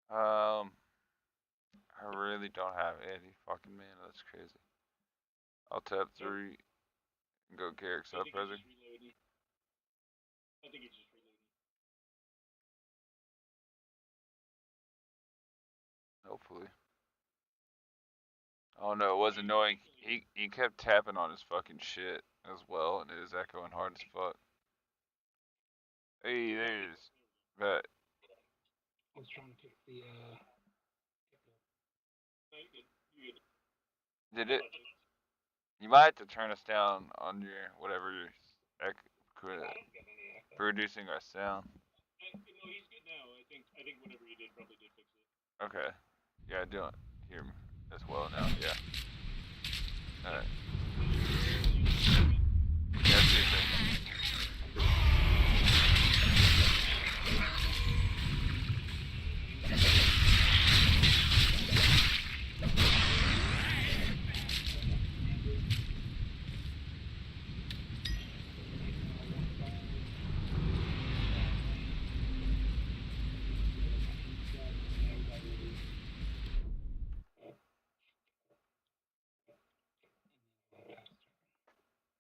I really don't have any fucking mana. That's crazy. I'll tap 3 and go Garrick's up, present. I think it's just reloading. Hopefully. Oh no, it was annoying. He kept tapping on his fucking shit as well, and it is echoing hard as fuck. Hey, there it is. But I was trying to pick the did it? You might have to turn us down on your whatever your producing our sound. No, he's good now. I think whatever you did probably did fix it. Okay. Yeah, I don't hear him as well now. Yeah. Alright. Yeah, that's your thing.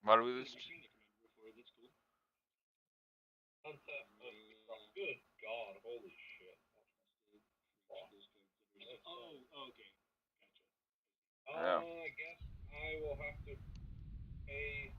Why do we lose? Good God, holy shit. Oh, okay. Gotcha. Yeah. I guess I will have to pay.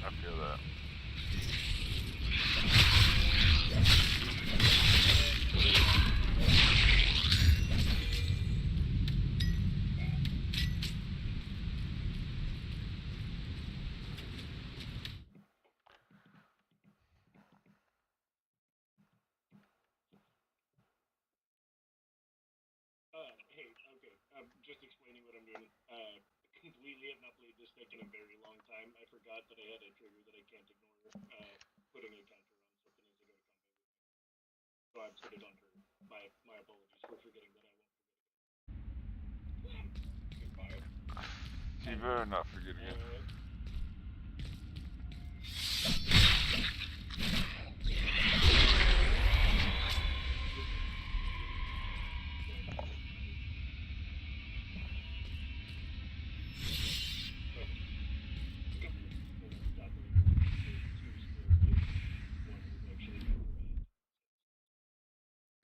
I feel that. Hey, okay. I'm just explaining what I'm doing. Completely have not played this deck in a very long time. I forgot that I had a trigger that I can't ignore. Putting a counter on something as I go to combat. So I put it on her. My apologies for forgetting that. I won't forget again. Goodbye. You better not forget again.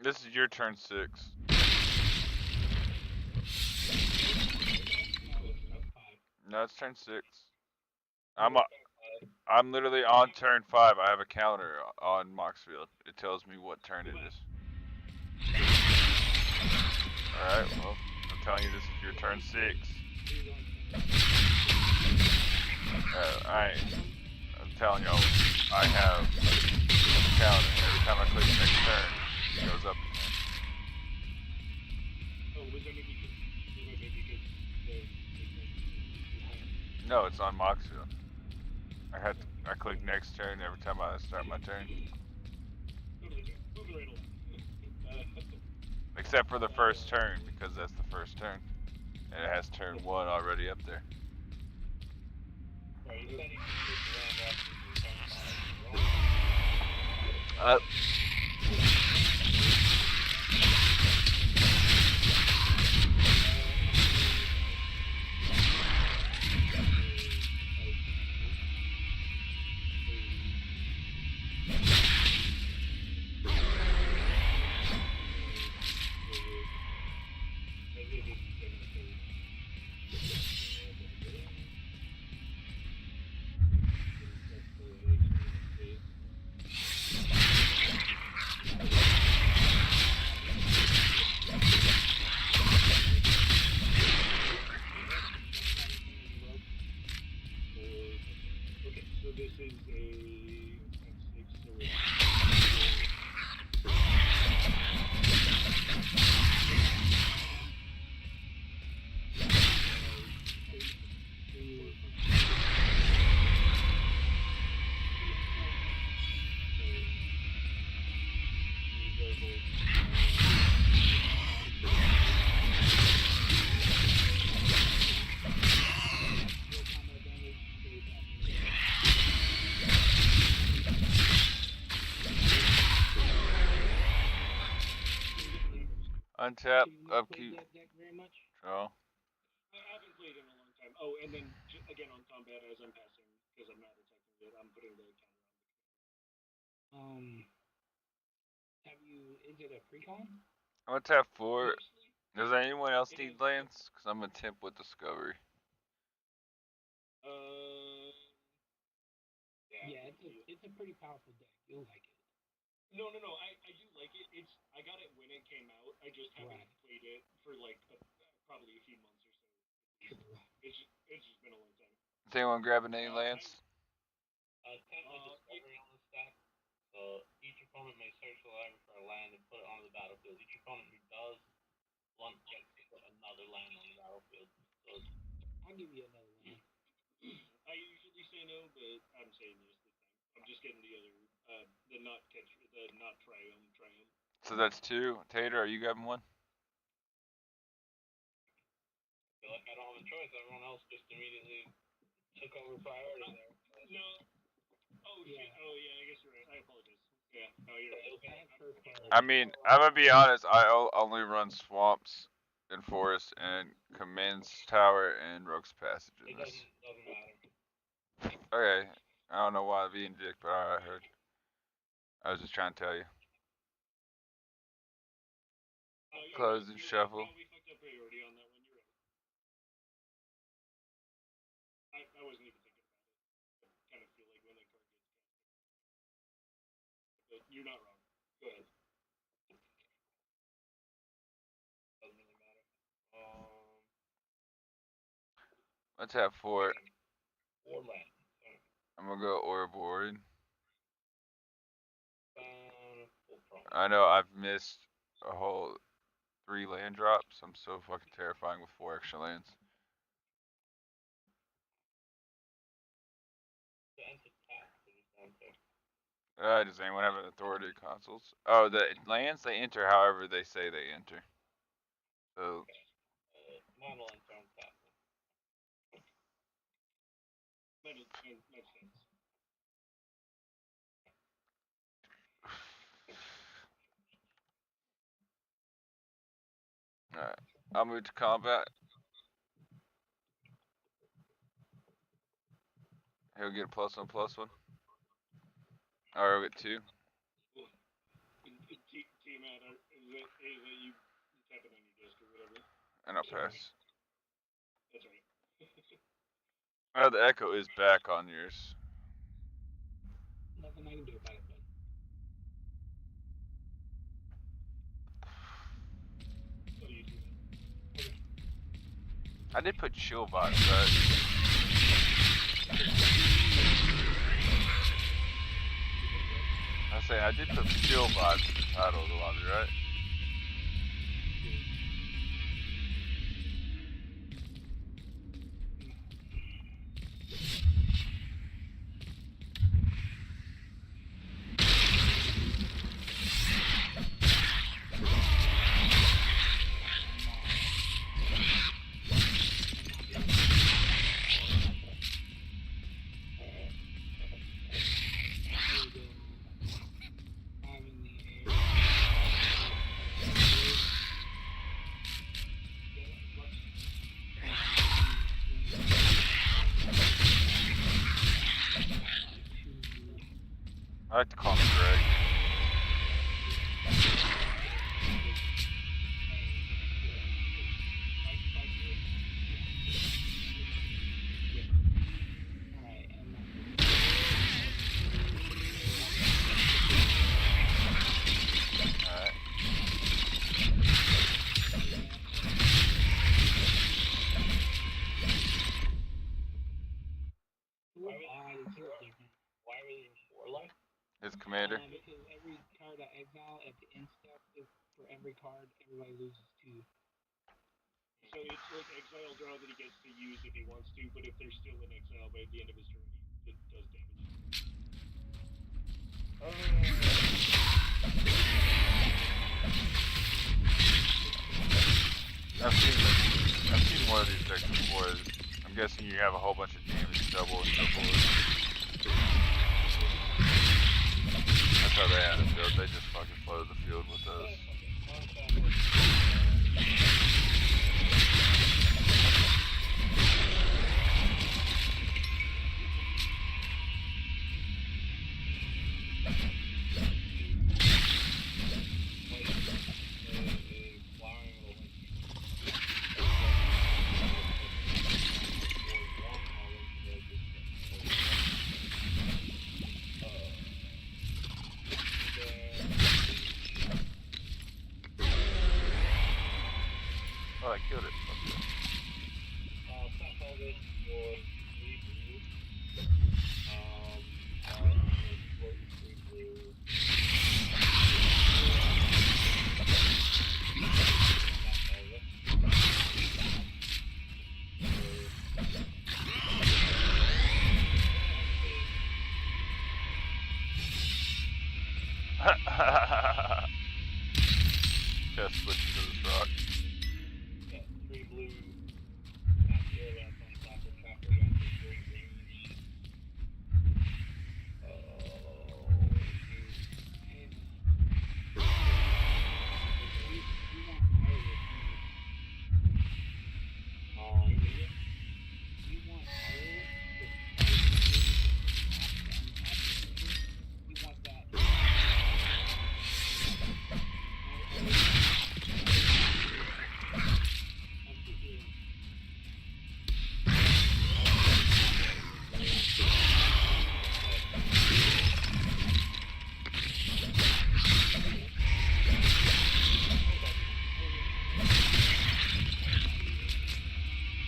This is your turn 6. No, it's turn 6. I'm literally on turn 5. I have a counter on Moxfield. It tells me what turn it is. Alright, well, I'm telling you this is your turn 6. I'm telling y'all, I have a counter. Every time I click next turn, it goes up. No, it's on Moxfield. I click next turn every time I start my turn. Except for the first turn, because that's the first turn. And it has turn 1 already up there. Okay, so this is a 6, so it's Untap, upkeep, very much. draw. I haven't played in a long time. Oh, and then again on combat as I'm passing, because I'm not attacking it, I'm putting the counter on. Have you? Is it a precon? I'm gonna tap 4. Does anyone else need lands? Because I'm gonna temp with Discovery. Yeah, it's a pretty powerful deck. You'll like it. No, I do like it. I got it when it came out. I just haven't played it for like probably a few months or so. It's just been a long time. Is anyone grabbing any lands? Temp with Discovery on the stack. So each opponent may search the library for a land and put it on the battlefield. Each opponent who does one gets to put another land on the battlefield. So I'll give you another land. I usually say no, but I'm saying yes this time. I'm just getting the other, the not triumph. So that's 2. Tater, are you grabbing one? I feel like I don't have a choice. Everyone else just immediately took over priority there. No. Oh shit. Oh yeah, I guess you're right. I apologize. Yeah. No, you're right. I mean, I'm gonna be honest. I only run swamps and forest and Command's Tower and Rogue's Passage in this. Doesn't matter. Okay. I don't know why I'm being dick, but I heard. I was just trying to tell you. Close and shuffle. We fucked up priority on that one. You're right. I wasn't even thinking about it. I kind of feel like when that card gets cast, but you're not wrong. Go ahead. Doesn't really matter. Let's have 4. 4 land. I'm gonna go Ouroboros. I know I've missed a whole 3 land drops. I'm so fucking terrifying with 4 extra lands. Does anyone have an authority consoles? Oh, the lands they enter however they say they enter. So. Mine will enter on top. Makes sense. Alright, I'll move to combat. He'll get a +1/+1. Or he'll get 2. T-Matt, is that you tapping on your desk or whatever? And I'll pass. That's right. Oh, the echo is back on yours. Nothing I can do about it, bud. Oh, you do that. Okay. I did put chill bots, right? I say I did put chill bots in the title of the lobby, right? I like to call him Greg. His commander. Because every card I exile at the end step, for every card, everybody loses 2. So it's like exile draw that he gets to use if he wants to, but if they're still in exile by the end of his turn, it does damage. I've seen one of these decks before. I'm guessing you have a whole bunch of damage double and triple. That's how they had it built. They just fucking flooded the field with those. Oh, I killed it. Just switch to this rock. Yeah, 3 blue. Not sure that's on top of trapper gun for 3 green.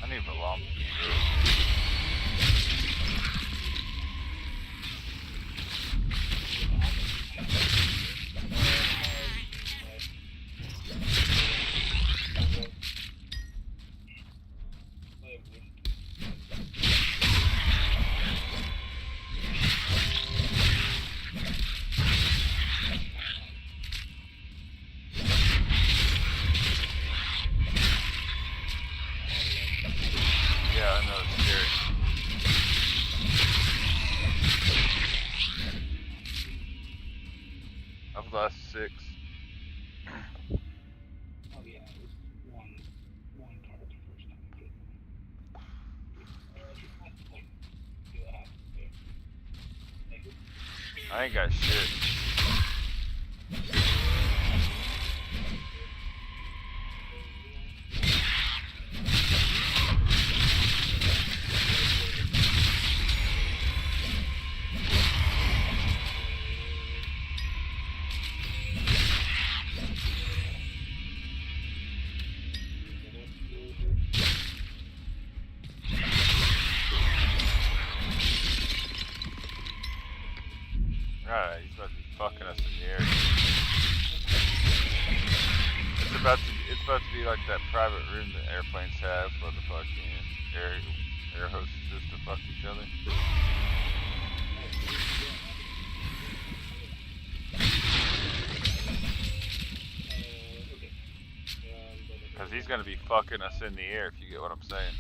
I need a lump. Yeah, I know, it's scary. I've lost 6. Oh yeah, it was one card the first time I did it. I ain't got shit. Alright, he's about to be fucking us in the air. It's about to be like that private room that airplanes have for the fucking air hostesses to fuck each other. Cause he's gonna be fucking us in the air if you get what I'm saying.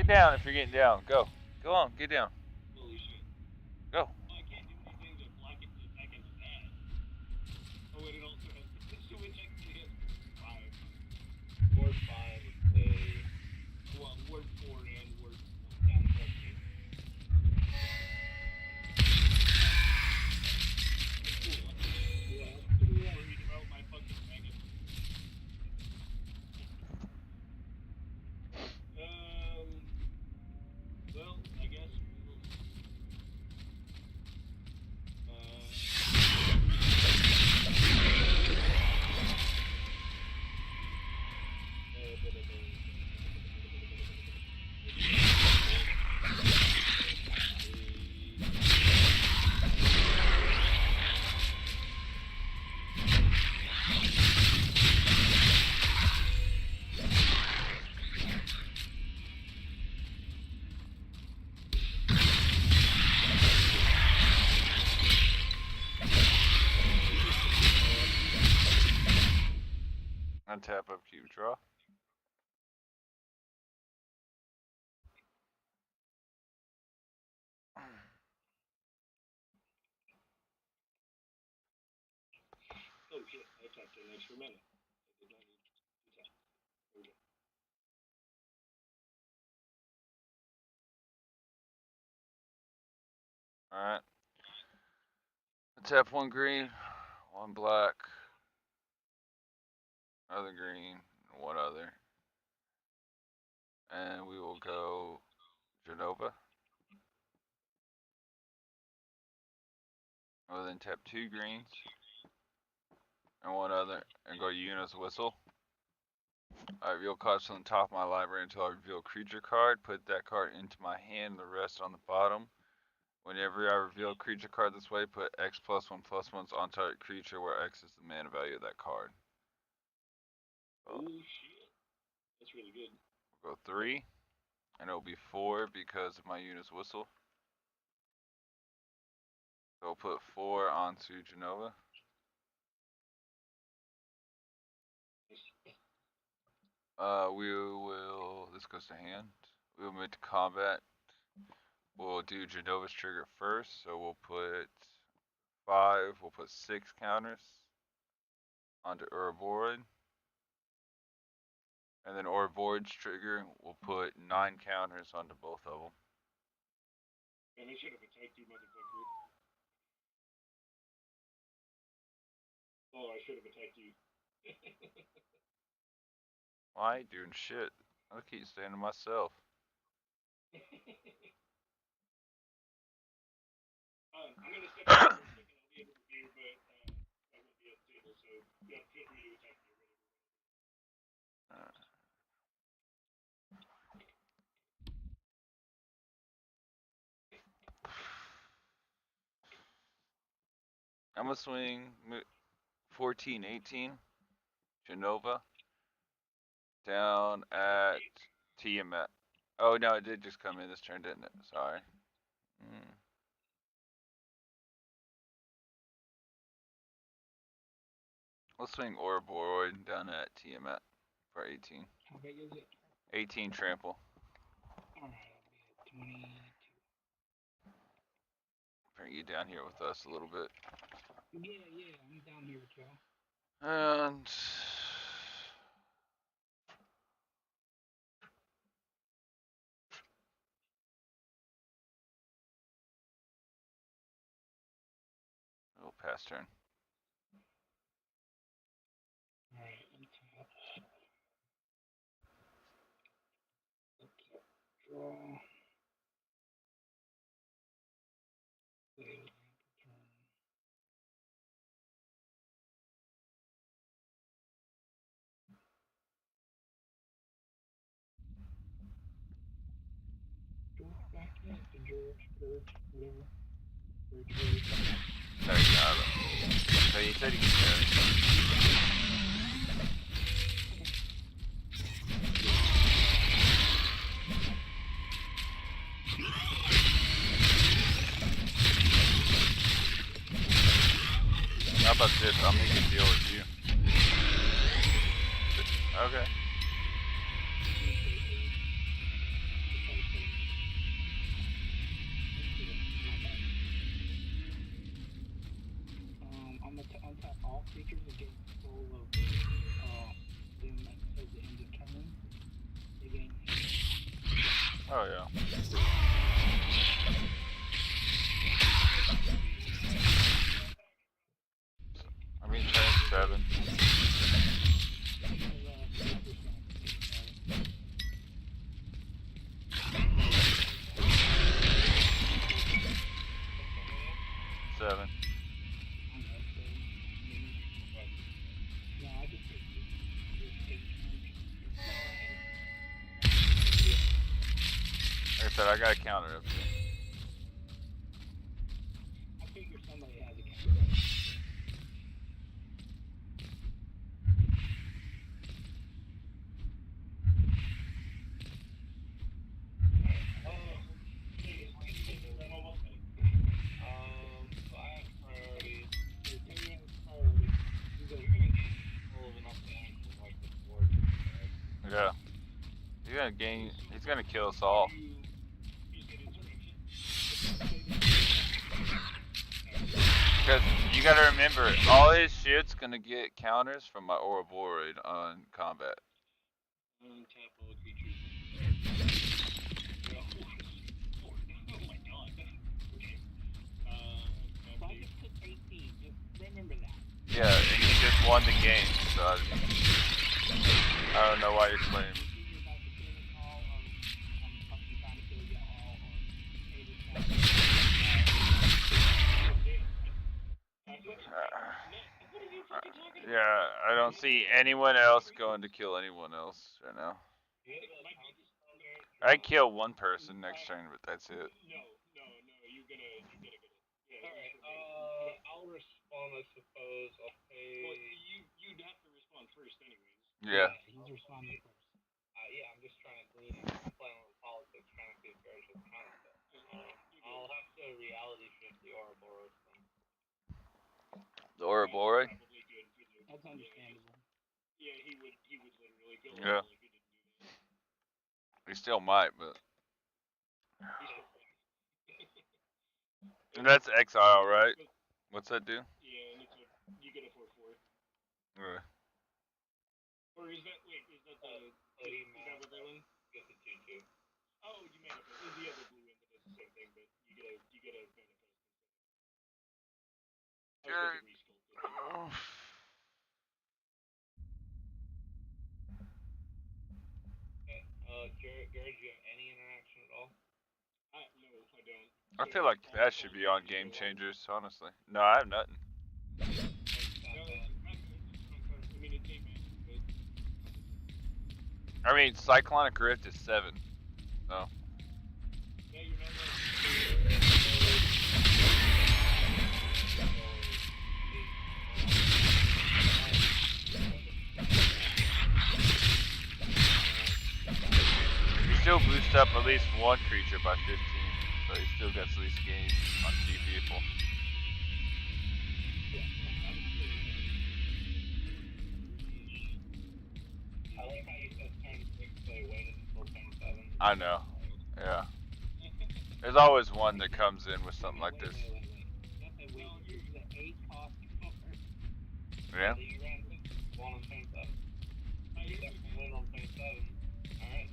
get down if you're getting down. Go. Go on, get down. Holy shit. Go. I can't do anything to block it, attack and attack. Oh, and it also has which actually has 5. Ward 5 is the... Well, Ward 4 and Ward 1 down to 14. Cool. Yeah, I'm worried about my fucking dragon. Well, I guess we'll... Untap, upkeep, draw. Oh shit, I tapped an extra mana. I did not need to tap. There we go. Alright. Tap 1 green, 1 black, another green, 1 other. And we will go Genova. We'll then tap 2 greens and 1 other and go Yuna's Whistle. I reveal cards from the top of my library until I reveal a creature card. Put that card into my hand and the rest on the bottom. Whenever I reveal a creature card this way, put X +1/+1s on target creature where X is the mana value of that card. Oh shit. That's really good. We'll go 3. And it'll be 4 because of my Yuna's Whistle. So we'll put 4 onto Genova. We will, this goes to hand. We will move to combat. We'll do Genova's trigger first, so we'll put 5, we'll put 6 counters onto Ouroboros. And then Ouroboros' trigger, we'll put 9 counters onto both of them. And I should have attacked you, motherfucker. Oh, I should have attacked you. Well, I ain't doing shit. I'll keep staying to myself. I'm gonna step out for a second. I'll be able to hear, but I won't be at the table, so yeah, feel free to attack me or whatever. I'm gonna swing 14, 18. Genova. Down at Tiamat. Oh no, it did just come in this turn, didn't it? Sorry. We'll swing Ouroboros down at Tiamat for 18. How big is it? 18 trample. Alright, I'll be at 22. Bring you down here with us a little bit. Yeah, I'm down here with y'all. And we'll pass turn. Alright, untap. Draw. Play turn. George back in. George, whatever. There you got it. So you said you could do it. How about this? I'll make a deal with you. Okay. Oh yeah. I mean, turn 7. Seven. Like I said, I got a counter up here. I figure somebody has a counter. So I have priorities. You're taking priorities. You're gonna gain control of enough land from like the board. Yeah. He's gonna gain. He's gonna kill us all. Because you gotta remember, all his shit's gonna get counters from my Ouroboros on combat. Untap all creatures. Oh my god. Okay. So I just took 18. Just remember that. Yeah, and you just won the game, so I don't know why you're claiming. Yeah, I don't see anyone else going to kill anyone else right now. I kill one person next turn, but that's it. No, you're gonna get it. Yeah, alright, I'll respond, I suppose. I'll pay. Well, you'd have to respond first, anyways. Yeah. He's responding first. Yeah, I'm just trying to glean, playing with politics, trying to see if Garage has counter stuff. I'll have to reality shift the Ouroboros then. The Ouroboros? That's understandable. Yeah, he would literally kill Yeah. if he didn't do that. He still might, but. And that's exile, right? What's that do? Yeah, and you get a 4/4. Okay. Or is that is that the is that what that one? Get the 2/2. Oh, you manifest. There's the other blue one that does the same thing, but you get a manifest. I was thinking resculpt. Garrett, do you have any interaction at all? No, I don't. I feel like that should be on Game Changers, honestly. No, I have nothing. I mean, it's 8 mana, but... I mean, Cyclonic Rift is 7. So. Yeah, you're not You still boost up at least one creature by 15, so you still gets at least gain on 2 people. I like how you said turn 6, so you waited until turn 7. I know, yeah. There's always one that comes in with something like this. Yeah? You ran 1 on turn 7. You definitely win on turn 7. Alright.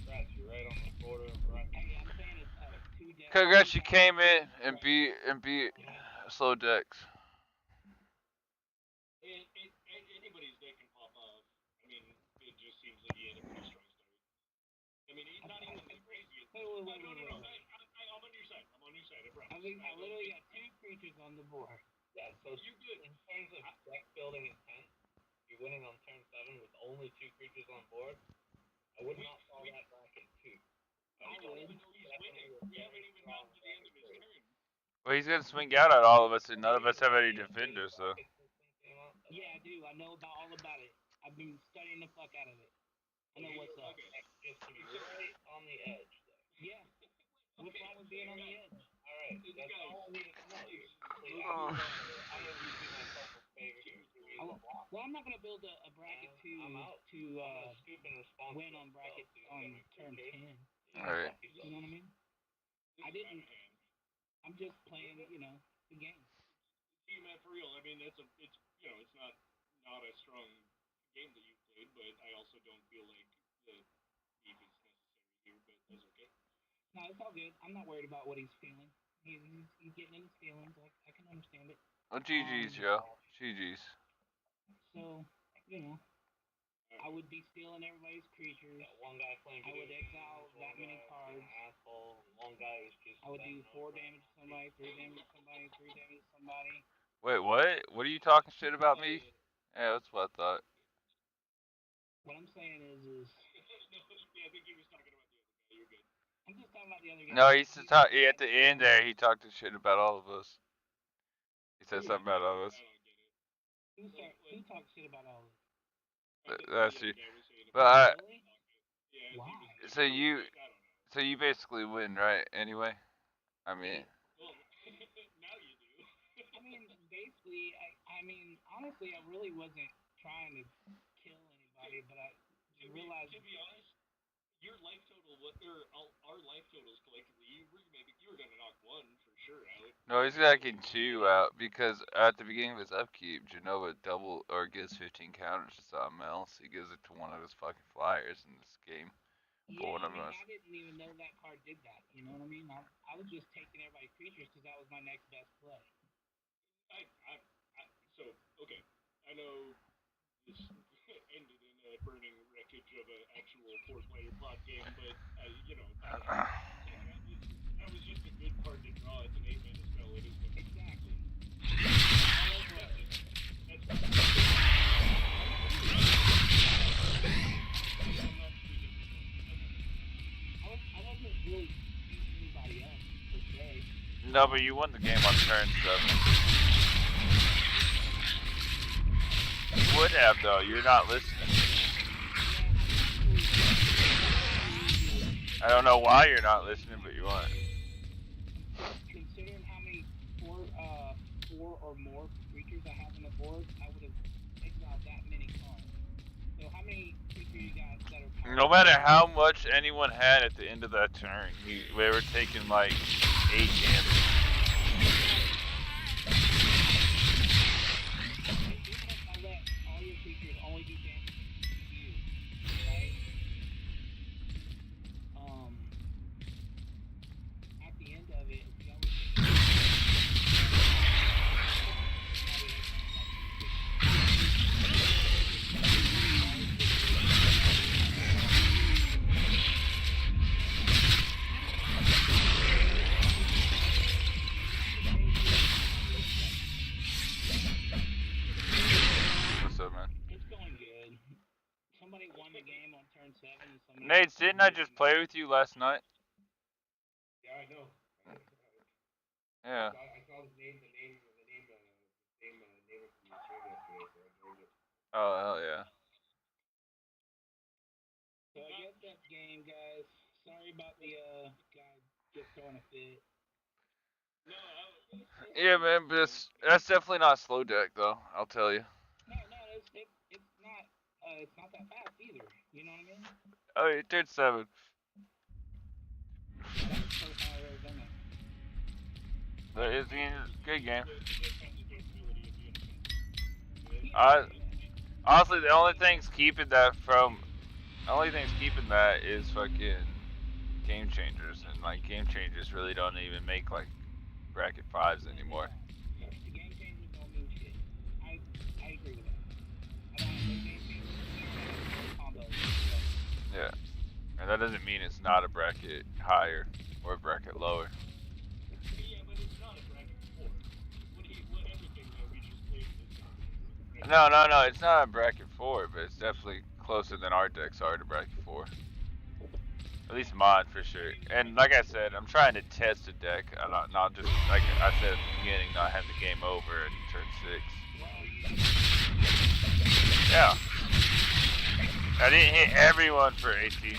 Congrats, you're right on the border of right. I'm saying it's 2 decks. Congrats, you came in and beat slow decks. Anybody's deck can pop off. I mean, it just seems like he had a pretty strong start. I mean, he's not even the craziest. No. I'm on your side. I'm on your side, I promise. I literally got 2 creatures on the board. Yeah, so you're good. In terms of deck building intent, you're winning on turn 7 with only 2 creatures on board. I would not call that bracket 2. I don't even know he's winning. We haven't even gotten to the end of his turn. Well, he's gonna swing out at all of us, and none of us have any defenders, so. Yeah, I do. I know all about it. I've been studying the fuck out of it. I know what's up. Just to be right on the edge, though. Yeah. What's wrong with being on the edge? Alright, that's all I needed to know. I'm gonna be myself a favor here. Well, I'm not gonna build a bracket to win on bracket on turn 10. Alright. You know what I mean? I'm just playing, the game. See, man, for real. I mean, it's not a strong game that you played, but I also don't feel like the beef is necessary here. But that's okay. No, it's all good. I'm not worried about what he's feeling. He's getting in his feelings. I can understand it. Well, GG's, yo. GG's. So, you know, I would be stealing everybody's creatures. One guy playing I would video exile games, that one many guy cards. being an asshole, and one guy was just. I would do 4 damage to somebody, 3 damage to somebody, 3 damage to somebody. Wait, what? What are you talking shit about me? Yeah, that's what I thought. What I'm saying is Yeah, I think he was talking about the other guy. You're good. I'm just talking about the other guy. No, at the end there, he talked shit about all of us. He said something about all of us. Who talks shit about all of us? That's you. But Really? Why? so you basically win, right? Anyway, I mean. Well, now you do. I mean, basically, I mean, honestly, I really wasn't trying to kill anybody, but I realized. To be honest, your life total, our life totals collectively, you were gonna knock one for sure out. No, he's knocking 2 out because at the beginning of his upkeep, Genova double or gives 15 counters to something else. He gives it to one of his fucking flyers in this game. Yeah, I mean, I didn't even know that card did that. You know what I mean? I was just taking everybody's creatures because that was my next best play. So okay, I know this ended in a burning wreckage of an actual 4-player plot game, but you know, that was just a good card to draw. It's an 8-mana spell. It is what it is. Exactly. I wasn't really beating anybody up per se. No, but you won the game on turn 7. You would have though. You're not listening. I don't know why you're not listening, but you aren't. Considering how many 4 or more creatures I have on the board, I would have exiled that many cards. So how many creatures you guys that are powerful? No matter how much anyone had at the end of that turn, they were taking like 8 damage. I let all your creatures only do damage to you, right? At the end of it, the only thing What's up, man? It's going good. Somebody won the game on turn 7 and somebody... Nate, didn't I just play with you last night? Yeah, I know. Yeah. I saw the name from your stream yesterday, so I joined it. Oh, hell yeah. So I guess that's game, guys. Sorry about the guy just throwing a fit. Yeah, man, but that's definitely not slow deck, though. I'll tell you. No, it's not that fast either. You know what I mean? Oh, you turned 7. That's the first time I've ever done that. But it's a good game. Honestly, the only thing's keeping that is fucking game changers, and like game changers really don't even make like bracket 5s anymore. The game changers don't mean shit. I agree with that. I don't know game changers combos. Yeah, and that doesn't mean it's not a bracket higher or a bracket lower. Yeah, but it's not a bracket 4. What everything that we just played is No, it's not a bracket 4, but it's definitely closer than our decks are to bracket 4. At least mine, for sure. And like I said, I'm trying to test a deck, not just, like I said at the beginning, not have the game over in turn 6. Yeah. I didn't hit everyone for 18.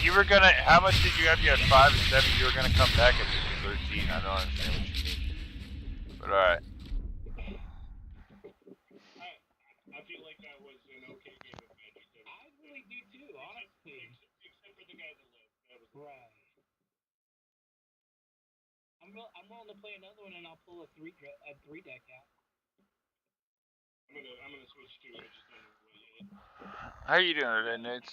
You were gonna, how much did you have? You had 5 and 7, you were gonna come back at 13. I don't understand what you mean. But alright. I feel like that was an okay game of Magic. I really do too, honestly. Except for the guy that left. That was right. I'm willing to play another one, and I'll pull a 3 deck out. I'm gonna switch to it. I just don't know what yet. How you doing today, Nate?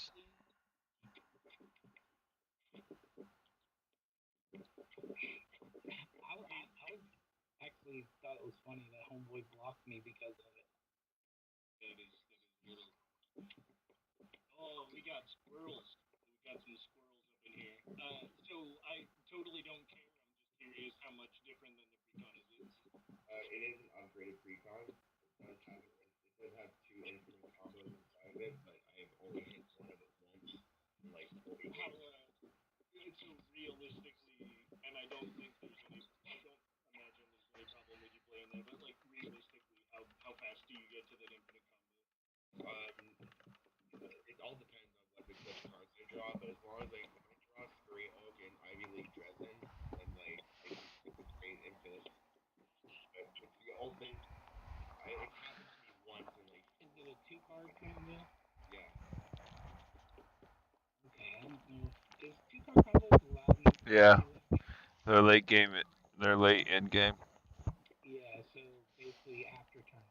I actually thought it was funny that Homeboy blocked me because of it. That is little. Oh, we got squirrels. We got some squirrels up in here. So I totally don't care. I'm just curious how much different than the precon it is. It is an upgraded precon. It does have two infinite combos inside of it, but I've only hit one of it once in like 40 How, games. so realistically, and I don't think there's any. I don't imagine there's any problem with you playing that. But like realistically, how fast do you get to that infinite combo? It all depends on what cards I draw, but as long as when I draw Scurry Oak and Ivy League Dresden, then like I can straight infinite. But with the ultimate, it happened to me once in like. Is it a 2-card combo? Yeah. Okay, I don't know. Is 2-card combos allowed in Yeah. They're late game. They're late end game. Yeah, so basically after turn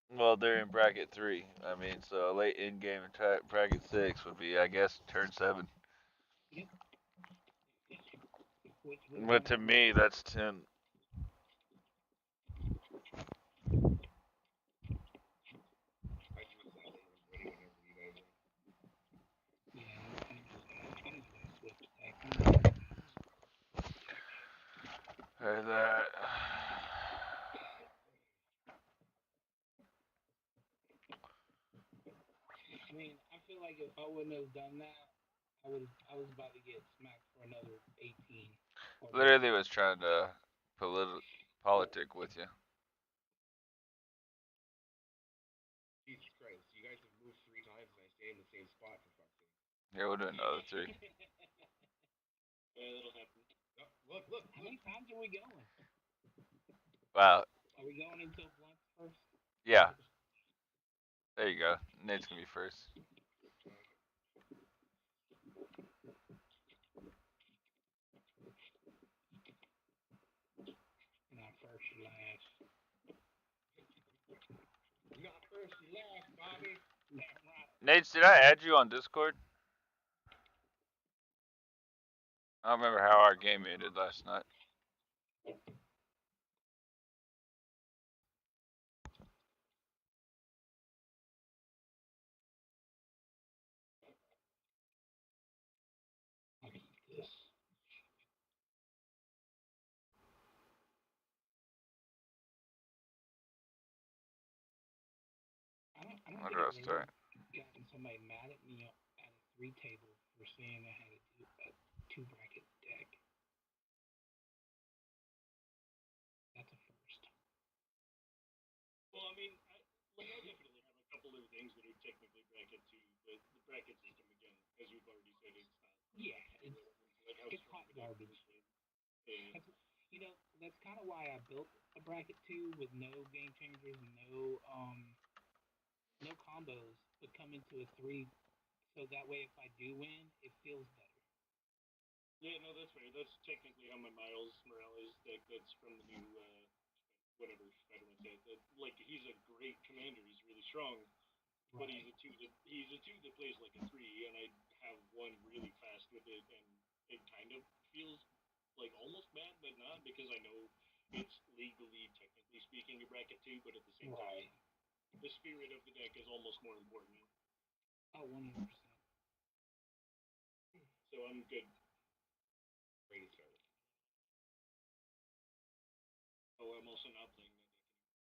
6. Well, they're in bracket 3. I mean, so late end game bracket 6 would be, I guess, turn 7. Yep. But to me, that's 10. Or that. I mean, I feel like if I wouldn't have done that, I was about to get smacked for another 18. Literally was trying to politic with you. Jesus Christ, you guys have moved 3 times and I stay in the same spot for fuck's sake. Yeah, we'll do another 3. Yeah, that'll happen. Oh, look. How many times are we going? Wow. Are we going until Blunt's first? Yeah. There you go. Nate's gonna be first. Not first, you last. Not first, you last, Bobby. Nate, did I add you on Discord? I don't remember how our game ended last night. I don't think I've ever gotten somebody mad at me at a 3 table for saying I had to do a 2 bracket deck. That's a first. Well, I mean, I definitely have a couple of things that are technically bracket 2, but the bracket system, again, as we've already said, it's not. Yeah, it's hot garbage. Yeah. You know, that's kind of why I built a bracket 2 with no game changers, no combos, but come into a 3, so that way if I do win, it feels better. Yeah, no, that's fair. That's technically how my Miles Morales deck that's from the new, whatever Spider-Man said. Like, he's a great commander. He's really strong. But he's a 2 that plays like a 3, and I have one really fast with it, and it kind of feels like almost bad, but not, because I know it's legally, technically speaking, a bracket 2, but at the same time, the spirit of the deck is almost more important. Oh, 100%. So I'm good. Ready to start. Oh, I'm also not playing that deck anymore.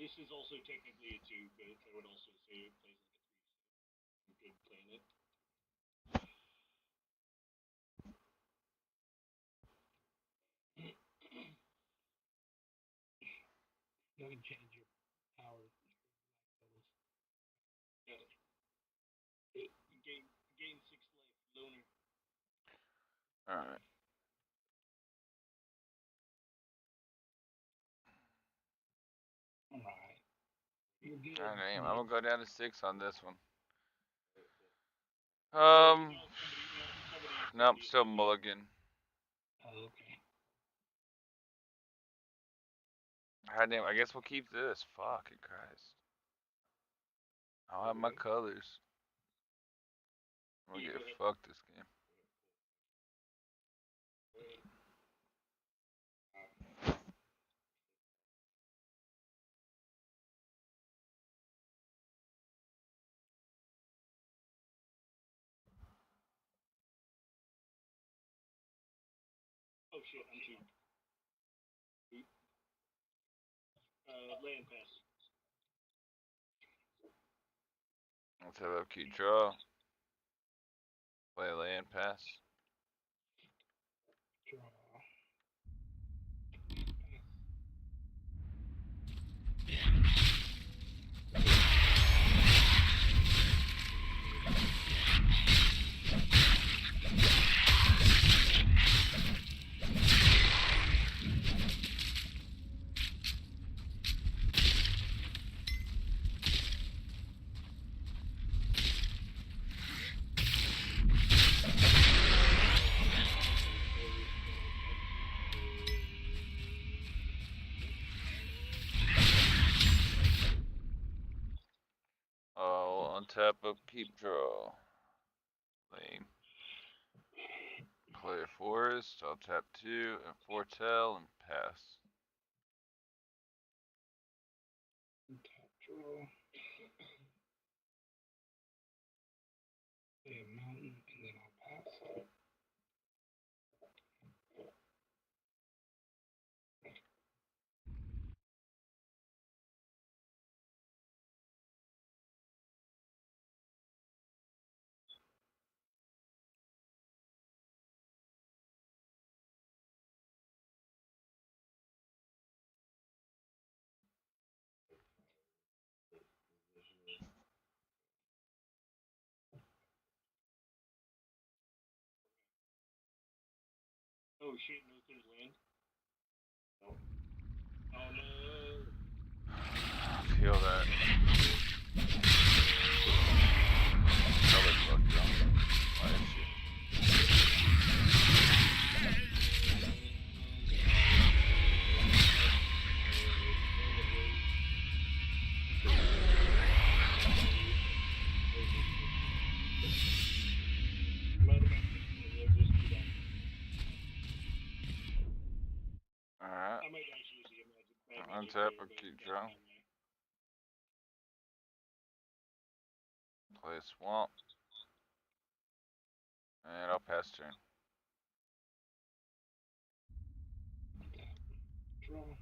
This is also technically a 2, but I would also say it plays like a 3, so I'm good playing it. You can change your power. Got it. Gain 6 life, loner. Alright. Alright. You're good. Alright, I'm gonna go down to 6 on this one. Nope, still mulligan. Oh, okay. God damn, I guess we'll keep this. Fucking Christ. I'll have my colors. I'm gonna get fucked this game. Oh shit, I'm cheating. Land pass. Let's have upkeep draw. Play land pass. Draw. Oh, untap upkeep draw. Lame. Play a forest. I'll tap 2 and foretell and pass. Tap draw. Play a mountain and then I'll pass. Oh shit, no there's land. No. Oh no. Feel that. Color fucked up. Why is she? Alright. I might actually see a magic. Untap or keep draw. Play a swamp. And I'll pass turn. Draw.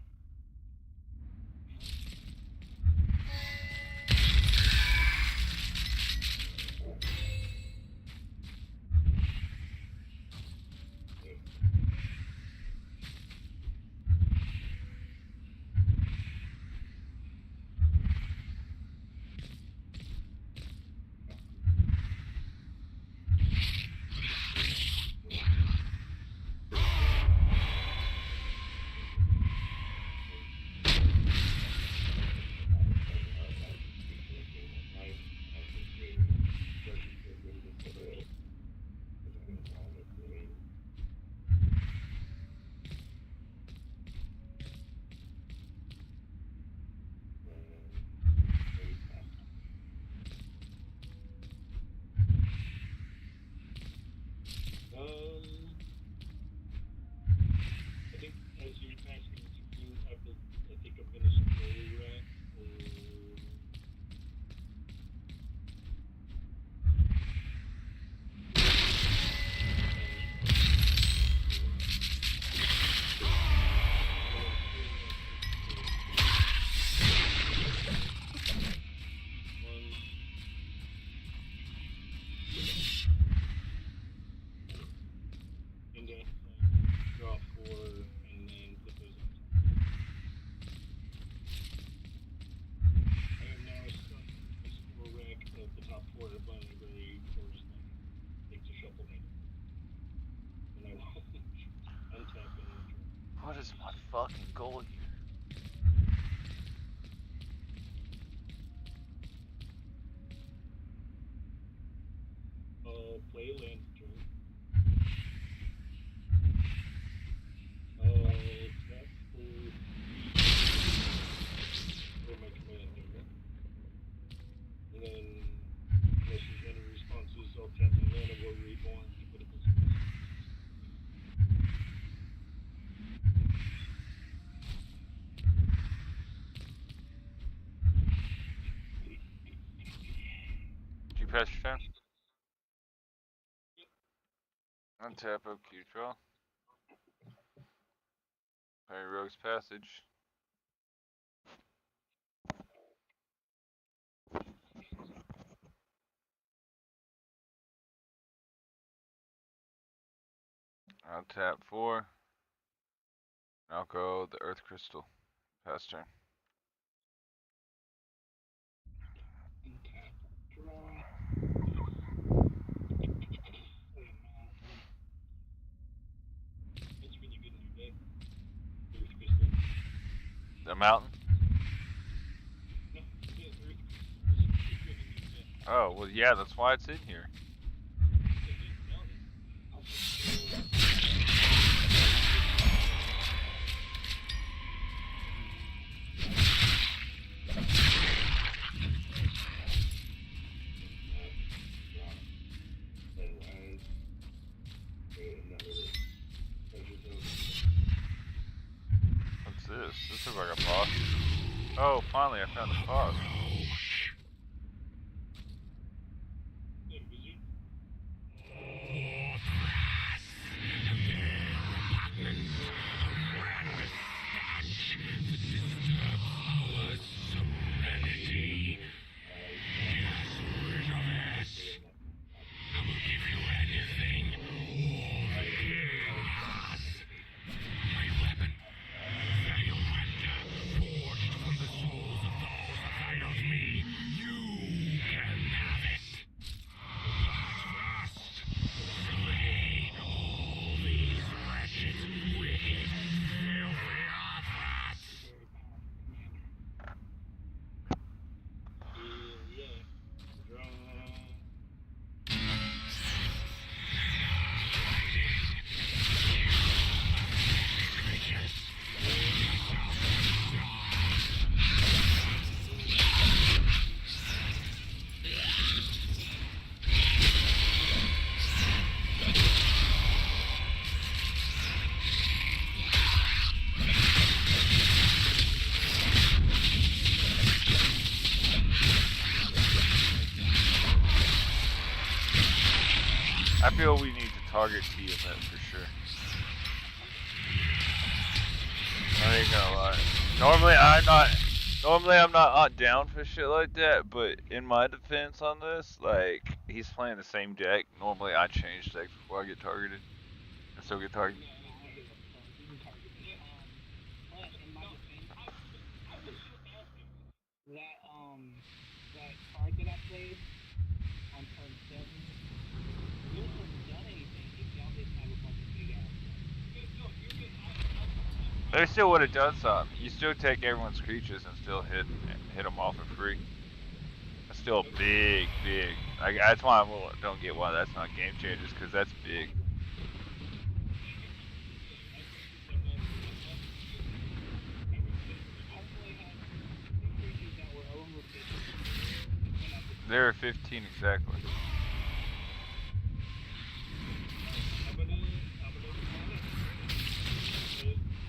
I think as you're passing through, I think I'm gonna scroll rat and draw 4 and then put those on top. I am now a score rack of the top 4 of library forest land. Take to shuffle it. And I will untap and draw. What is my fucking goal here? Play land turn. Tap for pass your turn? Untap up Q draw. Play Rogue's Passage. I'll tap 4. I'll go the Earth Crystal. Pass turn. The mountain? Oh, well, yeah, that's why it's in here. What's this? This looks like a boss. Oh, finally, I found the boss. I feel we need to target Tiamat for sure. I ain't gonna lie. Normally I'm not down for shit like that, but in my defense on this, like, he's playing the same deck. Normally I change decks before I get targeted. And still get targeted. That card that I played on turn 7, you wouldn't have done anything if y'all didn't have a bunch of big ass. They still would have done something. You still take everyone's creatures and still hit them off for free. That's still big. Like, that's why I don't get why that's not game changers, because that's big. There are 15 exactly.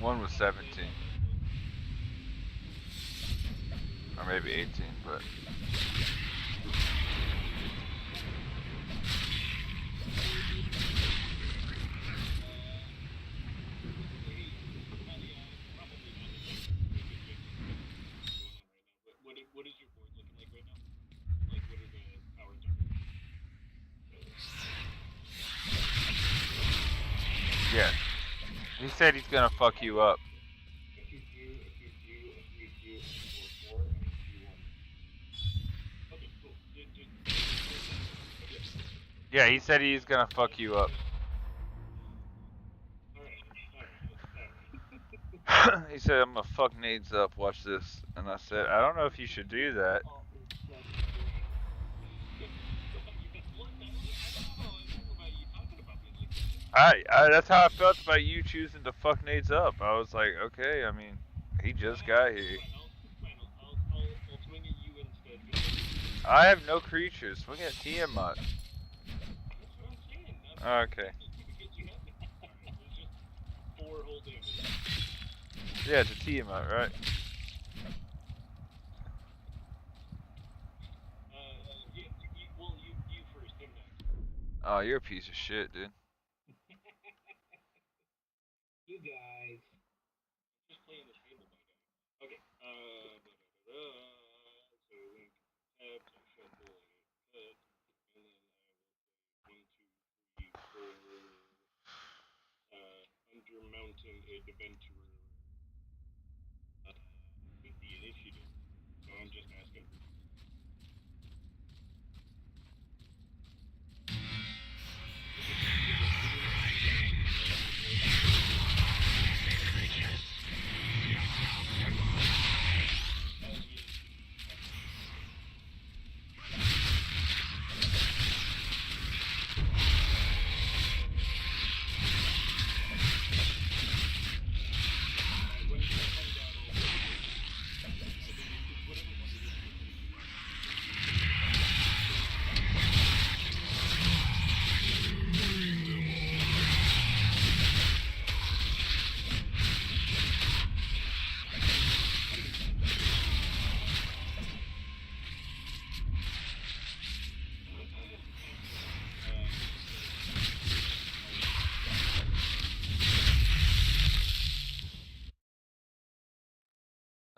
One was 17. Or maybe 18, but... What is your board looking like right now? Like, what are the powers of it? Yeah. He said he's gonna fuck you up. Yeah, he said he's gonna fuck you up. He said, I'm gonna fuck nades up, watch this. And I said, I don't know if you should do that. That's how I felt about you choosing to fuck nades up. I was like, okay, I mean, he just got here. I'll swing at you instead. I have no creatures. Swing at Tiamat. Okay. Yeah, it's a Tiamat, right? Oh, you're a piece of shit, dude. You guys. Just playing the table by now. Okay. So link tab to shuffle and cut. And then I will play 1, 2, 3, 4. Under mountain adventurer. With the initiative. So I'm just asking for.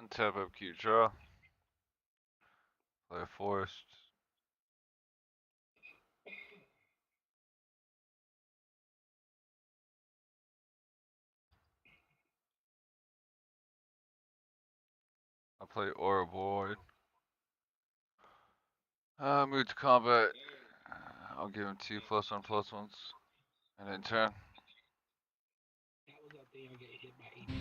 Untap up cute draw. Play a forest. I'll play Aura Void. Move to combat. I'll give him 2+1/+1s. And then turn. That was that thing I get hit by 8.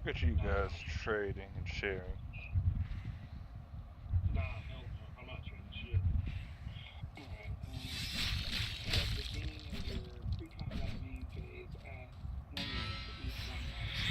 Look at you guys trading and sharing. Nah, hell no. I'm not trading shit. Alright, at the beginning of your pre-combat main phase, add 1 unit for each 1 life.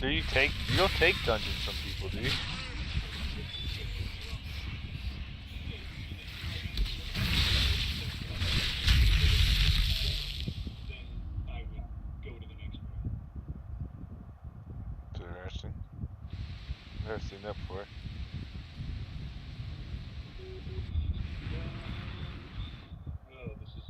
So you don't take dungeons from people, do you? It's interesting. Never seen that before. Oh, this is.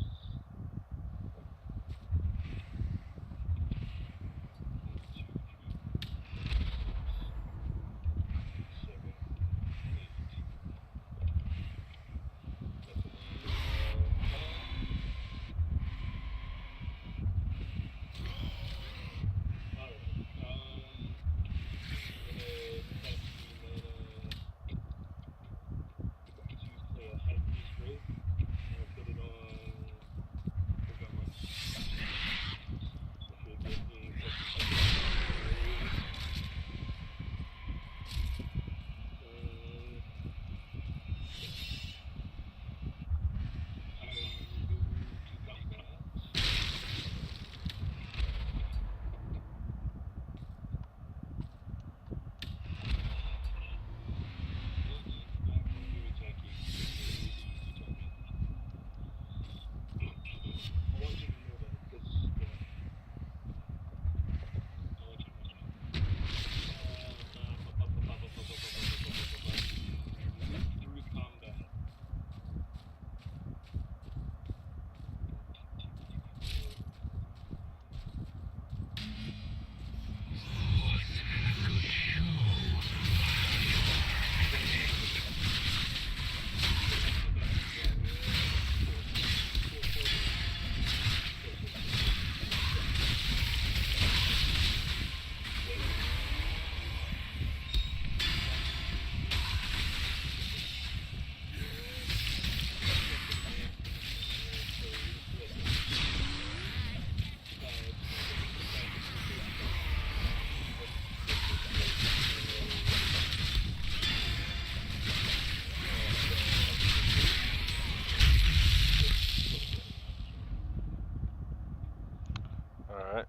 Alright.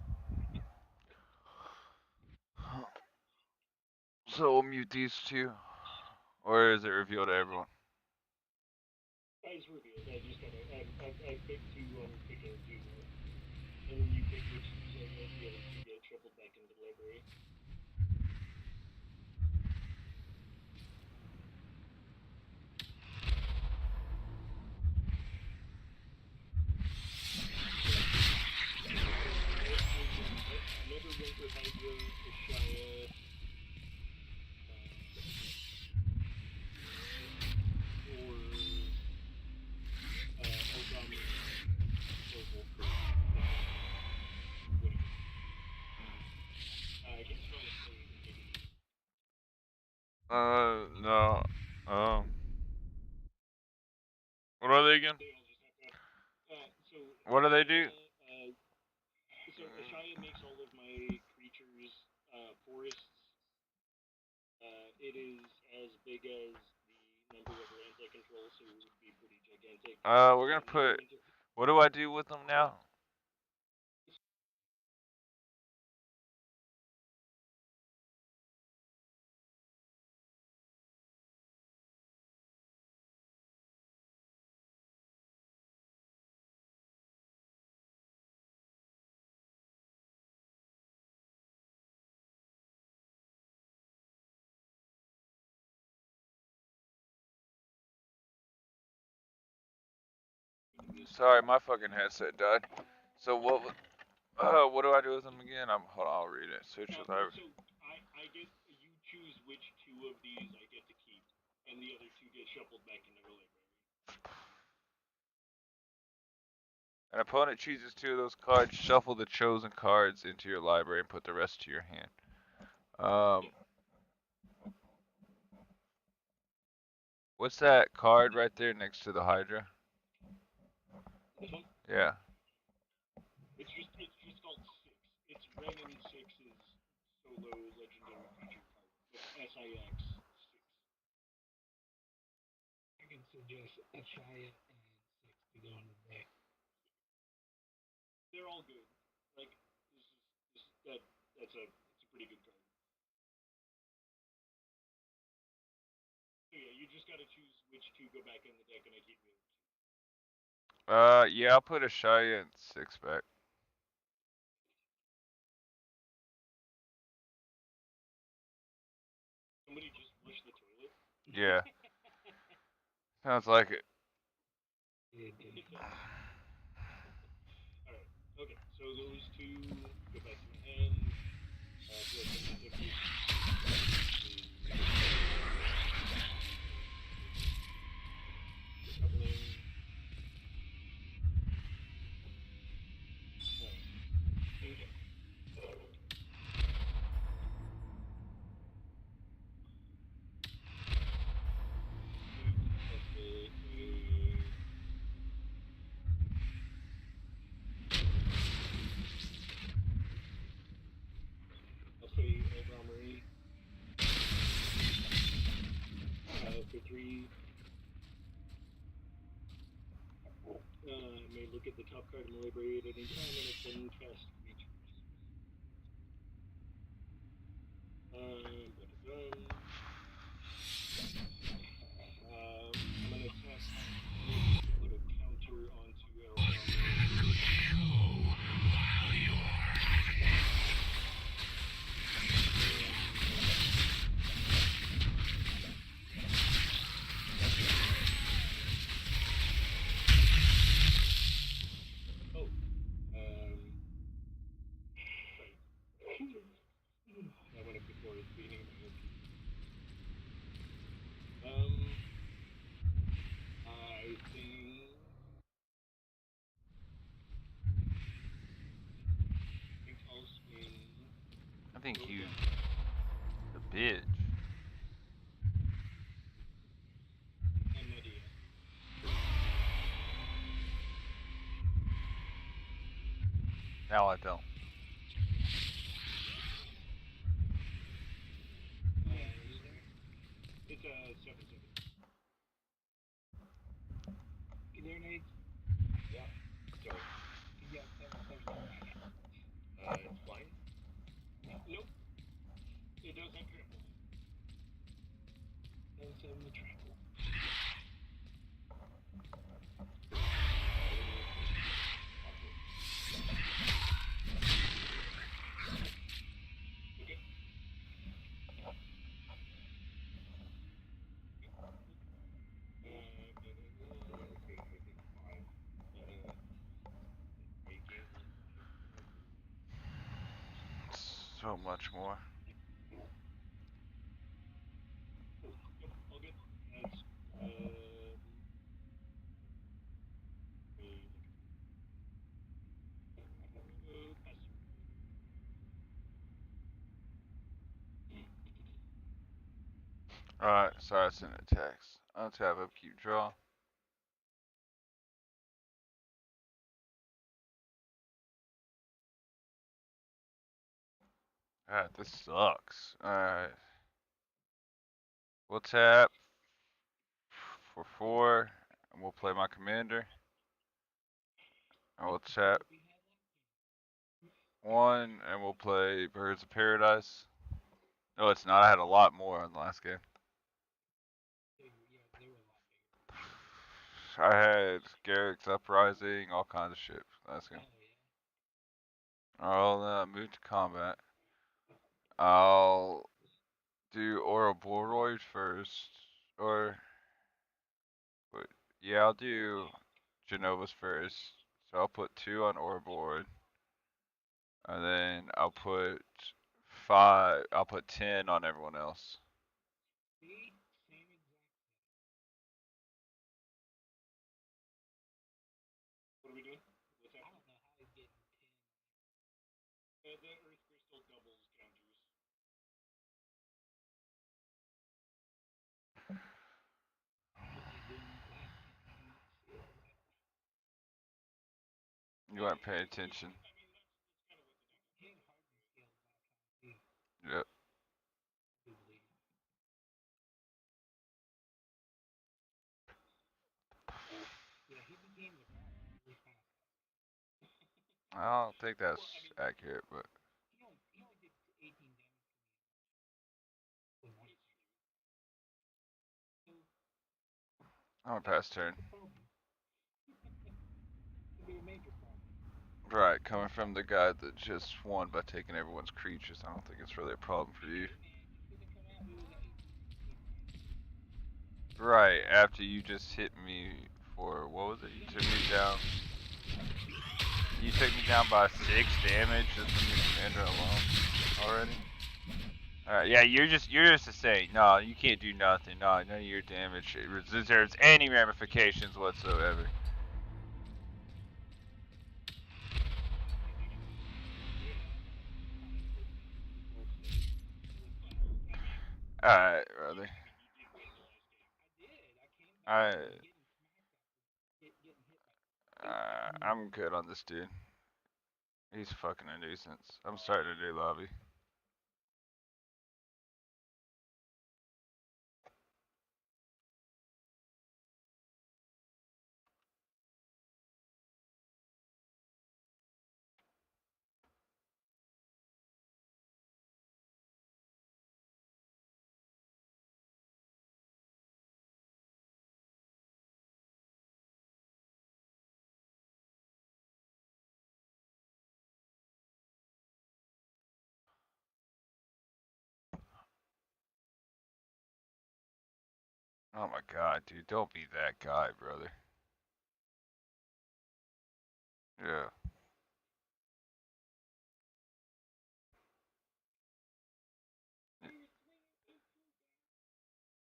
So we'll mute these two. Or is it revealed to everyone? It's revealed. I just gotta. I picked two picking two though. And when you pick which two I get, the other two get shuffled back into the library. Never Winter Hydra, Ashaya, or Ogami, or Volker. Whatever. I can spell it for you to take it. No. What are they again? What do they do? So Ashaya makes all of my creatures forests. It is as big as the number of lands I control, so it would be pretty gigantic. We're gonna put. What do I do with them now? Sorry, my fucking headset died. So what do I do with them again? Hold on, I'll read it. Search the library. So I get you choose which two of these I get to keep, and the other two get shuffled back into the library. An opponent chooses two of those cards. Shuffle the chosen cards into your library and put the rest to your hand. What's that card right there next to the Hydra? This one? Yeah. It's just called Six. It's red and Six is solo legendary creature card. It's SIX 6. I can suggest Ashaya and Six to go in the deck. They're all good. Like that's a pretty good card. gotta choose which two go back in the deck, and I keep the other two. Yeah, I'll put a Shia in 6 back. Somebody just flushed the toilet? Yeah. Sounds like it. Alright, okay, so those two go back to my hand. So that's an active coupling. Okay. I'll play Old Armory for 3. May look at the top card of my library at any time, and it can cast creatures. I'm gonna test to put a counter onto Old Armory. Oh, sorry. That went up before the beginning of my own. I think I'll swing. I think you, the bitch. And Nadia. Now I don't. It's a 7/7. Can you hear Nate? Yeah. Sorry. Yeah, 7/7. It's flying? Nope. It does have trample. 7/7 with trample. Okay. So much more. Yep, all good. That's pass. Alright, sorry I sent a text. Untap upkeep draw. Alright, this sucks. Alright. We'll tap for 4, and we'll play my commander. And we'll tap 1, and we'll play Birds of Paradise. No, it's not. I had a lot more in the last game. I had Garrick's Uprising, all kinds of shit last game. I'll move to combat. I'll do Ouroboros first, or wait, yeah, I'll do Genova's first. So I'll put 2 on Ouroboros, and then I'll put 5. I'll put 10 on everyone else. What are we doing? What's happening? I don't know how to get 10. The Earth Crystal doubles counters. You weren't paying attention. Yep. I don't think that's accurate, but He only did 18 damage to me. I'm gonna pass turn. Could be a major problem. Right, coming from the guy that just won by taking everyone's creatures, I don't think it's really a problem for you. Right, after you just hit me for, what was it? You took me down. You took me down by 6 damage just from your commander alone already. Alright, yeah, you're just to say, no, you can't do nothing. No, none of your damage deserves any ramifications whatsoever. Alright, brother. I'm good on this dude. He's fucking a nuisance. I'm starting a new lobby. Oh my god, dude, don't be that guy, brother. Yeah.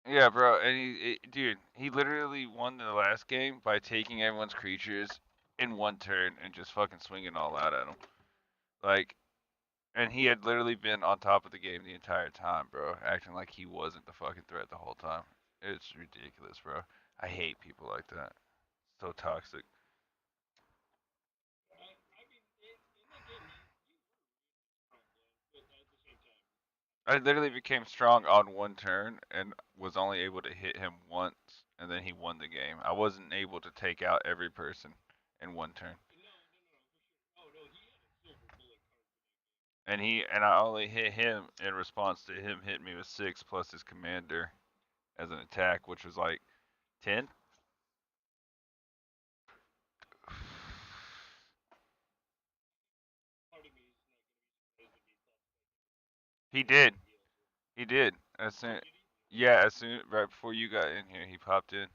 Yeah, bro, and dude, he literally won the last game by taking everyone's creatures in one turn and just fucking swinging all out at him. Like, and he had literally been on top of the game the entire time, bro, acting like he wasn't the fucking threat the whole time. It's ridiculous, bro. I hate people like that. So toxic. I literally became strong on one turn and was only able to hit him once, and then he won the game. I wasn't able to take out every person in one turn. And I only hit him in response to him hitting me with 6 plus his commander as an attack, which was like 10. He did. He did. As soon, yeah, as soon right before you got in here, he popped in.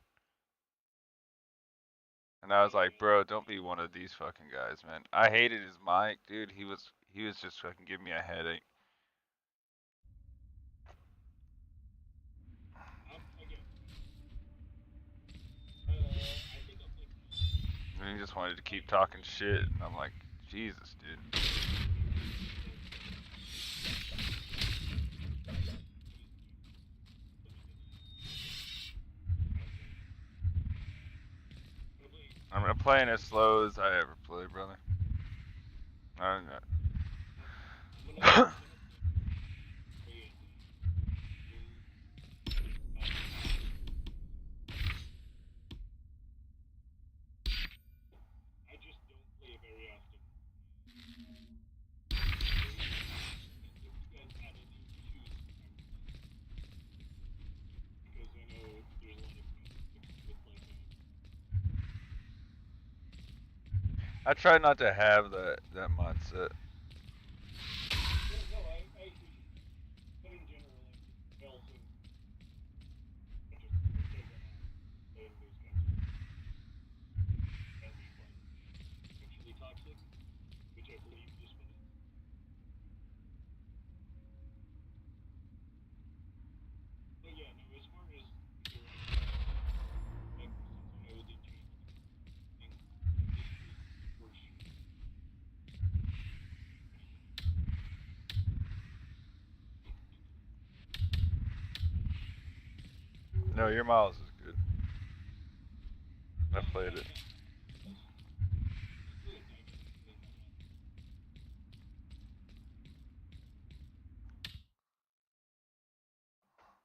And I was like, bro, don't be one of these fucking guys, man. I hated his mic, dude. He was just fucking giving me a headache. And he just wanted to keep talking shit, and I'm like, Jesus, dude. I'm gonna play as slow as I ever play, brother. I don't know. I try not to have that mindset. No, your mouse is good. I played it.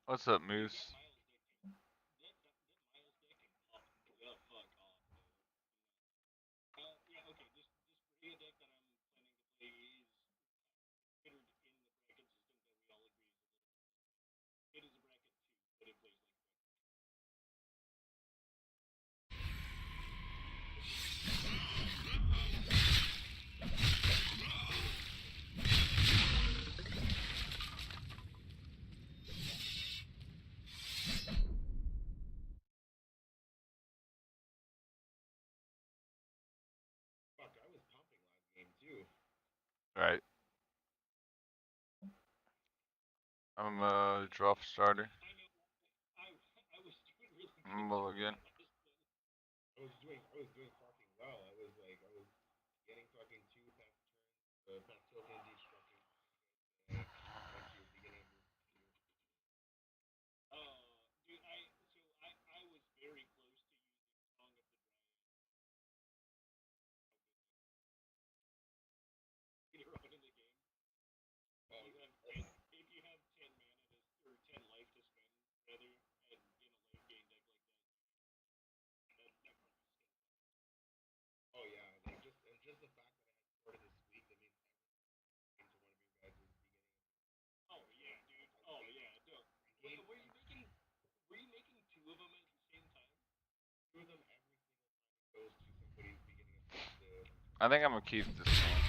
What's up, Moose? Right. I'm draw for starter. I'm gonna again. I was doing fucking well. I was getting fucking two past token destruction once you beginning of your dude, I was very close to using Song of the Dragon later on in the game. If you have 10 mana to, or 10 life to spend, rather, and in a late game deck like that, that card was still fun. Oh yeah, like just the fact that I had started this week, that means every game to one of you guys was beginning. Oh yeah, dude. Oh yeah, no. Wait, were you making two of them at the same time? Two of them every single time it goes to somebody's beginning of the. I think I'm gonna keep this one.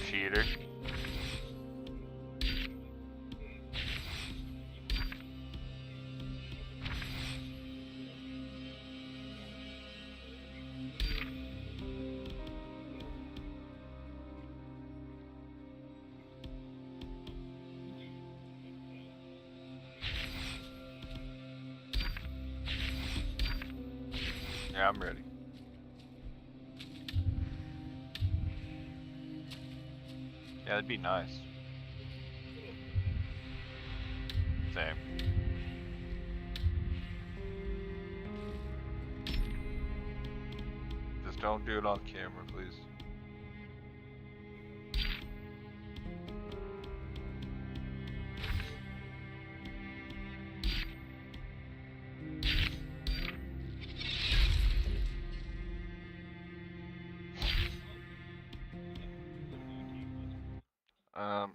Cheater. Yeah, I'm ready. Yeah, that'd be nice. Same. Just don't do it on camera, please.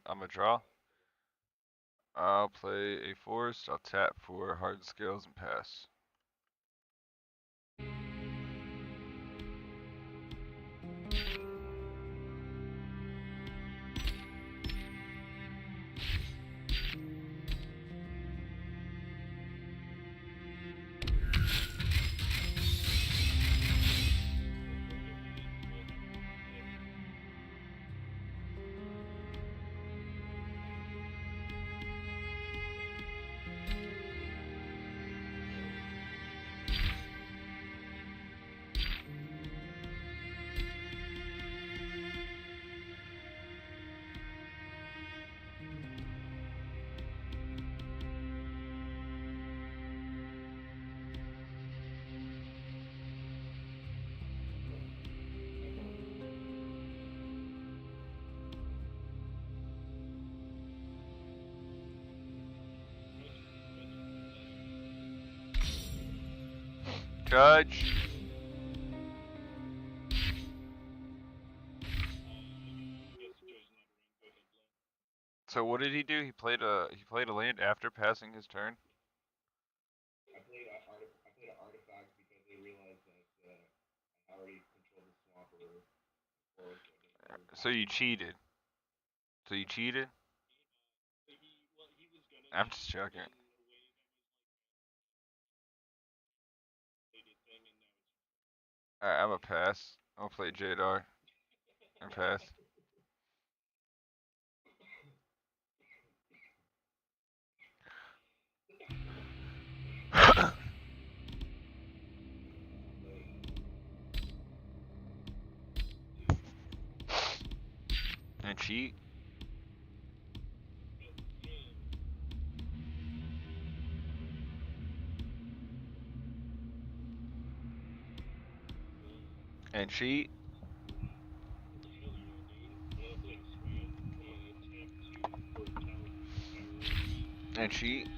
I'm gonna draw. I'll play a forest. I'll tap for hard scales and pass. Judge. So what did he do? He played a land after passing his turn. I played an artifact because they realized that I already controlled the swamp or forest. So you cheated. I'm just joking. Alright, I'm a pass. I'm gonna play Jadar and pass. And cheat. And cheat? And cheat?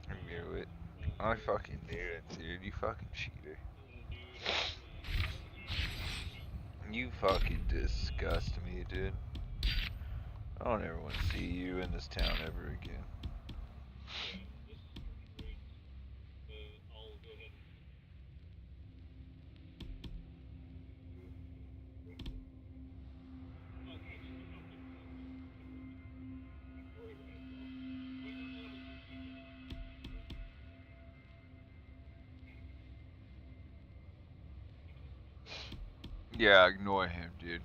I knew it. I fucking knew it, dude. You fucking cheater. You fucking disgust me, dude. I don't ever want to see you in this town ever again. Yeah, ignore him, dude.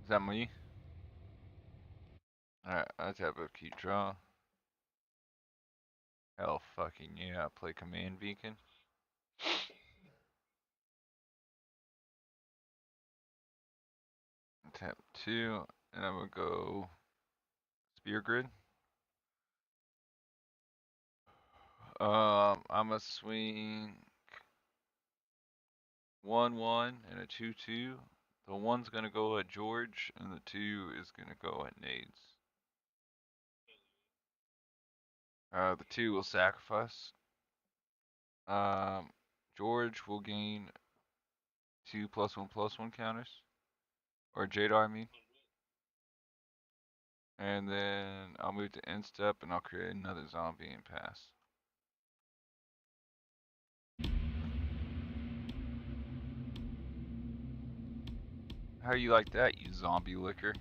Is that me? Alright, let's have a cute draw. Hell fucking yeah, play Command Beacon. Tap 2, and I'm gonna go Spear Grid. I'm gonna swing 1-1 and a 2-2. The 1's gonna go at George, and the 2 is gonna go at Nades. The 2 will sacrifice. George will gain 2 +1/+1 counters. Or Jadar, I mean. And then I'll move to end step and I'll create another zombie and pass. How you like that, you zombie licker?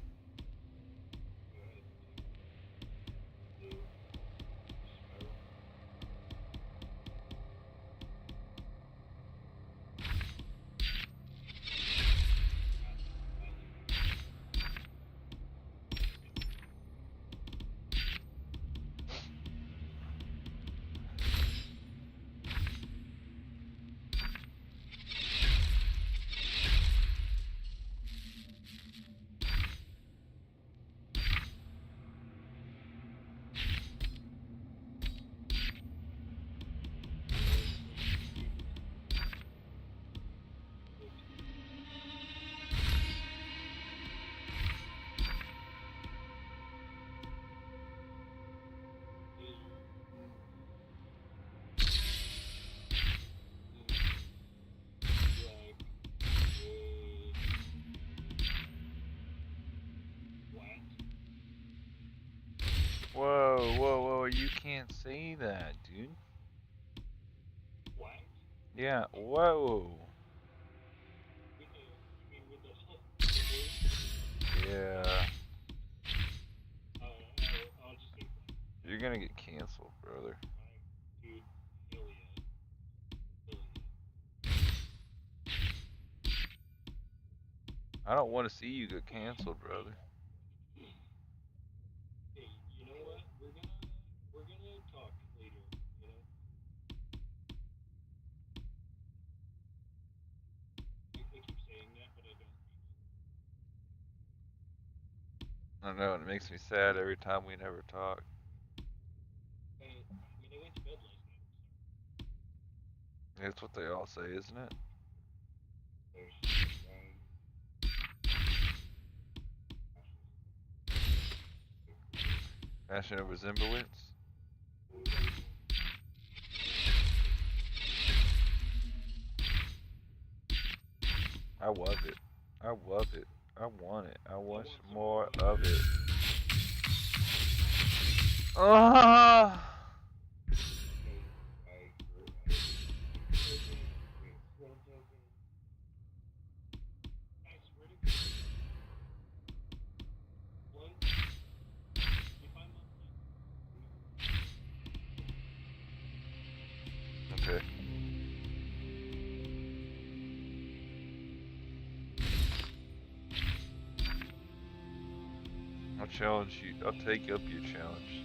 Whoa, whoa, whoa, you can't say that, dude. What? Yeah, whoa. Yeah. I'll just say You're gonna get canceled, brother. dude, hell yeah. I don't want to see you get canceled, brother. Hey, you know what? We're gonna talk later, you know? I keep saying that, but I don't. I know, it makes me sad every time we never talk. I went to bed last night. That's what they all say, isn't it? Passion over Zimbalits? I love it. I love it. I want it. I want some more of it. Ah! Okay. I'll challenge you. I'll take up your challenge.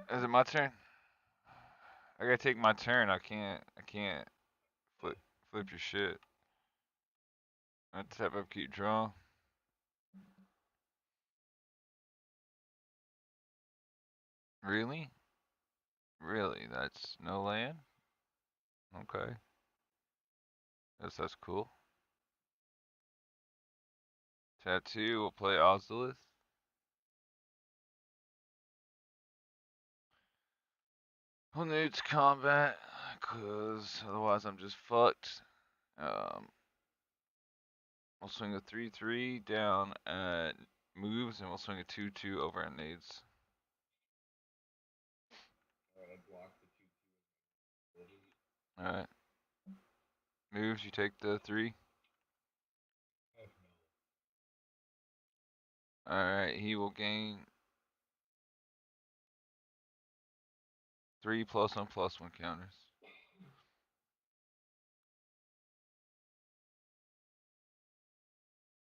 Is it my turn? I gotta take my turn. I can't Flip your shit. Tap up, keep draw. Really? Really? That's no land? Okay. Guess that's cool. Tattoo, we'll play Ozolith. We'll need to combat, cause otherwise I'm just fucked. We'll swing a 3/3 down at moves, and we'll swing a 2/2 over at nades. Alright. Moves, you take the 3. Alright, he will gain 3 +1/+1 counters.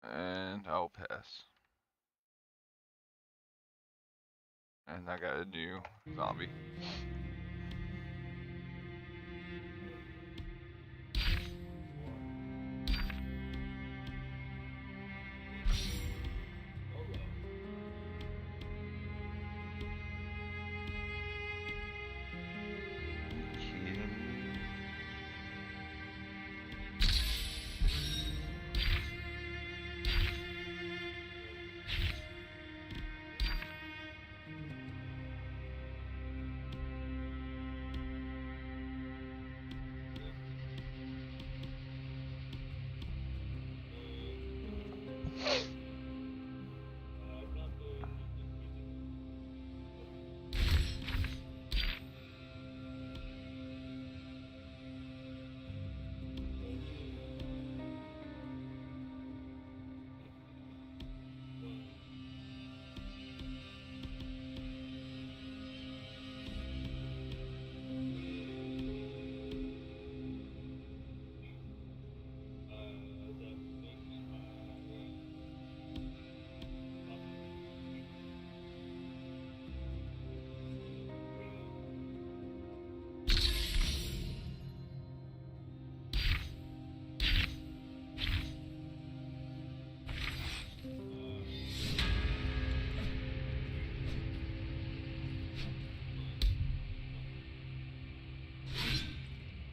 And I'll pass. And I got a new zombie.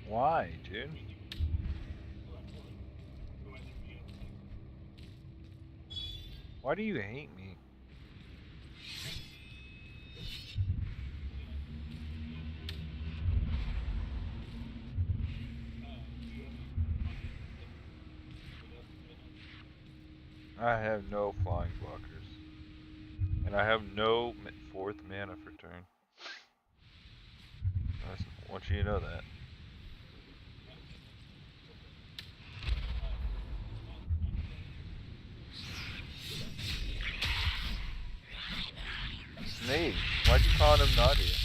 Why, dude? Why do you hate me? I have no flying blockers. And I have no 4th mana for turn. I want you to know that. Snake, why'd you call him Nadia?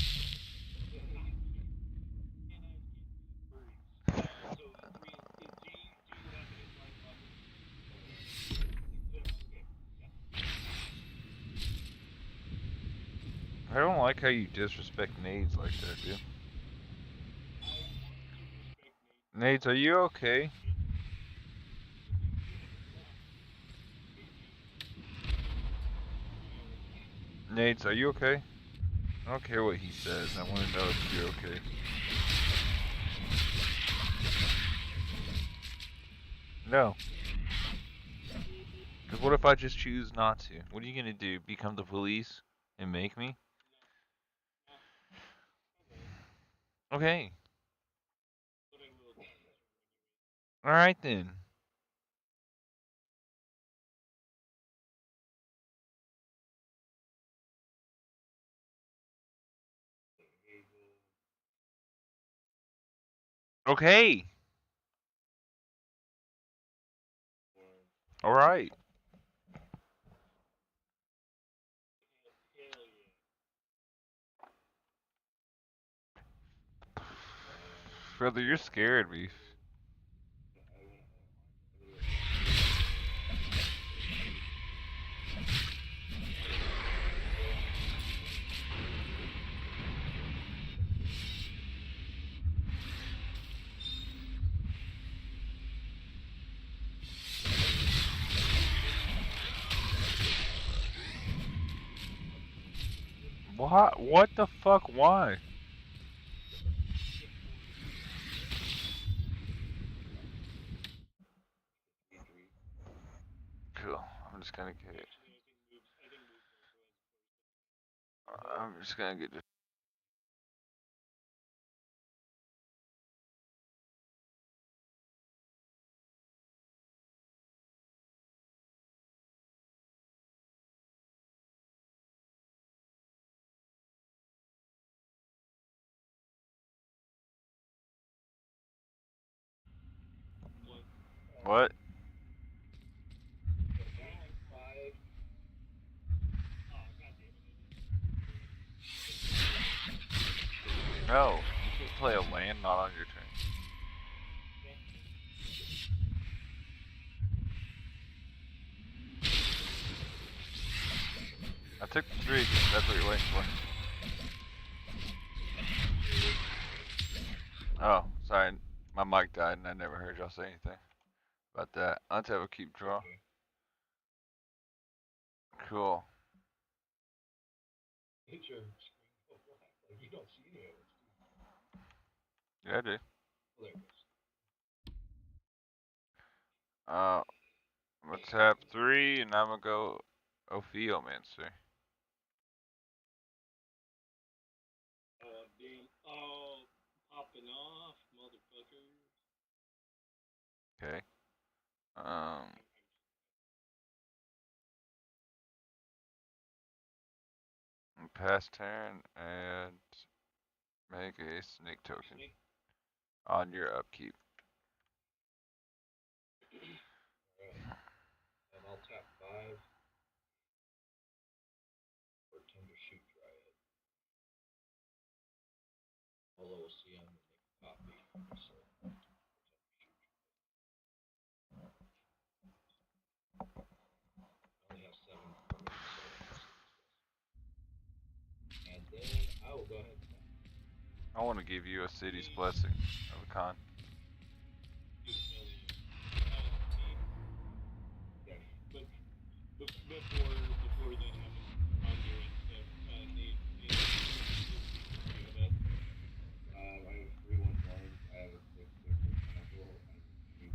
I don't like how you disrespect nades like that, dude. Nades, are you okay? Nades, are you okay? I don't care what he says. I want to know if you're okay. No. Because what if I just choose not to? What are you going to do? Become the police and make me? Okay. Alright then. Okay. Alright. Brother, you're scared me. What? What the fuck? Why? Cool. I'm just gonna get. I'm just gonna get. What? No, you can play a land not on your turn. I took the 3 because that's what you're waiting for. Oh, sorry. My mic died and I never heard y'all say anything about that. Let's have a keep draw. Cool. Hit your screen go black. Like you don't see any of it. Yeah, I do. Well, there it goes. I'm gonna tap 3 and I'm gonna go Ophiomancer. Damn. Oh, popping off, motherfucker. Okay. Pass turn and make a snake token on your upkeep. Alright. And I'll tap 5 for Tender Shoot Dryad. Although we'll see I'm gonna make a copy. So I only have 7 permanents, and then I will go ahead and tap. I want to give you a city's blessing of a con. Yeah, but before that happens, on your end, Steph, need unit. I have 3 1/1s. I have a 6/6 example. I need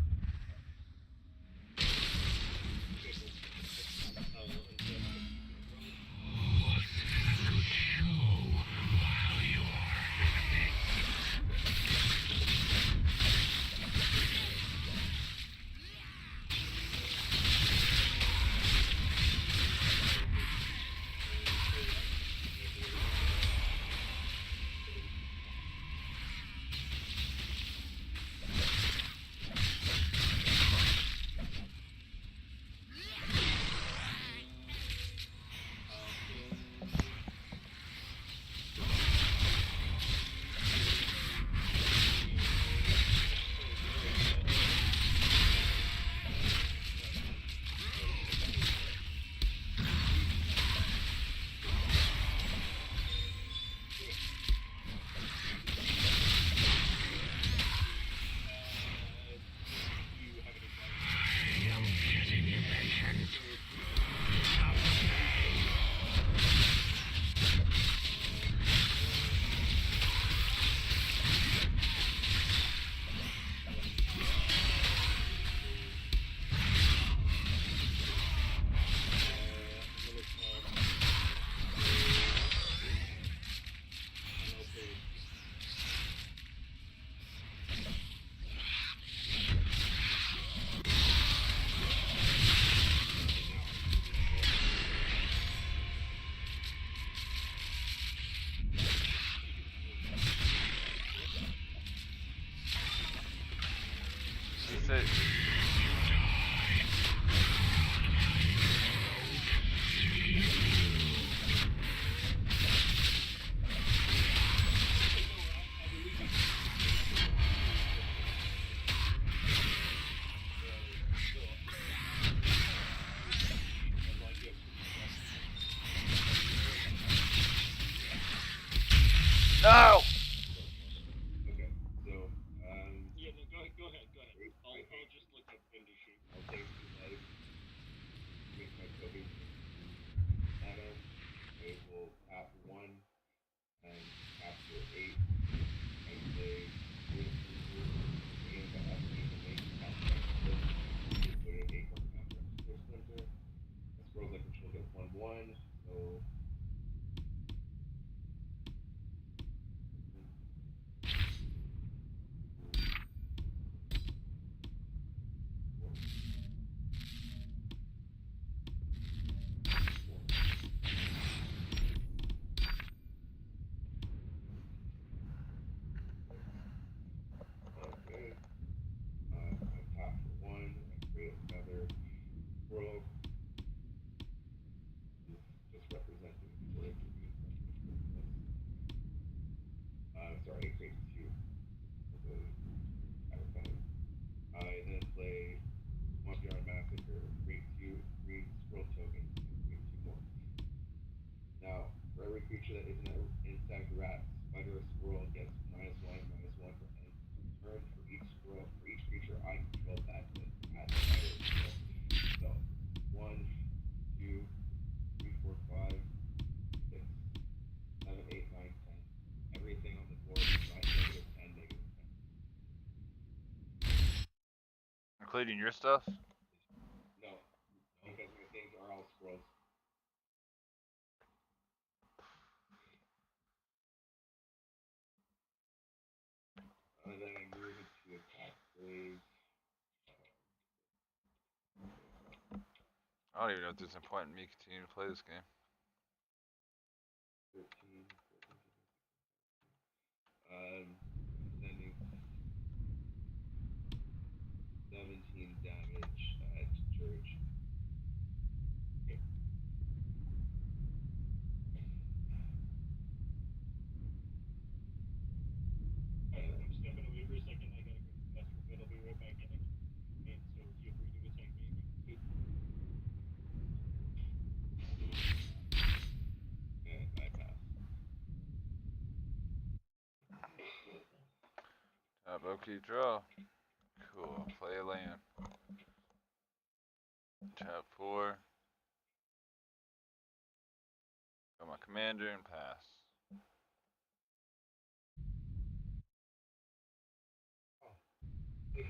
Including your stuff? No, because my things are all scrolls. And then I move it to attack phase. I don't even know if there's a point in me continuing to play this game. 13, 14, sending 17 damage at George. Okay. Alright, I'm stepping away for a second. I gotta go to the bathroom, but I'll be right back in a minute, so feel free to attack me. Okay, I pass. Tap OK draw. Cool. Play a land. Tap 4. Got my commander and pass. Oh, they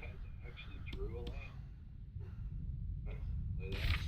actually drew a land. Nice. Play that.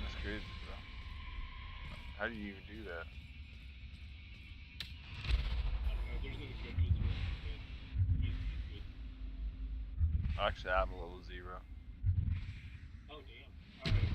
That's crazy, bro. How do you even do that? Actually, I'm a level 0. Oh, damn. Alright.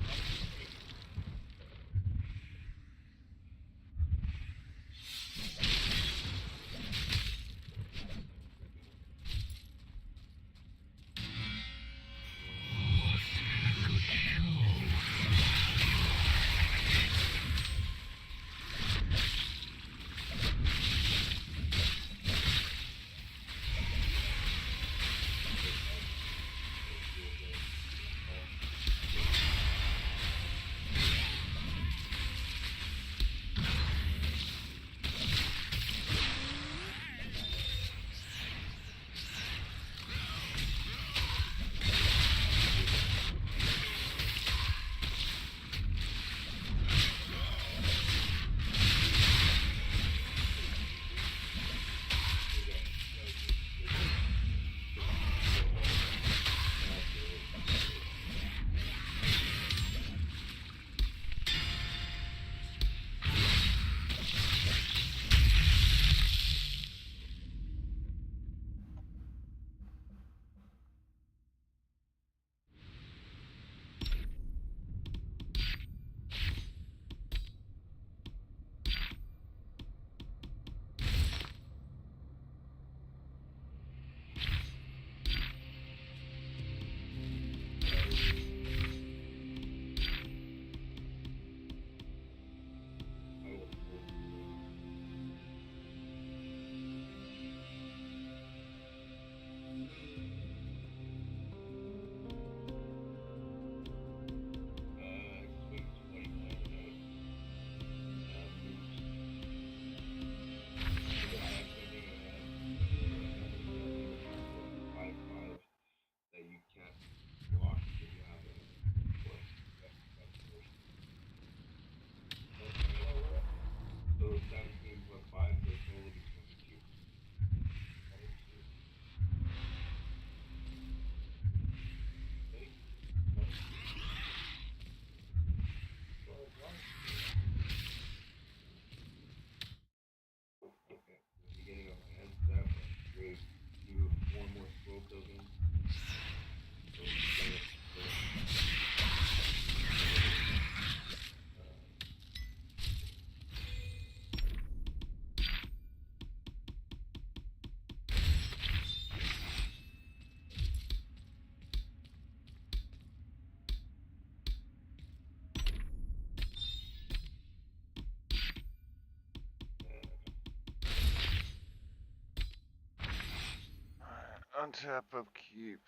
Untap, upkeep,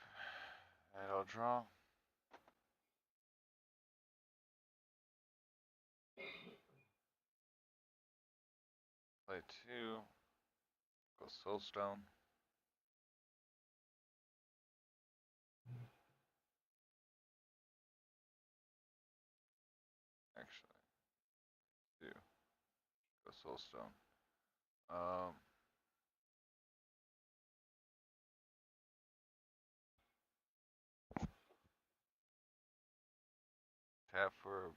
and I'll draw. Play 2, go Soulstone. Actually, 2, go Soulstone. Tap for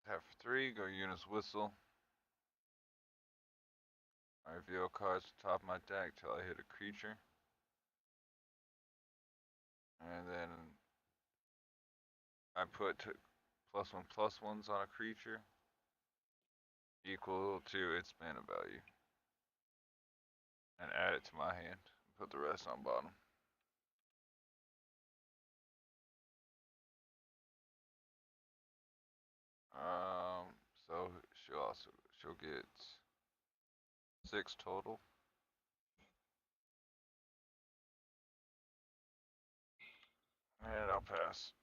tap for 3, go Eunice Whistle. I reveal cards to the top of my deck till I hit a creature. And then I put +1/+1s on a creature equal to its mana value. And add it to my hand. Put the rest on bottom. So she'll get 6 total. And I'll pass.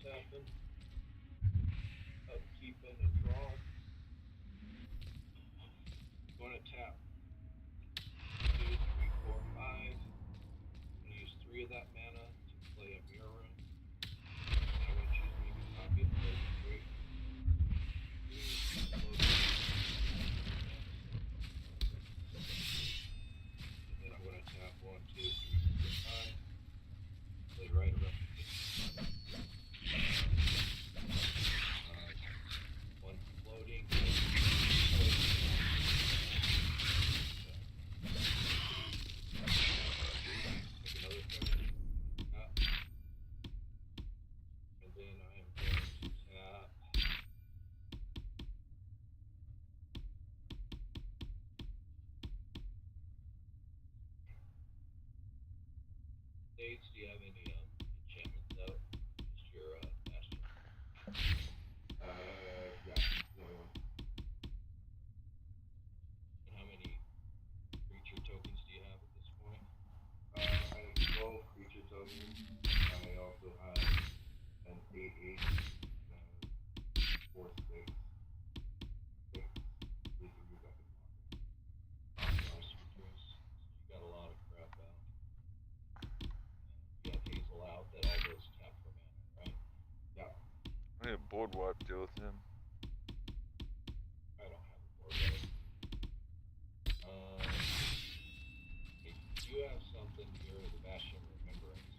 Tapping. Upkeeping and draw. Going to tap 2, 3, 4, 5. I'm going to use 3 of that mana to play a mirror room. I'm going to choose to make a copy of the 3. And then I'm going to tap 1, 2, 3, 4, 5. Play right around. One floating. And then I am going to tap States. Do you have any enchantments out? Just your master. Yeah. And how many creature tokens do you have at this point? I have 12 creature tokens. I also have an 8/8, 4/6. These are your weapon markers. You got a lot of crap out. You got Hazel out, that all goes tap for mana, right? Yeah. I need a board wipe deal with him. I don't have a board wipe. You have something here, the Bastion Remembrance.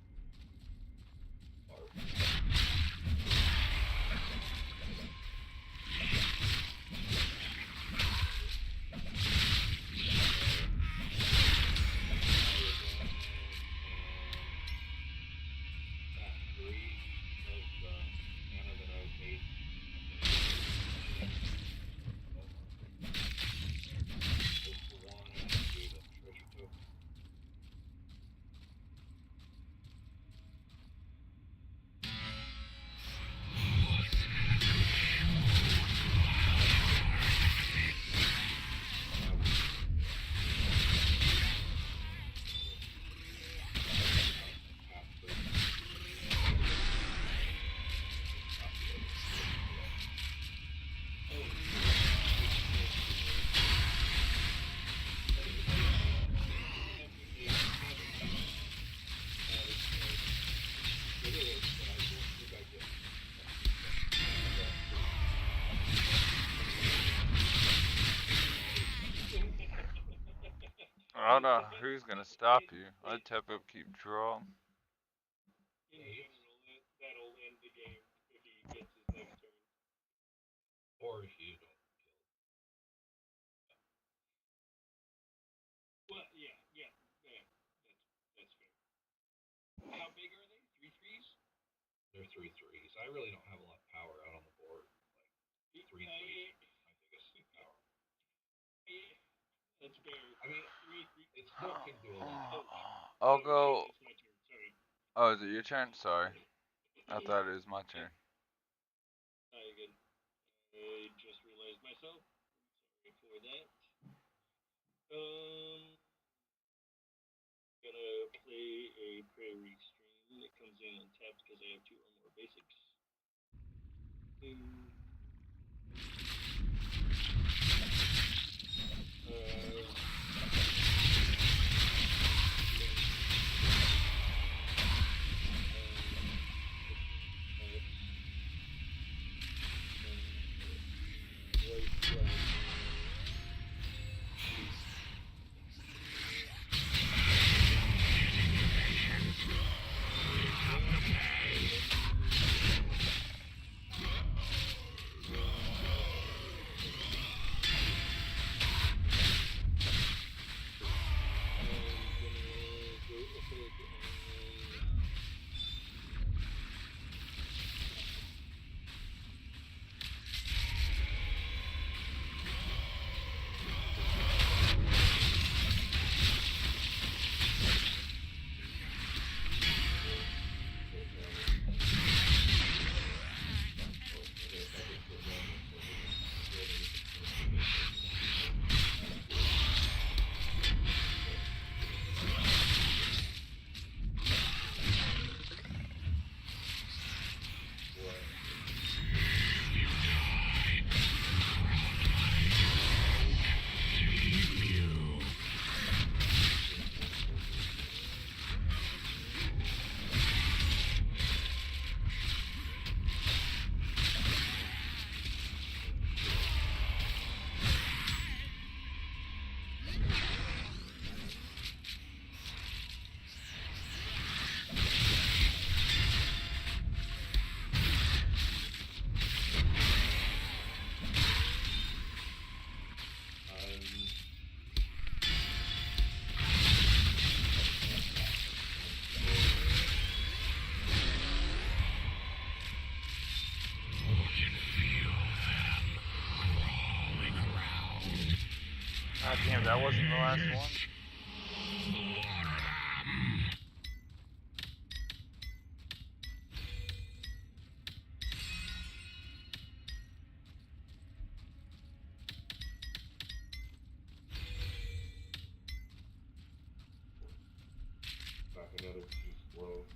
I don't know who's gonna stop you. I tap up, keep draw. In general, that'll end the game if he gets his next turn. Or if you don't kill. Well, yeah, that's fair. How big are they? 3/3s? They're 3/3s. I really don't have a lot of power out on the board. Like 3/3s, my biggest power. That's fair. I mean, it still can do a lot. I'll go. It's my turn. Sorry. Oh, is it your turn? Sorry. I thought it was my turn. You're good. I just realized myself. Sorry for that. Gonna play a prairie stream that comes in untapped because I have 2 or more basics. God damn, that wasn't the last one? Back another 2 squirrels.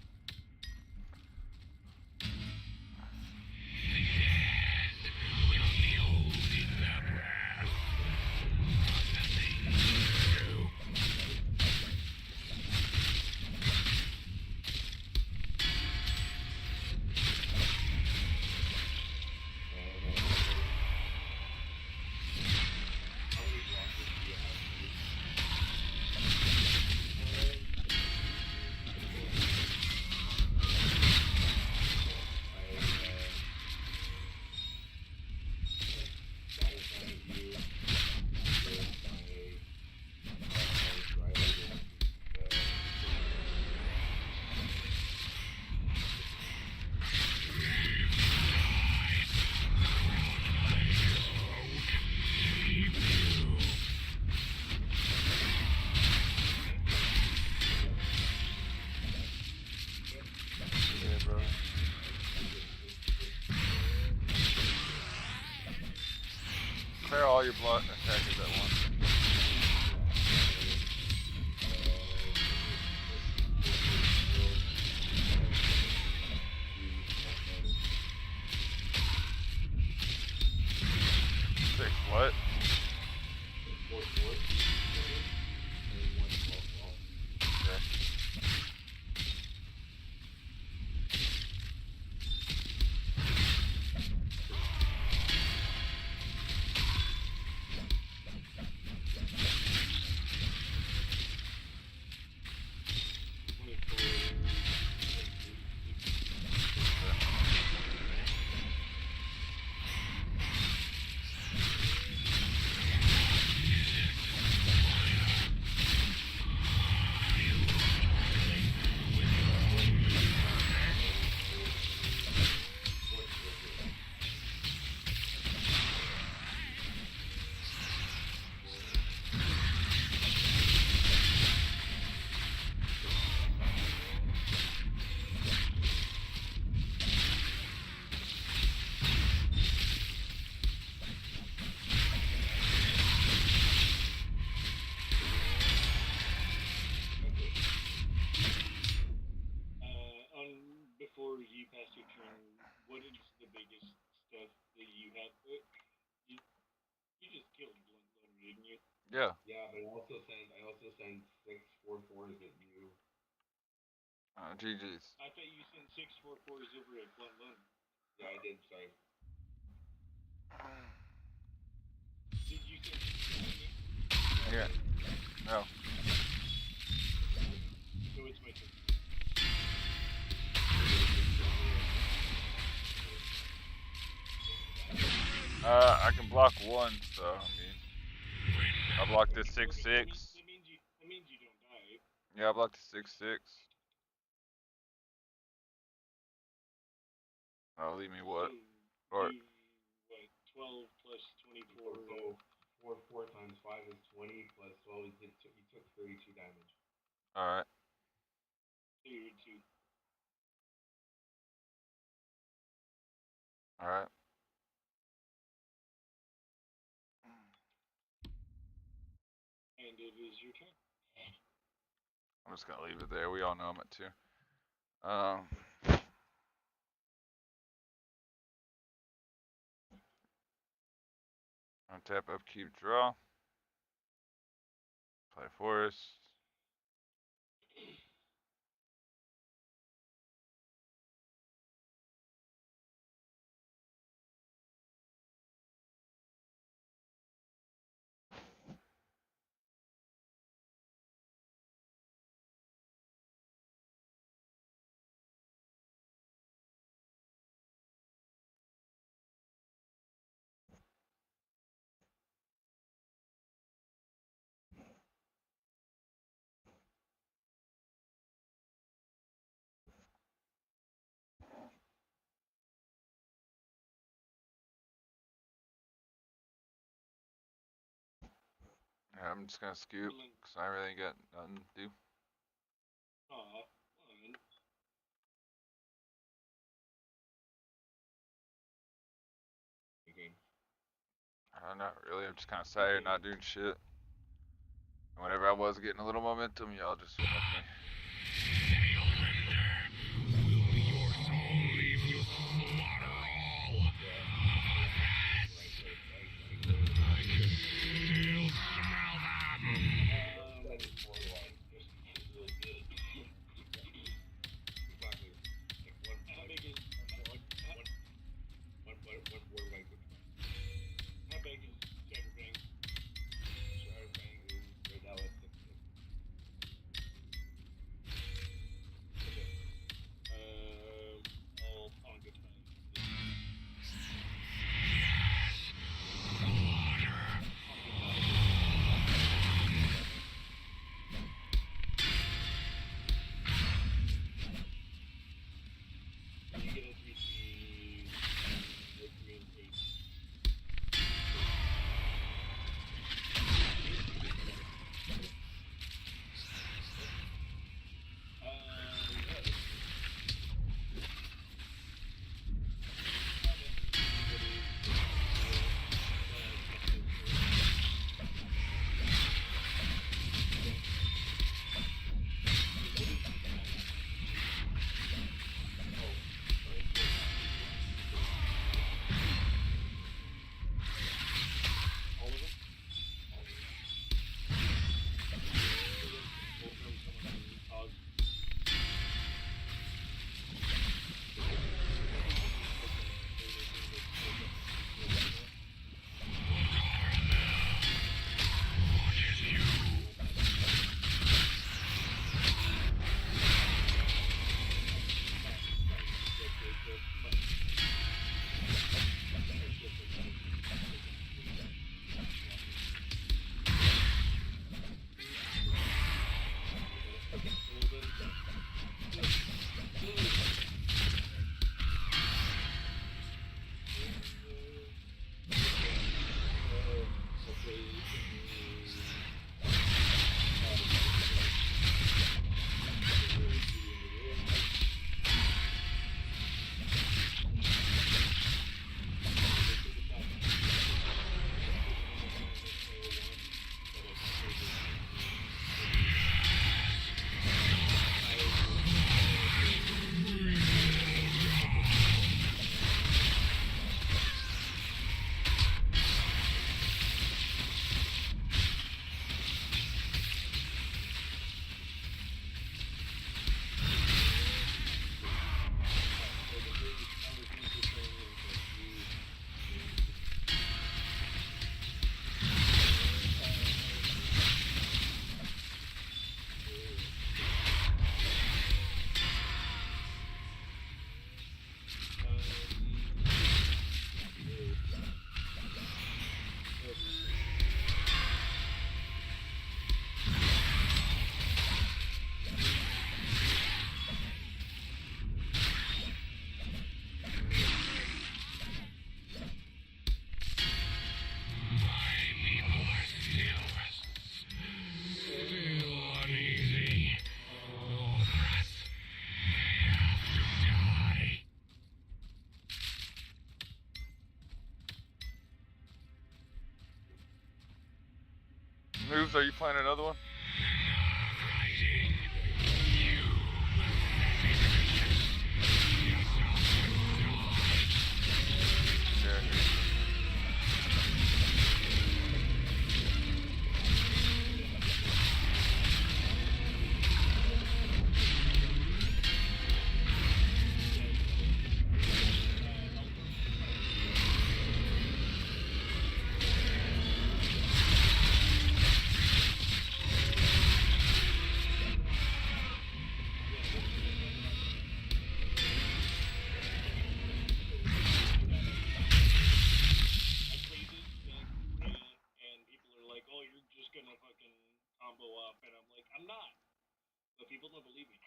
Clear all your block attackers at once. Six what? Okay. Yeah. Yeah, but I also sent 644s at you. GG's. I thought you sent 644s over at Blunt Lund. Yeah, I did. Sorry. Did you send me? Yeah. No. So it's my turn. I can block one, so I mean, I blocked this 6-6. That means you don't die. Yeah, I blocked the 6-6. Oh, leave me what? Or what? 12 plus 24. So 4 times 5 is 20 plus 12 is you took 32 damage. all right. So you're 2. All right. And it is your turn. I'm just gonna leave it there. We all know I'm at 2. Untap, upkeep, draw. Play forest. Yeah, I'm just gonna scoop because I really got nothing to do. I don't know, really. I'm just kind of sat here not doing shit. And whenever I was getting a little momentum, y'all just fucked me. How big is Shatterfang? Shatterfang is right now at 6. Hooves, are you playing another one? Combo up, and I'm like, I'm not. But people don't believe me.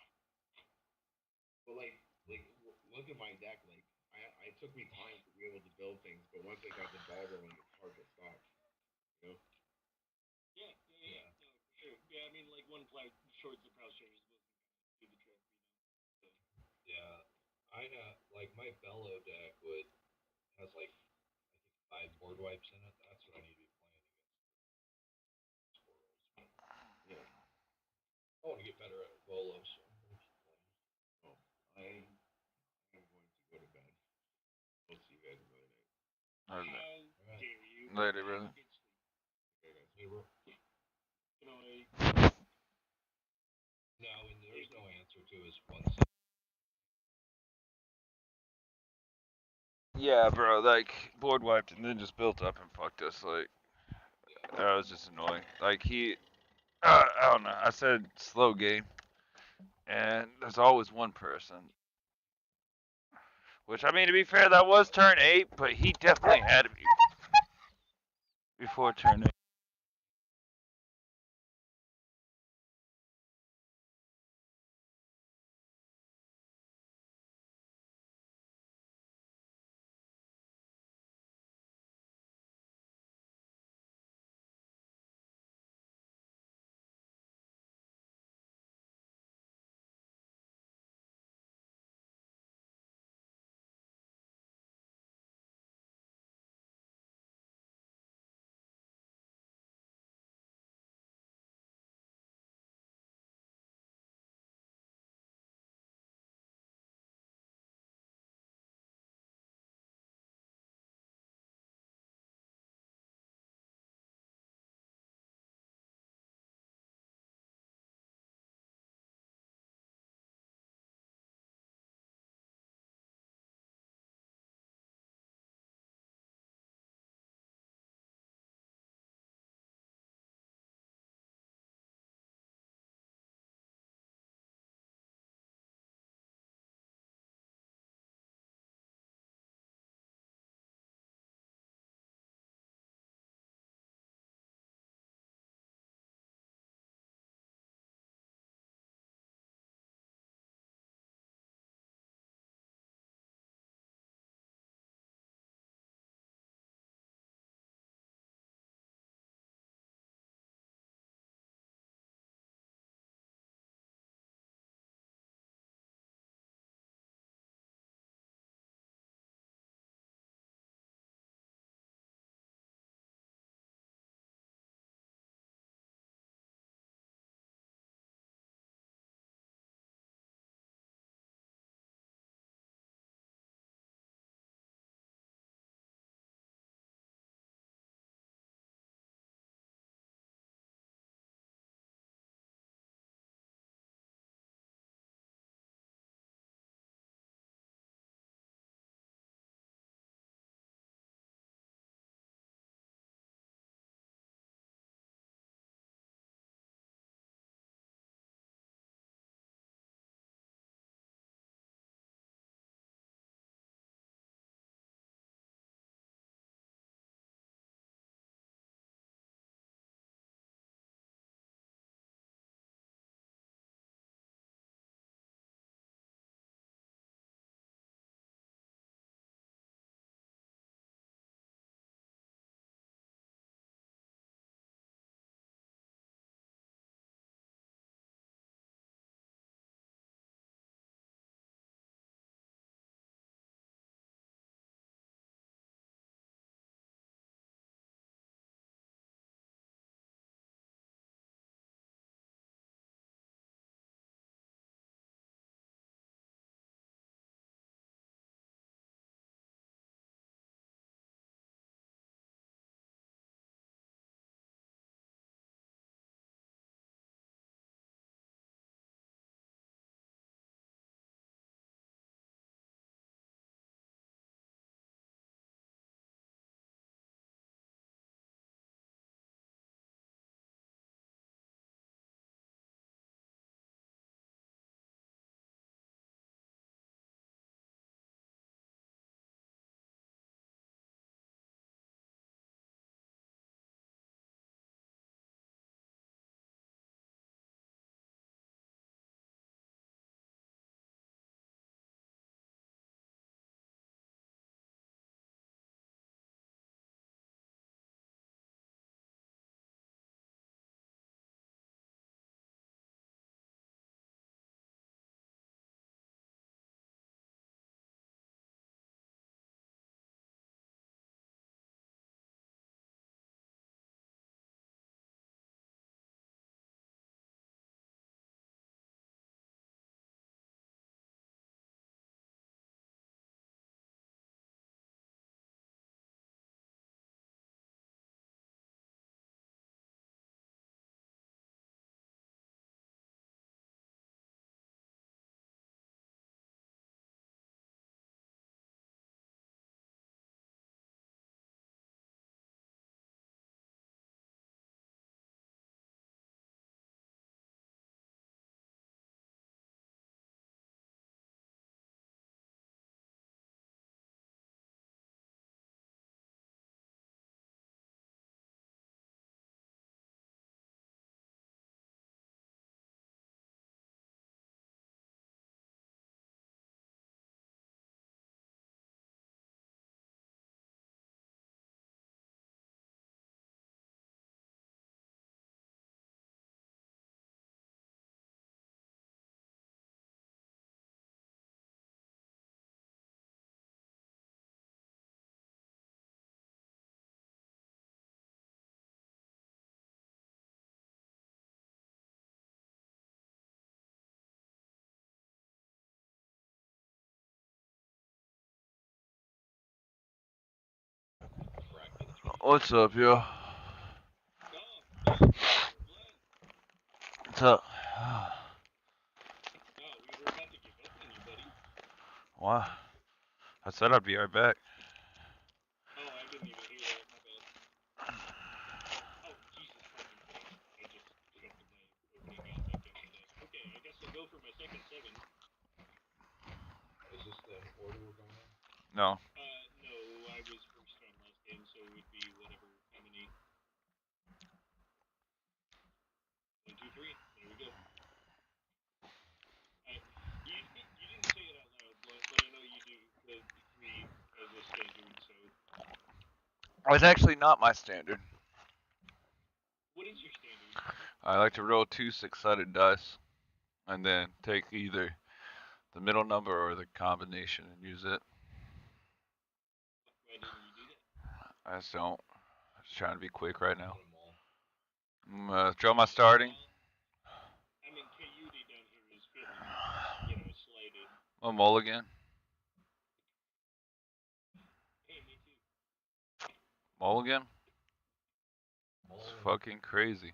But look at my deck. Like, it took me time to be able to build things, but once I got the ball rolling, it's hard to stop. You know? Yeah. No, for sure. Yeah, I mean, like one play short the Proud Strangers will do the trick, you know. So. Yeah, I like my Bellow deck has like I think 5 board wipes in it. That's what I need to be playing against squirrels. Yeah. I want to get better at Volo, so I'm gonna keep playing. Oh, I am going to go to bed. I'll see you guys another night. How dare you? Later, brother. Okay, guys. Later, bro. You know, no, and there's no answer to his one. Yeah, bro. Like board wiped and then just built up and fucked us. Like that was just annoying. Like I don't know. I said slow game, and there's always one person. Which I mean, to be fair, that was turn 8, but he definitely had to be before turn 8. What's up, yo? What's up? Why? I said I'd be right back. Oh, I didn't even hear that. My bad. Oh, Jesus fucking Christ. I just jumped in my opening aspect on my desk. Okay, I guess I'll go for my second 7. Is this the order we're going in? No. No, I was first on last game, so it would be whatever, how many? 1, 2, 3. There we go. You didn't say it out loud, but I know you do the 3 as a standard, so. It's actually not my standard. What is your standard? I like to roll 2 6-sided dice, and then take either the middle number or the combination and use it. Why didn't you do that? I just don't. I'm just trying to be quick right now. Draw my starting. I mean, Coyote down here is feeling, slighted. A mulligan. Hey, me too. Mulligan? It's fucking crazy.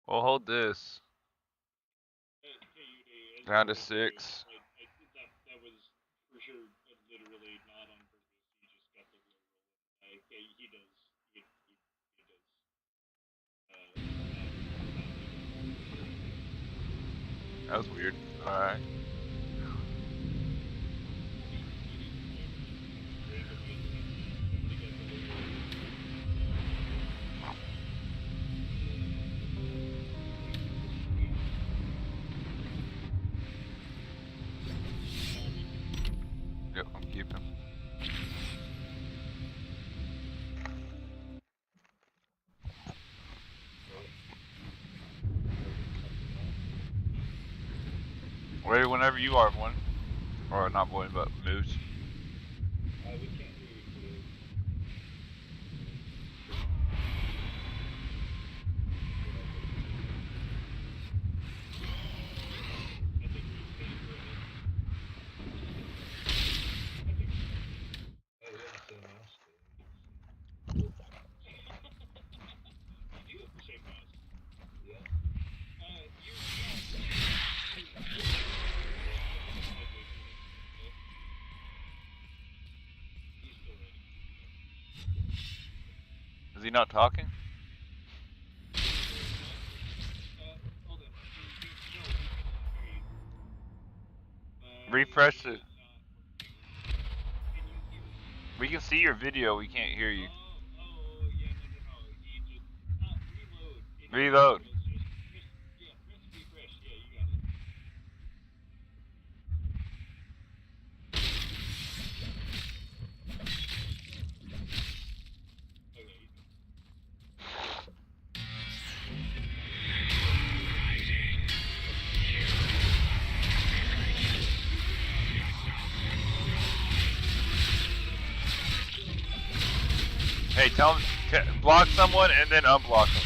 Well, hold this. Down to 6. That was for sure literally not on purpose. He just got the real roll. He does. He does. That was weird. Alright. Yep, I'm keeping. Ready whenever you are, one. Or not one, but Moose. We can't hear you. Hey, we have the same mouse. You do have the same mouse. Yeah. Is he not talking? Hold on. Refresh it. We can see your video, we can't hear you. Oh, yeah, no. He just, reload. Reload. Yeah, press refresh. Yeah, you got it. Hey, tell him, block someone and then unblock them.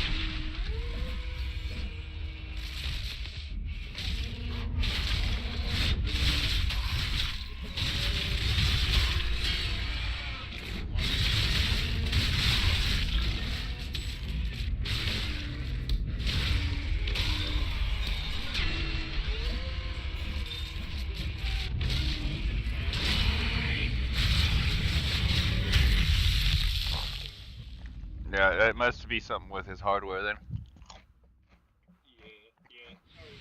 Yeah, that must be something with his hardware then. Yeah. Sorry,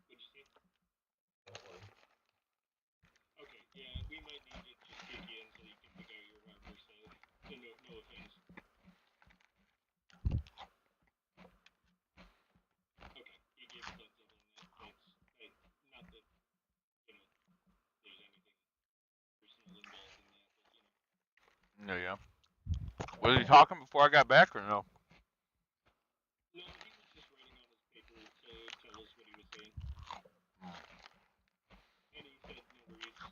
what'd you say? Okay, yeah, we might need to just kick you in so you can pick out your hardware stuff. No offense. Okay, you gave a thumbs up on that. That's not that, there's anything personal involved in that, but Yeah. Was he talking before I got back or no? No, he was just writing on his paper to tell us what he was saying. And he said no worries, so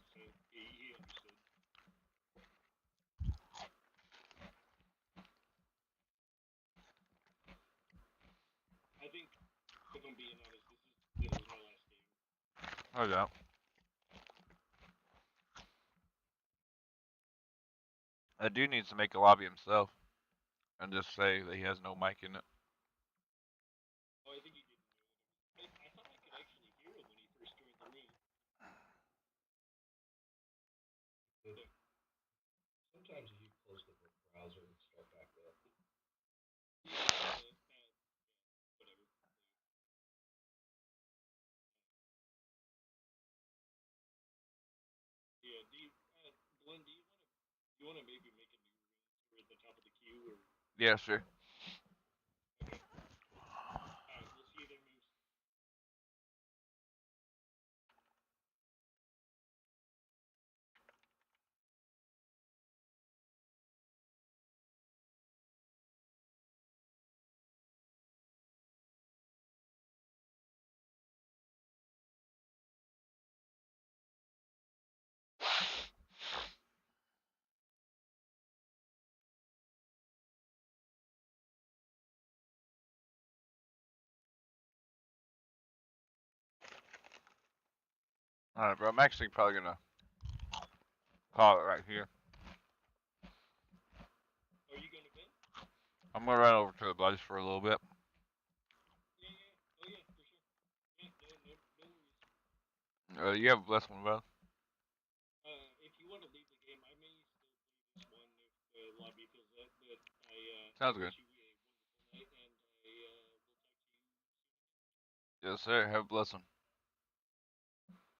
he understood. I think, if I'm being honest, this is my last game. Oh yeah. That dude needs to make a lobby himself and just say that he has no mic in it. Oh, I think he did. I thought I could actually hear him when he first joined the room. Sometimes if you close the browser and start back up. Whatever. Yeah, Glenn, do you wanna maybe make a new room for at the top of the queue or? Yeah, sure. Okay. Alright, we'll see you there, Moose. Alright, bro. I'm actually probably gonna call it right here. Are you gonna bed? I'm gonna run over to the buddies for a little bit. Yeah. Oh yeah, for sure. Yeah, no worries. You have a blessed one, bro. If you want to leave the game, I may still play this one if the lobby fills up, but Sounds good. wish you a wonderful night, and I will talk to you soon. Yes, sir. Have a blessed one.